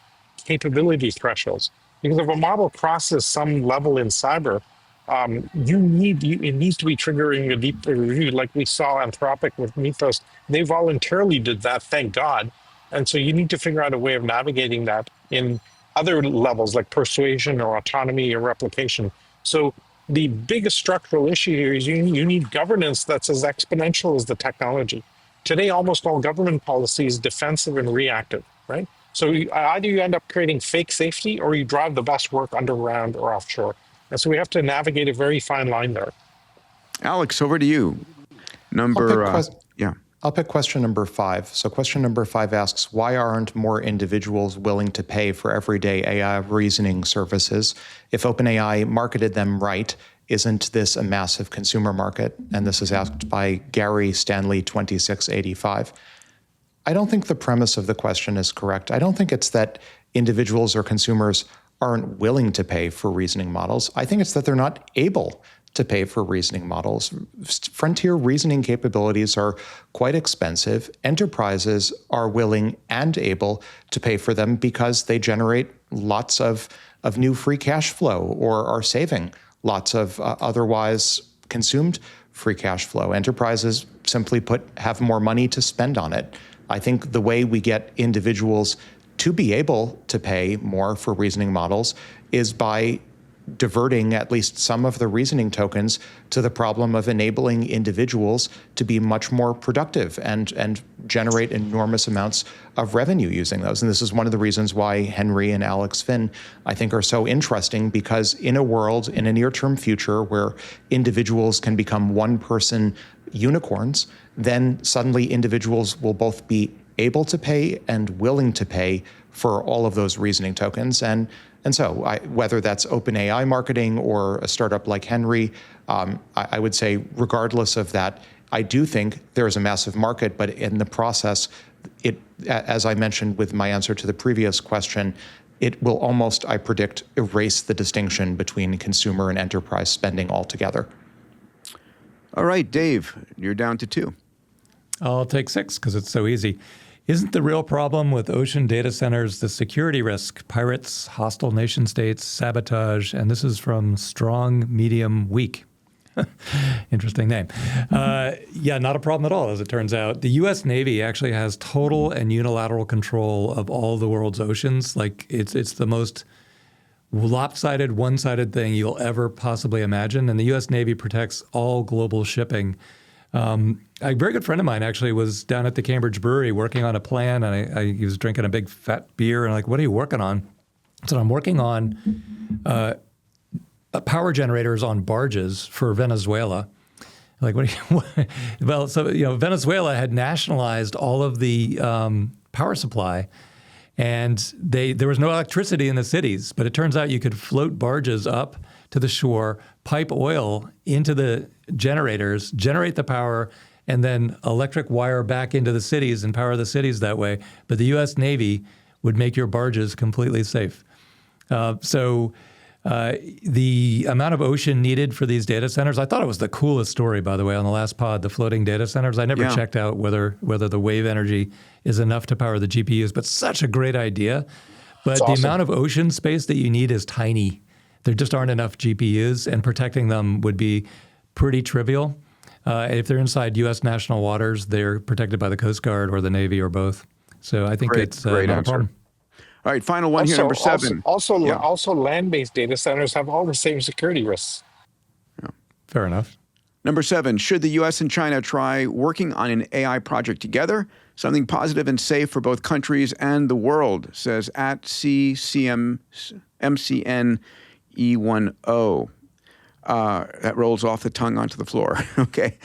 capability thresholds. Because if a model crosses some level in cyber, it needs to be triggering a deep review, like we saw Anthropic with Mythos. They voluntarily did that, thank God. And so you need to figure out a way of navigating that in other levels, like persuasion or autonomy or replication. So the biggest structural issue here is you need governance that's as exponential as the technology. Today, almost all government policy is defensive and reactive, right? So either you end up creating fake safety or you drive the best work underground or offshore. And so we have to navigate a very fine line there. Alex, over to you. I'll pick question number 5. So question number 5 asks, why aren't more individuals willing to pay for everyday AI reasoning services? If OpenAI marketed them right, isn't this a massive consumer market? And this is asked by Gary Stanley 2685. I don't think the premise of the question is correct. I don't think it's that individuals or consumers aren't willing to pay for reasoning models. I think it's that they're not able to pay for reasoning models. Frontier reasoning capabilities are quite expensive. Enterprises are willing and able to pay for them because they generate lots of new free cash flow or are saving lots of otherwise consumed free cash flow. Enterprises, simply put, have more money to spend on it. I think the way we get individuals to be able to pay more for reasoning models is by diverting at least some of the reasoning tokens to the problem of enabling individuals to be much more productive and generate enormous amounts of revenue using those. And this is one of the reasons why Henry and Alex Finn, I think, are so interesting, because in a world, in a near-term future where individuals can become one-person unicorns, then suddenly individuals will both be able to pay and willing to pay for all of those reasoning tokens. And so whether that's OpenAI marketing or a startup like Henry, I would say regardless of that, I do think there is a massive market, but in the process, as I mentioned with my answer to the previous question, it will almost, I predict, erase the distinction between consumer and enterprise spending altogether. All right, Dave, you're down to 2. I'll take 6 because it's so easy. Isn't the real problem with ocean data centers the security risk? Pirates, hostile nation states, sabotage, and this is from Strong, Medium, Weak. Interesting name. Yeah, not a problem at all, as it turns out. The U.S. Navy actually has total and unilateral control of all the world's oceans. Like, it's the most lopsided, one-sided thing you'll ever possibly imagine. And the U.S. Navy protects all global shipping. A very good friend of mine actually was down at the Cambridge Brewery working on a plan, and he was drinking a big fat beer, and I'm like, what are you working on? So I'm working on power generators on barges for Venezuela. Like, what are you? Well, so Venezuela had nationalized all of the power supply, and there was no electricity in the cities, but it turns out you could float barges up to the shore, pipe oil into the generators, generate the power, and then electric wire back into the cities and power the cities that way. But the U.S. Navy would make your barges completely safe. So the amount of ocean needed for these data centers, I thought it was the coolest story, by the way, on the last pod, the floating data centers. I never checked out whether the wave energy is enough to power the GPUs, but such a great idea. But the amount of ocean space that you need is tiny. There just aren't enough GPUs, and protecting them would be pretty trivial. If they're inside U.S. national waters, they're protected by the Coast Guard or the Navy or both. So I think it's great not answer. a problem. All right, final one here, number 7. Also, land-based data centers have all the same security risks. Yeah. Fair enough. Number 7, should the U.S. and China try working on an AI project together? Something positive and safe for both countries and the world, says at CMCNE10. That rolls off the tongue onto the floor. Okay,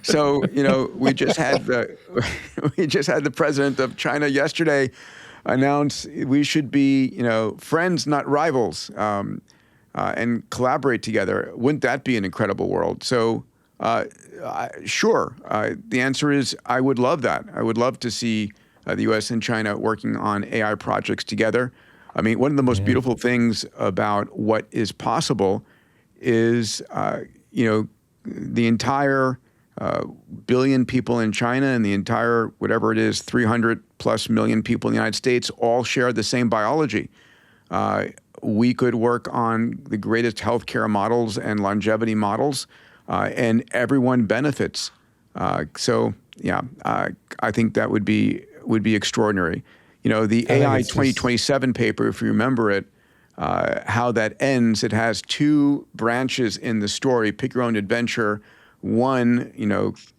so we just had the president of China yesterday announce we should be friends, not rivals, and collaborate together. Wouldn't that be an incredible world? So sure, the answer is I would love that. I would love to see the U.S. and China working on AI projects together. I mean, one of the most beautiful things about what is possible is, the entire billion people in China and the entire, whatever it is, 300 plus million people in the United States all share the same biology. We could work on the greatest healthcare models and longevity models, and everyone benefits. I think that would be extraordinary. The AI 2027 paper, if you remember it, how that ends, it has 2 branches in the story, pick your own adventure. One,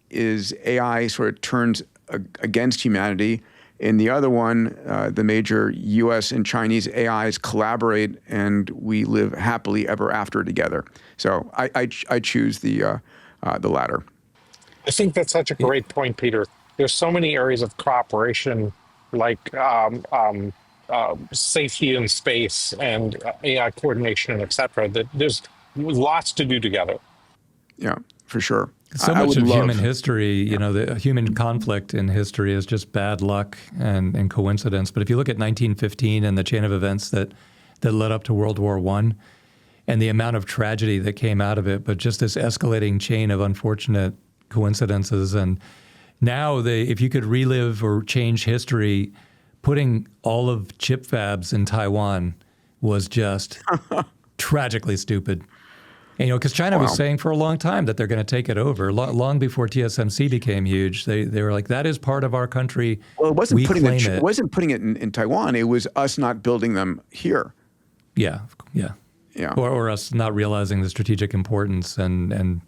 is AI sort of turns against humanity. In the other one, the major U.S. and Chinese AIs collaborate and we live happily ever after together. So I choose the latter. I think that's such a great point, Peter. There's so many areas of cooperation, like safety in space and AI coordination, et cetera, that there's lots to do together. Yeah, for sure. So much of human history, the human conflict in history is just bad luck and coincidence. But if you look at 1915 and the chain of events that led up to World War I and the amount of tragedy that came out of it, but just this escalating chain of unfortunate coincidences. And now if you could relive or change history, putting all of chip fabs in Taiwan was just tragically stupid. And, because China was saying for a long time that they're going to take it over. Long before TSMC became huge, they were like, that is part of our country. Well, it wasn't putting it in Taiwan. It was us not building them here. Yeah. Or us not realizing the strategic importance and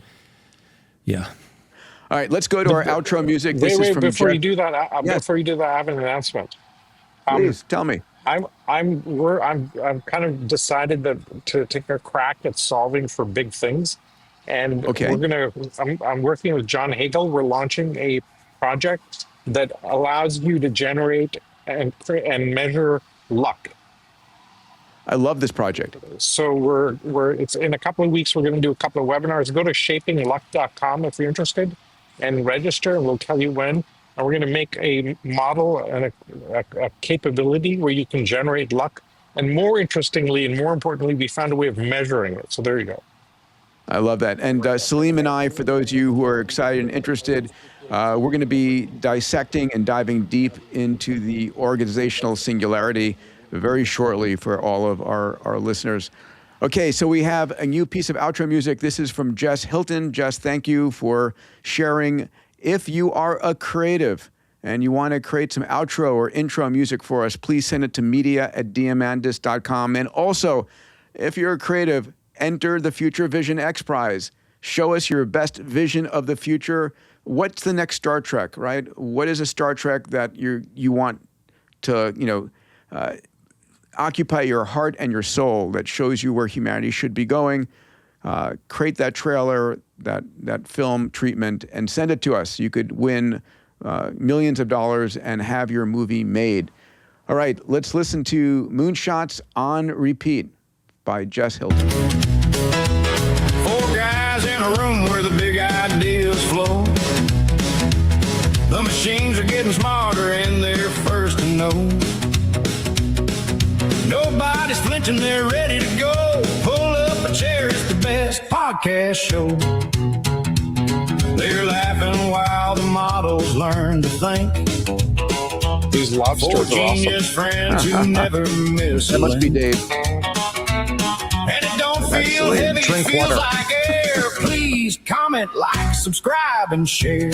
yeah. All right, let's go to our outro music. Before you do that, I have an announcement. Please tell me. I'm kind of decided to take a crack at solving for big things, and I'm working with John Hagel. We're launching a project that allows you to generate and measure luck. I love this project. So it's in a couple of weeks. We're going to do a couple of webinars. Go to shapingluck.com if you're interested, and register, and we'll tell you when. And we're going to make a model and a capability where you can generate luck. And more interestingly, and more importantly, we found a way of measuring it. So there you go. I love that. And Salim and I, for those of you who are excited and interested, we're going to be dissecting and diving deep into the organizational singularity very shortly for all of our listeners. Okay, so we have a new piece of outro music. This is from Jess Hilton. Jess, thank you for sharing. If you are a creative and you want to create some outro or intro music for us, please send it to media@diamandis.com. And also, if you're a creative, enter the Future Vision XPRIZE. Show us your best vision of the future. What's the next Star Trek, right? What is a Star Trek that you want to, occupy your heart and your soul, that shows you where humanity should be going? Create that trailer, that film treatment, and send it to us. You could win millions of dollars and have your movie made. All right, let's listen to Moonshots on Repeat by Jess Hilton. 4 guys in a room where the big ideas flow. The machines are getting smarter and they're first to know. Nobody's flinching, they're ready to go. Pull up a chair, it's the best podcast show. They're laughing while the models learn to think. These lobsters are genius awesome. Friends who never miss That must be Dave. And feel heavy, Drink feels water. like air. Please comment, like, subscribe, and share.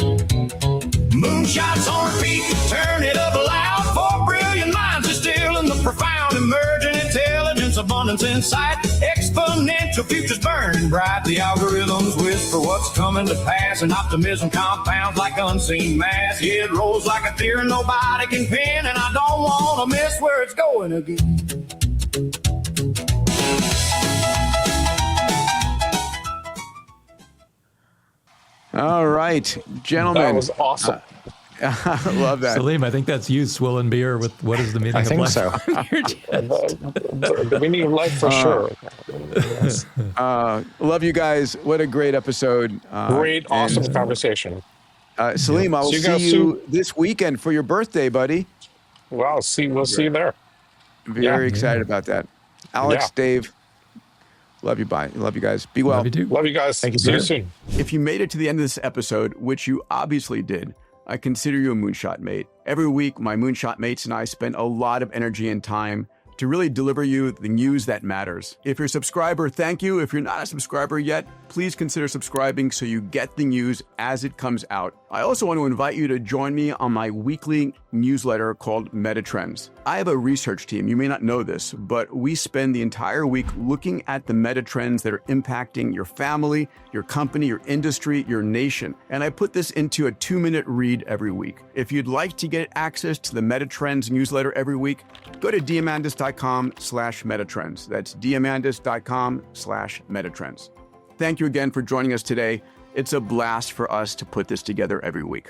Moonshots on repeat, turn it up loud. 4 brilliant minds distilling the profound, emerging intelligence, abundance, insight. Exponential futures burning bright. The algorithms whisper what's coming to pass, and optimism compounds like unseen mass. Yeah, it rolls like a theorem nobody can pin, and I don't want to miss where it's going again. All right, gentlemen. That was awesome. I love that. Salim, I think that's you swilling beer with what is the meaning I of think life so. on your chest. The meaning of life for sure. Love you guys. What a great episode. Great, awesome conversation. Salim, I will see you this weekend for your birthday, buddy. Well, we'll see you there. Very excited about that. Alex, Dave, love you. Bye. Love you guys. Be well. Love you too. Love you guys. Thank you, See you Peter. soon. If you made it to the end of this episode, which you obviously did, I consider you a moonshot mate. Every week, my moonshot mates and I spend a lot of energy and time to really deliver you the news that matters. If you're a subscriber, thank you. If you're not a subscriber yet, please consider subscribing so you get the news as it comes out. I also want to invite you to join me on my weekly newsletter called Metatrends. I have a research team. You may not know this, but we spend the entire week looking at the metatrends that are impacting your family, your company, your industry, your nation. And I put this into a 2-minute read every week. If you'd like to get access to the Metatrends newsletter every week, go to diamandis.com/metatrends. That's diamandis.com/metatrends. Thank you again for joining us today. It's a blast for us to put this together every week.